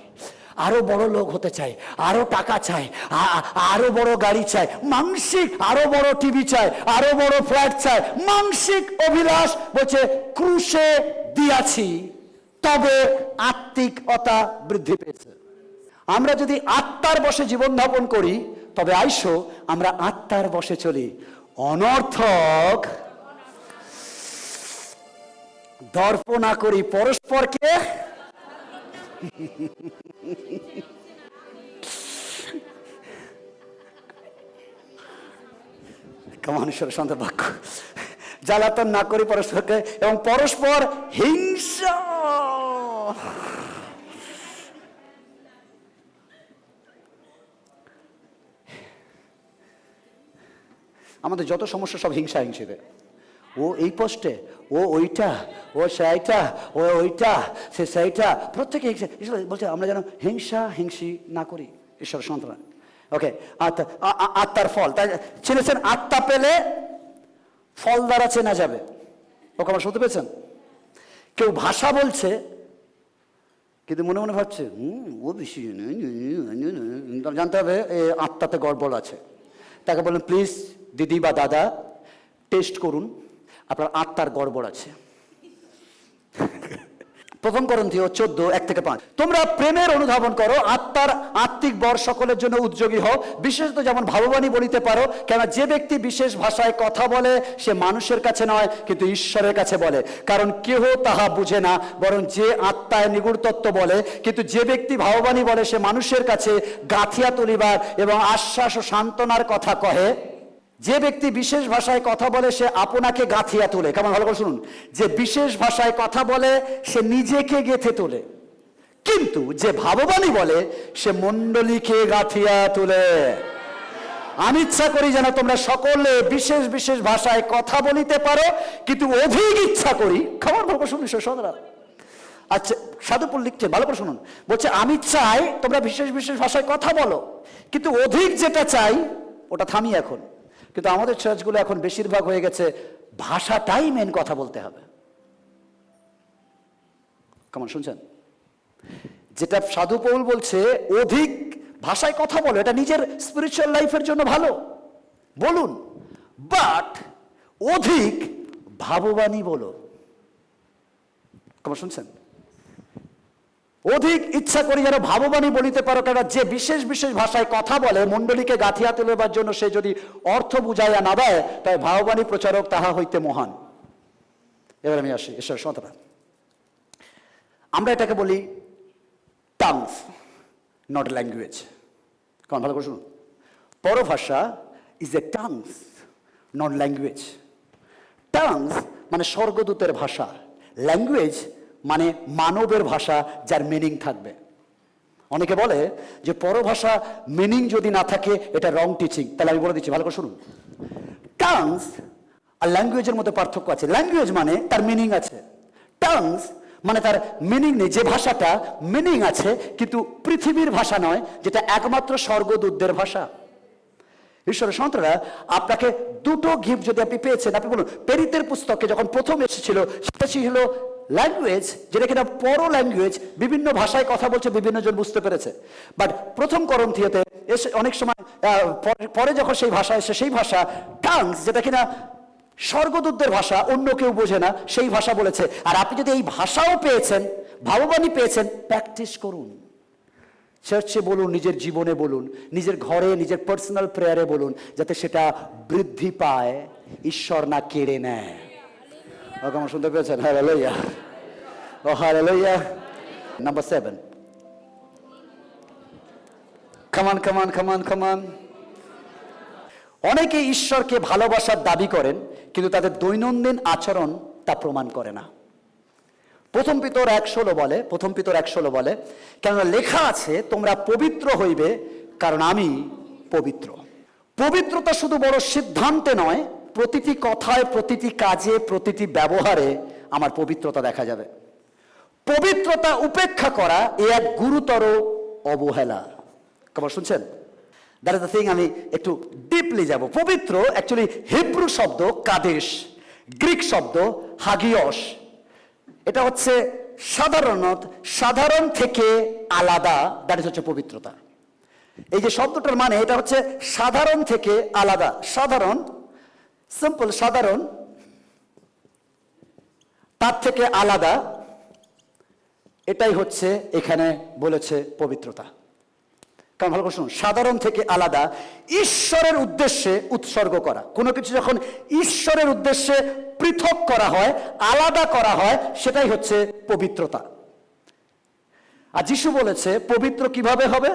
আরো বড় লোক হতে চাই, আরো টাকা চাই, আরো বড় গাড়ি চাই। মানসিক, আরো বড় টিভি চাই, আরো বড় ফ্ল্যাট চাই। মানসিক অভিলাষ। বলছে ক্রুশে দিয়াছি, তবে আত্মিকতা বৃদ্ধি পেয়েছে। আমরা যদি আত্মার বশে জীবনযাপন করি, তবে আইসো আমরা আত্মার বশে চলি। অনর্থক দর্প না করি পরস্পরকে। মানুষের সন্তান বাক্য, জ্বালাতন না করি পরস্পরকে এবং পরস্পর হিংসা। আমাদের যত সমস্যা সব হিংসা হিংসিতে। ও এই পোস্টে, ও ওইটা, ও সেইটা, ও ওইটা, সে সেইটা, প্রত্যেকে হিংসা। ঈশ্বর বলছে আমরা যেন হিংসা হিংসি না করি, ঈশ্বর সন্তান। ওকে, আত্মার ফল, তাই চিনেছেন? আত্মা পেলে ফল দ্বারা চেনা যাবে। ওকে আমার শুনতে পেয়েছেন? কেউ ভাষা বলছে কিন্তু মনে মনে ভাবছে ও বেশি, জানতে হবে আত্মাতে গড়বড় আছে। তাকে বললেন প্লিজ দিদি বা দাদা টেস্ট করুন, আপনার আত্মার গড়বড় আছে। প্রথম করন্থীয় 14:1-5, তোমরা প্রেমের অনুধাবন করো, আত্মার আত্মিক বর সকলের জন্য উদ্যোগী হও, বিশেষত যেমন ভাববাণী বলিতে পারো, কেন যে ব্যক্তি বিশেষ ভাষায় কথা বলে সে মানুষের কাছে নয় কিন্তু ঈশ্বরের কাছে বলে, কারণ কেহ তাহা বুঝে না, বরং যে আত্মায় নিগুড় তত্ত্ব বলে। কিন্তু যে ব্যক্তি ভাববাণী বলে সে মানুষের কাছে গাঁথিয়া তুলিবার এবং আশ্বাস ও সান্ত্বনার কথা কহে। যে ব্যক্তি বিশেষ ভাষায় কথা বলে সে আপনাকে গাঁথিয়া তোলে। কেমন ভালো করে শুনুন, যে বিশেষ ভাষায় কথা বলে সে নিজেকে গেঁথে তোলে, কিন্তু যে ভাববাণী বলে সে মণ্ডলীকে গাঁথিয়া তোলে। আমি ইচ্ছা করি যেন তোমরা সকলে বিশেষ বিশেষ ভাষায় কথা বলিতে পারো, কিন্তু অধিক ইচ্ছা করি, খবর ভালো করে শুনুন সদরা। আচ্ছা, সাধুপুর লিখছে, ভালো করে শুনুন, বলছে আমি চাই তোমরা বিশেষ বিশেষ ভাষায় কথা বলো, কিন্তু অধিক যেটা চাই ওটা থামি এখন। কিন্তু আমাদের চার্চগুলো এখন বেশিরভাগ হয়ে গেছে ভাষাটাই মেন, কথা বলতে হবে। কেমন শুনছেন? যেটা সাধু পৌল বলছে অধিক ভাষায় কথা বলো, এটা নিজের স্পিরিচুয়াল লাইফের জন্য ভালো, বলুন, বাট অধিক ভাববাণী বলো। কেমন শুনছেন? অধিক ইচ্ছা করি যেন ভাববাণী বলিতে পারো, কারণ যে বিশেষ বিশেষ ভাষায় কথা বলে মণ্ডলীকে গাঁথিয়া তুলিবার জন্য সে যদি অর্থ বুঝাইয়া না দেয়, তাই ভাববাণী প্রচারক তাহা হইতে মহান। এবার আমি আসি ঈশ্বর সন্তান। আমরা এটাকে বলি টাংস, নট ল্যাঙ্গুয়েজ। কারণ ভালো করে শুনুন, পরভাষা ইজ এ টাংস, নট ল্যাঙ্গুয়েজ। টাংস মানে স্বর্গদূতের ভাষা, ল্যাঙ্গুয়েজ মানে মানবের ভাষা যার মিনিং থাকবে। অনেকে বলে যে পরভাষা মিনিং যদি না থাকে এটা রং টিচিং। তাহলে আমি বলে দিচ্ছি, ভালো করে শুনুন, টাংস আর ল্যাঙ্গুয়েজের মধ্যে পার্থক্য আছে। ল্যাঙ্গুয়েজ মানে তার মিনিং আছে, টাংস মানে তার মিনিং নেই। যে ভাষাটা মিনিং আছে কিন্তু পৃথিবীর ভাষা নয়, যেটা একমাত্র স্বর্গদূতদের ভাষা। ঈশ্বরের সন্তানরা, আপনাকে দুটো গিফট যদি আপনি পেয়েছেন, আপনি বলুন পেরিতের পুস্তকে যখন প্রথম এসেছিল সেটা ছিল ল্যাঙ্গুয়েজ, যেটা কিনা পর ল্যাঙ্গুয়েজ, বিভিন্ন ভাষায় কথা বলছে, বিভিন্ন জন বুঝতে পেরেছে। বাট প্রথম করন্থীয়তে এসে অনেক সময় পরে যখন সেই ভাষা এসে, সেই ভাষা টাংস, যেটা কিনা স্বর্গদূতদের ভাষা, অন্য কেউ বোঝে না, সেই ভাষা বলেছে। আর আপনি যদি এই ভাষাও পেয়েছেন, ভাববাণী পেয়েছেন, প্র্যাকটিস করুন, চার্চে বলুন, নিজের জীবনে বলুন, নিজের ঘরে, নিজের পার্সোনাল প্রেয়ারে বলুন, যাতে সেটা বৃদ্ধি পায়, ঈশ্বর না কেড়ে নেয়। আমার শুনতে পেয়েছেন? হালেলুয়া, ও হালেলুয়া। নাম্বার 7, কামান কামান কামান কামান। অনেকে ঈশ্বরকে ভালোবাসার দাবি করেন কিন্তু তাদের দৈনন্দিন আচরণ তা প্রমাণ করে না। প্রথম পিতর 1:16 বলে, কেননা লেখা আছে তোমরা পবিত্র হইবে কারণ আমি পবিত্র। পবিত্রতা শুধু বড় সিদ্ধান্তে নয়, প্রতিটি কথায়, প্রতিটি কাজে, প্রতিটি ব্যবহারে আমার পবিত্রতা দেখা যাবে। পবিত্রতা উপেক্ষা করা এ এক গুরুতর অবহেলা। খবর শুনছেন? That is the thing. আমি একটু ডিপলি যাব। পবিত্র অ্যাকচুয়ালি হিব্রু শব্দ কাদেশ, গ্রিক শব্দ হাগিয়স। এটা হচ্ছে সাধারণ থেকে আলাদা, দ্যাট ইজ হচ্ছে পবিত্রতা। এই যে শব্দটার মানে, এটা হচ্ছে সাধারণ থেকে আলাদা, সাধারণ, সিম্পল, সাধারণ, তার থেকে আলাদা, এটাই হচ্ছে এখানে বলেছে পবিত্রতা। কারণ ভালো করে শুনুন, সাধারণ থেকে আলাদা, ঈশ্বরের উদ্দেশ্যে উৎসর্গ করা। কোনো কিছু যখন ঈশ্বরের উদ্দেশ্যে পৃথক করা হয়, আলাদা করা হয়, সেটাই হচ্ছে পবিত্রতা। আর যিশু বলেছে পবিত্র কিভাবে হবে?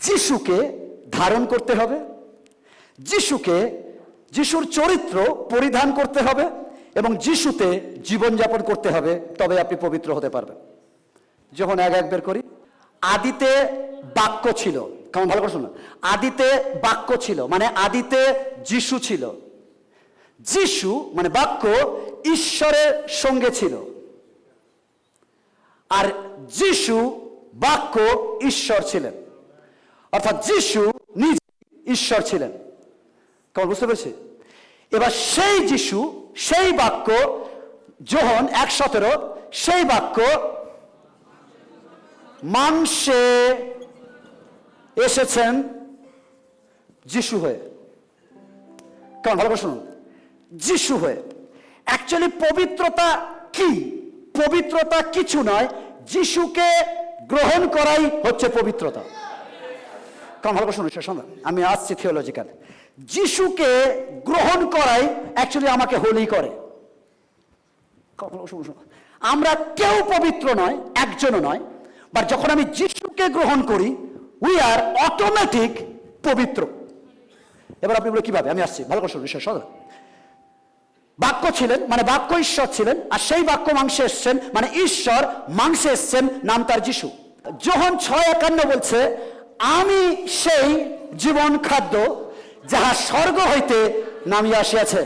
যিশুকে ধারণ করতে হবে, যিশুর চরিত্র পরিধান করতে হবে এবং যিশুতে জীবনযাপন করতে হবে, তবে আপনি পবিত্র হতে পারবেন। যখন এক বের করি, আদিতে বাক্য ছিল। কেমন ভালো করে শুনুন, আদিতে বাক্য ছিল মানে আদিতে যিশু ছিল। যিশু মানে বাক্য ঈশ্বরের সঙ্গে ছিল, আর যিশু বাক্য ঈশ্বর ছিলেন, অর্থাৎ যিশু নিজে ঈশ্বর ছিলেন। কেমন বুঝতে পেরেছি? এবার সেই যিশু, সেই বাক্য, যোহন 1:17, সেই বাক্য মাংসে এসেছেন যিশু হয়ে। কেমন ভালো করে শুনুন, যিশু হয়ে। অ্যাকচুয়ালি পবিত্রতা কি? পবিত্রতা কিছু নয়, যিশুকে গ্রহণ করাই হচ্ছে পবিত্রতা। কেমন ভালো করে শুনুন, আমি আসছি থিওলজিক্যাল। যিশুকে গ্রহণ করাই অ্যাকচুয়ালি আমাকে হোলি করে। আমরা কেউ পবিত্র নয়, একজনও নয়, বাট যখন আমি যিশুকে গ্রহণ করি, উই আর অটোমেটিক পবিত্র। এবার আপনি বলে কিভাবে? আমি আসছি, ভালো করে শুনুন। বাক্য ছিলেন মানে বাক্য ঈশ্বর ছিলেন, আর সেই বাক্য মাংসে এসছেন মানে ঈশ্বর মাংসে এসছেন, নাম তার যিশু। যোহন 6:51 বলছে, আমি সেই জীবন খাদ্য যাহা স্বর্গ হইতে নামিয়া আসিয়াছে।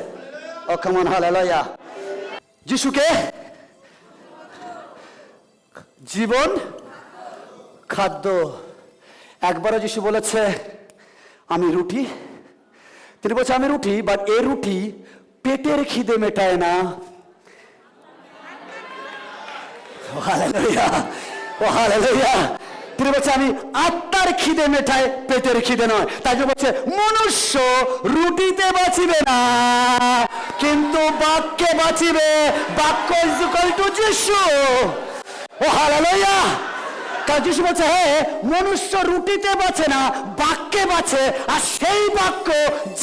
ও কামন হালেলুয়া। যিশুকে জীবন খাদ্য। একবারও যিশু বলেছে আমি রুটি। তিনি বলছে আমি রুটি, বাট এই রুটি পেটের খিদে মেটায় না। ও হালেলুয়া, ও হালেলুয়া। তিনি বলছে আমি আত্মার খিদে মেটায়, পেটের খিদে নয়। তাই জন্য বলছে মনুষ্য রুটিতে বাঁচিবে না, কিন্তু বাক্যে বাঁচিবে। বাক্য ইজ ইকুয়াল টু যিশু। ও হালেলুয়া। কারণ যিশু বলছে হে, মনুষ্য রুটিতে বাঁচে না, বাক্যে বাঁচে, আর সেই বাক্য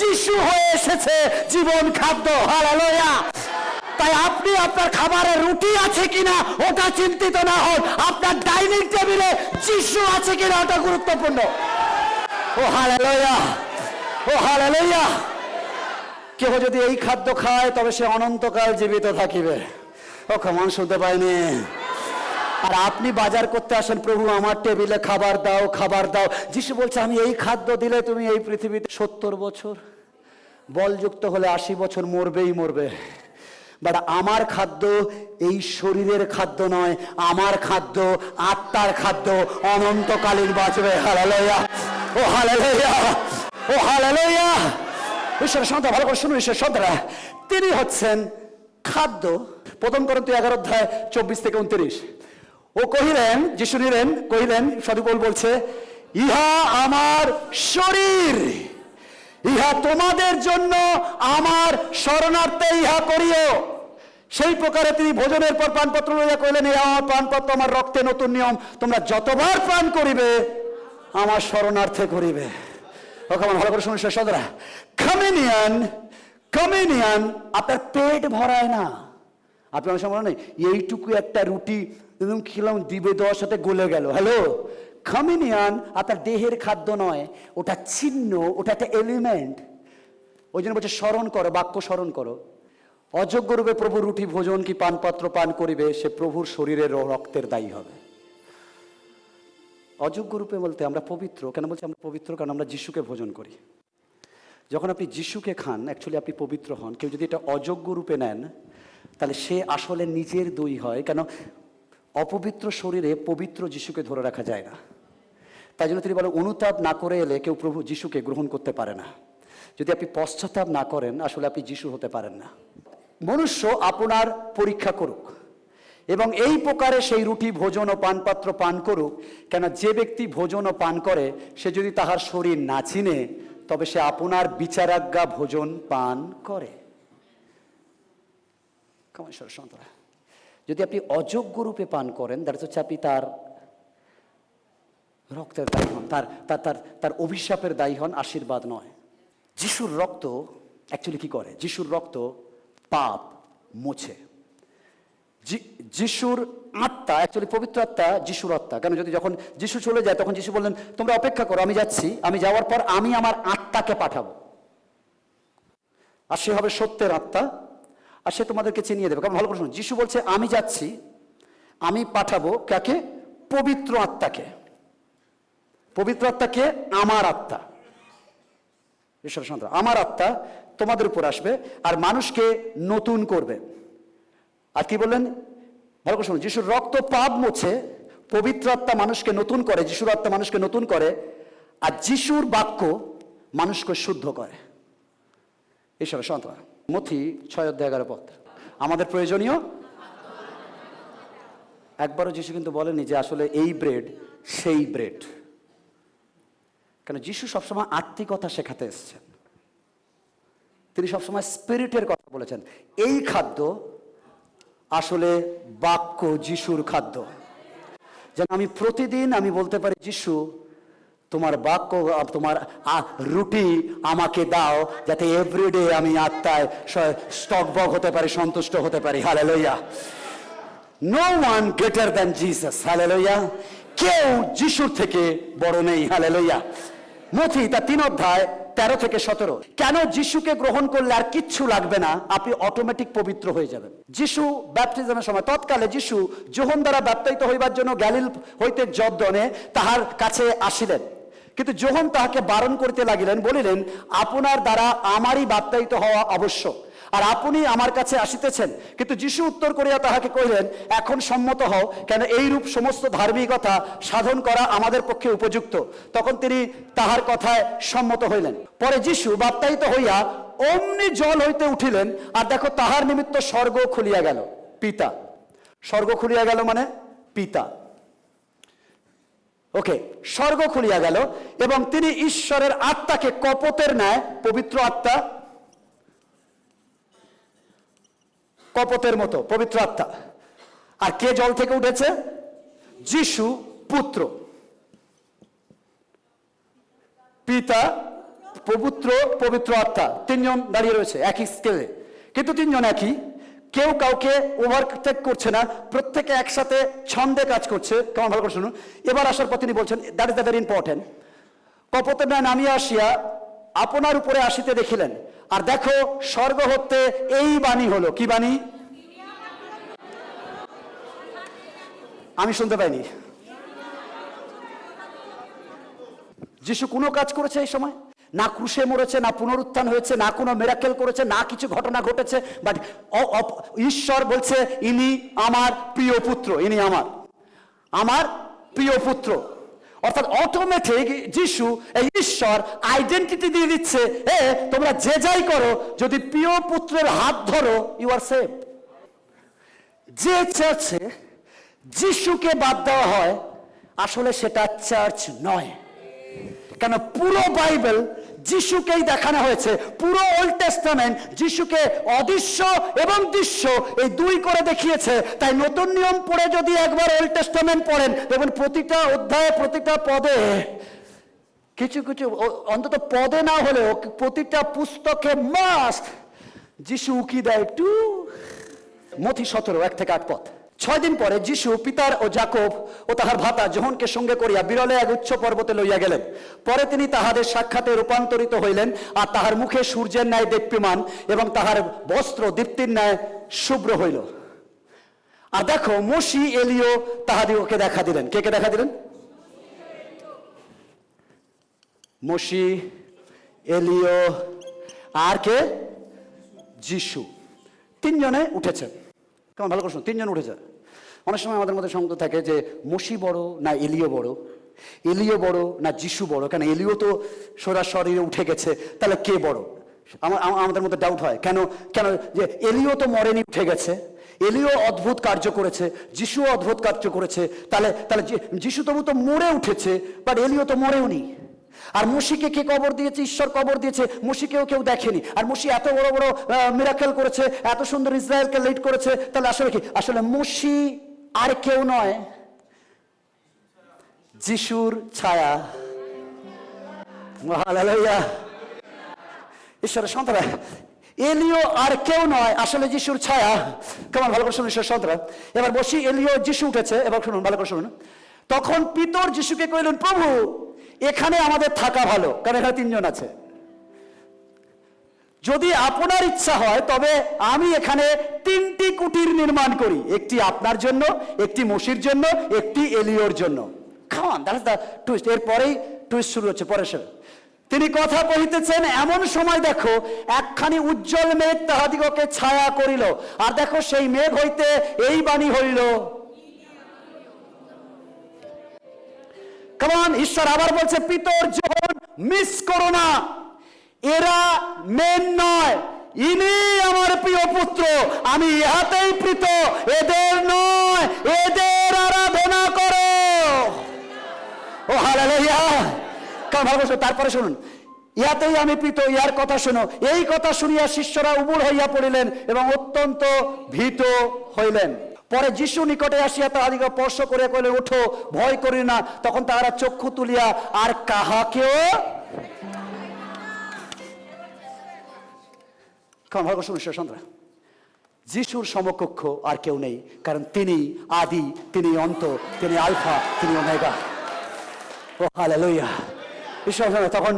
যিশু হয়ে এসেছে জীবন খাদ্য। হালেলুয়া। তাই আপনি আপনার খাবারে রুটি আছে কিনা ওটা চিন্তিত না হন, আপনার ডাইনিং টেবিলে যিশু আছে কিনা ওটা গুরুত্বপূর্ণ। ও হালেলুয়া, ও হালেলুয়া। কেউ যদি এই খাদ্য খায় তবে সে অনন্তকাল জীবিত থাকিবে। ও কেমন শুনতে পাইনি? আর আপনি বাজার করতে আসেন, প্রভু আমার টেবিলে খাবার দাও, খাবার দাও। যিশু বলছে আমি এই খাদ্য দিলে তুমি এই পৃথিবীতে 70 বছর, বলযুক্ত হলে 80 বছর মরবেই মরবে। বাট আমার খাদ্য এই শরীরের খাদ্য নয়, আমার খাদ্য আত্মার খাদ্য, অনন্তকালীন বাঁচবে। হালেলুয়া, ও হালেলুয়া, ও হালেলুয়া। ঈশ্বরের সন্তান, ভালো করে শুনুন, ঈশ্বরের সন্তানরা, তিনি হচ্ছেন খাদ্য। 1 করিন্থী 11:24-29। ও কহিলেন, যিশু কহিলেন, সদুপল বলছে, ইহা আমার শরীর, ইহা তোমাদের জন্য আমার শরণার্থে ইহা করিও। সেই প্রকারে তিনি ভোজনের পর পানপত্র লইয়া কহিলেন, এই আমার পানপত্র, আমার রক্তে নতুন নিয়ম, তোমরা যতবার পান করিবে আমার শরণার্থে করিবে। ওকে আমার ভালো করে শুনুন সদরা, কমিউনিয়ন আপনার পেট ভরায় না। আপনি অনেক সময় নেই এইটুকু একটা রুটি খেলাম, দিবে দেওয়ার সাথে গলে গেল। হ্যালো, কমিউনিয়ন আপনার দেহের খাদ্য নয়, ওটা চিহ্ন, ওটা একটা এলিমেন্ট। ওই জন্য বলছে স্মরণ করো, বাক্য স্মরণ করো। অযোগ্য রূপে প্রভু রুটি ভোজন কি পানপাত্র পান করিবে, সে প্রভুর শরীরের রক্তের দায়ী হবে। অযোগ্য রূপে বলতে আমরা পবিত্র কেন বলছি? আমরা পবিত্র কারণ আমরা যিশুকে ভোজন করি। যখন আপনি যিশুকে খান, অ্যাকচুয়ালি আপনি পবিত্র হন। কেউ যদি এটা অযোগ্য রূপে নেন, তাহলে সে আসলে নিজের দই হয়। কেন? অপবিত্র শরীরে পবিত্র যিশুকে ধরে রাখা যায় না। তাই জন্য তিনি বলেন, অনুতাপ না করে এলে কেউ প্রভু যিশুকে গ্রহণ করতে পারে না। যদি আপনি পশ্চাতাপ না করেন, আসলে আপনি যিশু হতে পারেন না। মনুষ্য আপনার পরীক্ষা করুক এবং এই প্রকারে সেই রুটি ভোজন ও পানপাত্র পান করুক। কেন? যে ব্যক্তি ভোজন ও পান করে, সে যদি তাহার শরীর না চিনে, তবে সে আপনার বিচারাজ্ঞা ভোজন পান করে। যদি আপনি অযোগ্য রূপে পান করেন, দ্যাট হচ্ছে আপনি তার রক্তের দায়ী হন, তার অভিশাপের দায়ী হন, আশীর্বাদ নয়। যিশুর রক্ত অ্যাকচুয়ালি কি করে? যিশুর রক্ত পাপ মোছে। যিশুর আত্মা, অ্যাকচুয়ালি পবিত্র আত্মা যিশুর আত্মা। কেন? যখন যিশু চলে যায়, তখন যিশু বললেন, তোমরা অপেক্ষা করো, আমি যাচ্ছি, আমি যাওয়ার পর আমি আমার আত্মাকে পাঠাবো। আর সে হবে সত্যের আত্মা, আর সে তোমাদেরকে চিনিয়ে দেবে। কারণ ভালো করে শুনুন, যিশু বলছে আমি যাচ্ছি, আমি পাঠাবো কাকে? পবিত্র আত্মাকে। পবিত্র আত্মাকে? আমার আত্মা, ঈশ্বরের সন্তান। আমার আত্মা তোমাদের উপর আসবে আর মানুষকে নতুন করবে। আর কি বললেন? ভালো করে শুনুন, যিশুর রক্ত পাপ মোছে, পবিত্র আত্মা মানুষকে নতুন করে, যিশুর আত্মা মানুষকে নতুন করে, আর যিশুর বাক্য মানুষকে শুদ্ধ করে। ঈশ্বরের সন্তান। মথি 6:11 আমাদের প্রয়োজনীয়। একবারও যিশু কিন্তু বলেনি যে আসলে এই ব্রেড সেই ব্রেড, কেন যিশু সবসময় আত্মিকতা শেখাতে এসেছেন। তিনি সবসময় স্পিরিটের কথা বলেছেন। এই খাদ্য আসলে বাক্য, যিশুর খাদ্য। যেন আমি প্রতিদিন আমি বলতে পারি, যিশু তোমার বাক্য, তোমার রুটি আমাকে দাও, যাতে এভরিডে আমি আত্মায় স্টকবক হতে পারি, সন্তুষ্ট হতে পারি। Hallelujah. No one greater than Jesus. Hallelujah. কেউ যিশুর থেকে বড় নেই। হালেলুয়া। মথি তার 3:13-17। কেন যিশুকে গ্রহণ করলে আর কিচ্ছু লাগবে না, আপনি অটোমেটিক পবিত্র হয়ে যাবেন। যিশু ব্যাপটিজমের সময় তৎকালে যিশু যোহন দ্বারা ব্যাপ্তায়িত হইবার জন্য গ্যালিল হইতে জর্দনে তাহার কাছে আসিলেন, কিন্তু যোহন তাহাকে বারণ করিতে লাগিলেন, বলিলেন আপনার দ্বারা আমারই বাপ্তায়িত হওয়া আবশ্যক, আর আপনি আমার কাছে আসিতেছেন। কিন্তু যিশু উত্তর করিয়া তাহাকে কহিলেন, এখন সম্মত হও, কেন এইরূপ সমস্ত ধার্মিকতা সাধন করা আমাদের পক্ষে উপযুক্ত। তখন তিনি তাহার কথায় সম্মত হইলেন। পরে যিশু বাপ্তায়িত হইয়া অমনি জল হইতে উঠিলেন, আর দেখো তাহার নিমিত্ত স্বর্গ খুলিয়া গেল। পিতা, স্বর্গ খুলিয়া গেল মানে পিতা। ওকে, স্বর্গ খুলিয়া গেল এবং তিনি ঈশ্বরের আত্মাকে কপতের ন্যায়, পবিত্র আত্মা কপতের মতো পবিত্র আত্মা। আর কে জল থেকে উঠেছে? যিশু পুত্র। পিতা, পবিত্র, পবিত্র আত্মা, তিনজন দাঁড়িয়ে রয়েছে একই স্কেলে, কিন্তু তিনজন একই, কেউ কাউকে ওভারটেক করছে না, প্রত্যেকে একসাথে ছন্দে কাজ করছে। কেমন? ভালো করে শুনুন। এবার আসার পর তিনি বলছেন, that is the very important. কপতের ন্যায় নামিয়া আসিয়া আপনার উপরে আসিতে দেখিলেন, আর দেখো স্বর্গ হতে এই বাণী হলো। কি বাণী? আমি শুনতে পাইনি। যিশু কোনো কাজ করেছে এই সময়? না ক্রুশে মরেছে, না পুনরুত্থান হয়েছে, না কোনো মিরাকেল করেছে, না কিছু ঘটনা ঘটেছে। বাট ঈশ্বর বলছে ইনি আমার প্রিয় পুত্র, ইনি আমার প্রিয় পুত্র। অর্থাৎ অটোমেটিক যিশু, এই ঈশ্বর আইডেন্টিটি দিয়ে দিচ্ছে, তোমরা যে যাই করো, যদি প্রিয় পুত্রের হাত ধরো, ইউ আর সেভ। যে চার্চে যিশুকে বাদ দেওয়া হয়, আসলে সেটা চার্চ নয়। কেন? পুরো বাইবেল যিশুকেই দেখানো হয়েছে। পুরো ওল্ড টেস্টামেন্ট যিশুকে অদৃশ্য এবং দৃশ্য এই দুই করে দেখিয়েছে। তাই নতুন নিয়ম পড়ে যদি একবার ওল্ড টেস্টামেন্ট পড়েন, দেখবেন প্রতিটা অধ্যায়ে, প্রতিটা পদে, কিছু কিছু অন্তত পদে না হলেও প্রতিটা পুস্তকে মাস্ট যিশু উকি দেয় টু। মথি 17:1-8। 6 দিন পরে যিশু পিতার ও যাকব ও তাহার ভাতা যোহনকে সঙ্গে করিয়া বিরলে এক উচ্চ পর্বতে লইয়া গেলেন। পরে তিনি তাহাদের সাক্ষাতে রূপান্তরিত হইলেন, আর তাহার মুখে সূর্যের ন্যায় দীপ্যমান এবং তাহার বস্ত্র দীপ্তির ন্যায় শুভ্র হইল। আর দেখো মসি এলিও তাহাদিগকে দেখা দিলেন। কে কে দেখা দিলেন? মসি, এলিও, আর কে? যিশু। তিনজনে উঠেছে। কেমন? ভালো করে শুনুন, তিনজন উঠেছে। অনেক সময় আমাদের মধ্যে সন্দেহ থাকে যে মসি বড় না এলিও বড়, এলিও বড় না যিশু বড়। কেন? এলিও তো শরীরে উঠে গেছে, তাহলে কে বড়? আমাদের মধ্যে ডাউট হয়। কেন? যে এলিও তো মরেনি, উঠে গেছে। এলিও অদ্ভুত কার্য করেছে, যিশু অদ্ভুত কার্য করেছে, তাহলে যিশু তবু তো মরে উঠেছে, বাট এলিও তো মরেও নি। আর মসিকে কে কবর দিয়েছে? ঈশ্বর কবর দিয়েছে। মসিকেও কেউ দেখেনি। আর মসি এত বড় বড় মিরাকেল করেছে, এত সুন্দর ইসরায়েলকে লিড করেছে, তাহলে আসলে কি? আসলে মসি আর কেউ নয়, যিশুর ছায়া। হালেলুয়া। ঈশ্বরের সন্তান। এলিও আর কেউ নয়, আসলে যিশুর ছায়া। কেমন? ভালো করে শুনুন ঈশ্বরের সন্তান। এবার মসি, এলিও, যিশু উঠেছে। এবার শুনুন, ভালো করে শুনুন। তখন পিতর যিশুকে কইলেন, প্রভু এখানে আমাদের থাকা ভালো, কারণ এখানে তিনজন আছে। যদি আপনার ইচ্ছা হয় তবে আমি এখানে 3টি কুটির নির্মাণ করি, একটি আপনার জন্য, একটি মসির জন্য, একটি এলিওর জন্য। খান দ্যাটস দ্য টুইস্ট। এরপরেই টুইস্ট শুরু হচ্ছে পরের সাথে। তিনি কথা কহিতেছেন, এমন সময় দেখো একখানি উজ্জ্বল মেঘ তাহাদিগকে ছায়া করিল, আর দেখো সেই মেঘ হইতে এই বাণী হইল। কারণ ঈশ্বর আবার বলছে, পিতর জন মিস করো না, এরা মেন নয়, ইনি আমার প্রিয় পুত্র, আমি ইহাতেই প্রীত, এদের নয়, এদের আরাধনা করো। ও হালেলুয়া। তারপরে শুনুন, ইহাতেই আমি প্রীত, ইহার কথা শুনো। এই কথা শুনিয়া শিষ্যরা উবুড় হইয়া পড়িলেন এবং অত্যন্ত ভীত হইলেন। পরে যিশু নিকটে আসিয়া তাহাদিগকে স্পর্শ করিয়া কহিলেন, উঠো, ভয় করি না। তখন তাহারা চক্ষু তুলিয়া আর কাহাকেও যিশুর সমকক্ষ আর কেউ নেই, কারণ তিনি আদি, তিনি অন্ত, তিনি আলফা, তিনি ওমেগা। ও হালেলুয়া। ঈশ্বর তখন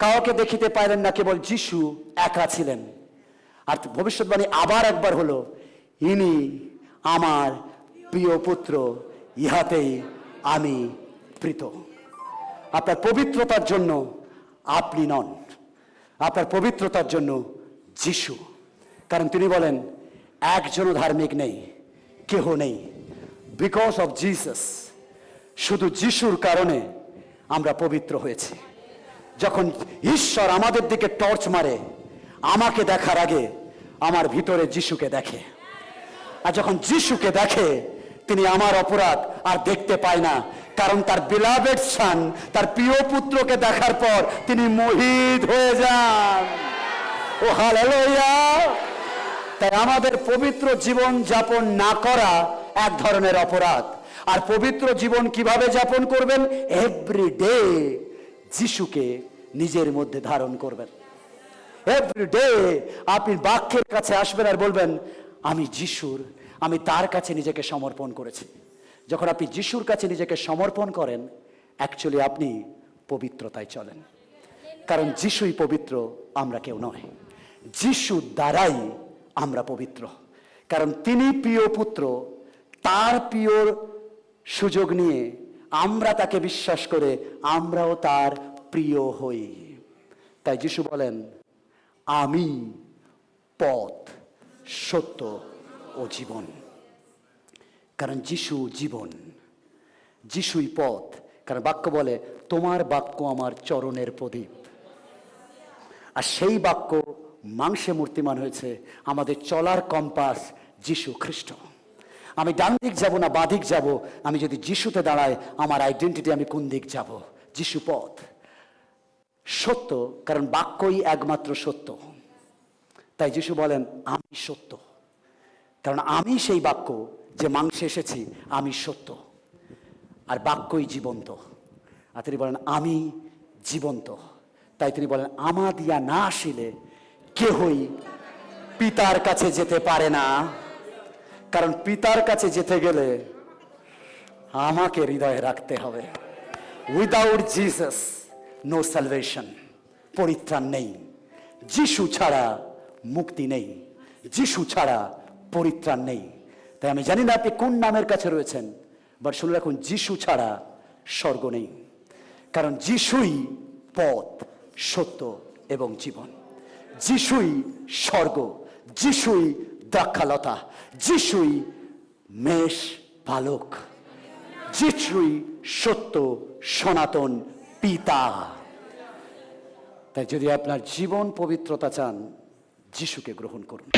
কাউকে দেখিতে পাইলেন না, কেবল যিশু একা ছিলেন। আর ভবিষ্যৎবাণী আবার একবার হলো, ইনি আমার প্রিয় পুত্র, ইহাতেই আমি প্রীত। আপনার পবিত্রতার জন্য আপনি নন, আপনার পবিত্রতার জন্য যিশু। কারণ তিনি বলেন, একজনও ধার্মিক নেই, কেহ নেই। বিকজ অফ জিসাস, শুধু যিশুর কারণে আমরা পবিত্র হয়েছি। যখন ঈশ্বর আমাদের দিকে টর্চ মারে, আমাকে দেখার আগে আমার ভিতরে যিশুকে দেখে। আর যখন যিশুকে দেখে, তিনি আমার অপরাধ আর দেখতে পায় না, কারণ তার বিলাভেড সন, তার প্রিয় পুত্রকে দেখার পর তিনি মোহিত হয়ে যান। ও হালেলুয়া। তাই আমাদের পবিত্র জীবন যাপন না করা এক ধরনের অপরাধ। আর পবিত্র জীবন কিভাবে যাপন করবেন? এভরিডে যিশুকে নিজের মধ্যে ধারণ করবেন। এভরিডে আপনি বাক্যের কাছে আসবেন আর বলবেন, আমি যিশুর, আমি তার কাছে নিজেকে সমর্পণ করেছি। যখন আপনি যিশুর কাছে নিজেকে সমর্পণ করেন, অ্যাকচুয়ালি আপনি পবিত্রতায় চলেন। কারণ যিশুই পবিত্র, আমরা কেউ নয়। যিশু দ্বারাই আমরা পবিত্র, কারণ তিনি প্রিয় পুত্র। তার প্রিয় সুযোগ নিয়ে আমরা তাকে বিশ্বাস করে আমরাও তার প্রিয় হই। তাই যিশু বলেন, আমি পথ, সত্য ও জীবন। কারণ যিশু জীবন, যিশুই পথ। কারণ বাক্য বলে, তোমার বাক্য আমার চরণের প্রদীপ। আর সেই বাক্য মাংসে মূর্তিমান হয়েছে। আমাদের চলার কম্পাস যিশু খ্রিস্ট। আমি ডান দিক যাব না বাঁ দিক যাব, আমি যদি যিশুতে দাঁড়াই, আমার আইডেন্টিটি আমি কোন দিক যাব? যিশু পথ, সত্য, কারণ বাক্যই একমাত্র সত্য। তাই যিশু বলেন, আমি সত্য, কারণ আমি সেই বাক্য যে মাংসে এসেছি, আমি সত্য, আর বাক্যই জীবন্ত। আর তিনি বলেন, আমি জীবন্ত। তাই তিনি বলেন, আমা দিয়া না আসিলে কেহই পিতার কাছে যেতে পারে না। কারণ পিতার কাছে যেতে গেলে আমাকে হৃদয়ে রাখতে হবে। উইদাউট জিসাস নো সালভেশন, পরিত্রাণ নেই। যিশু ছাড়া মুক্তি নেই, যিশু ছাড়া পরিত্রাণ নেই। তাই আমি জানি না আপনি কোন নামের কাছে রয়েছেন, বাট শুনে রাখুন, যিশু ছাড়া স্বর্গ নেই। কারণ যিশুই পথ, সত্য এবং জীবন। যিশুই স্বর্গ, যিশুই দ্রাক্ষালতা, যিশুই মেষ পালক, যিশুই সত্য সনাতন পিতা। তাই যদি আপনার জীবন পবিত্রতা চান, যিশুকে গ্রহণ করুন।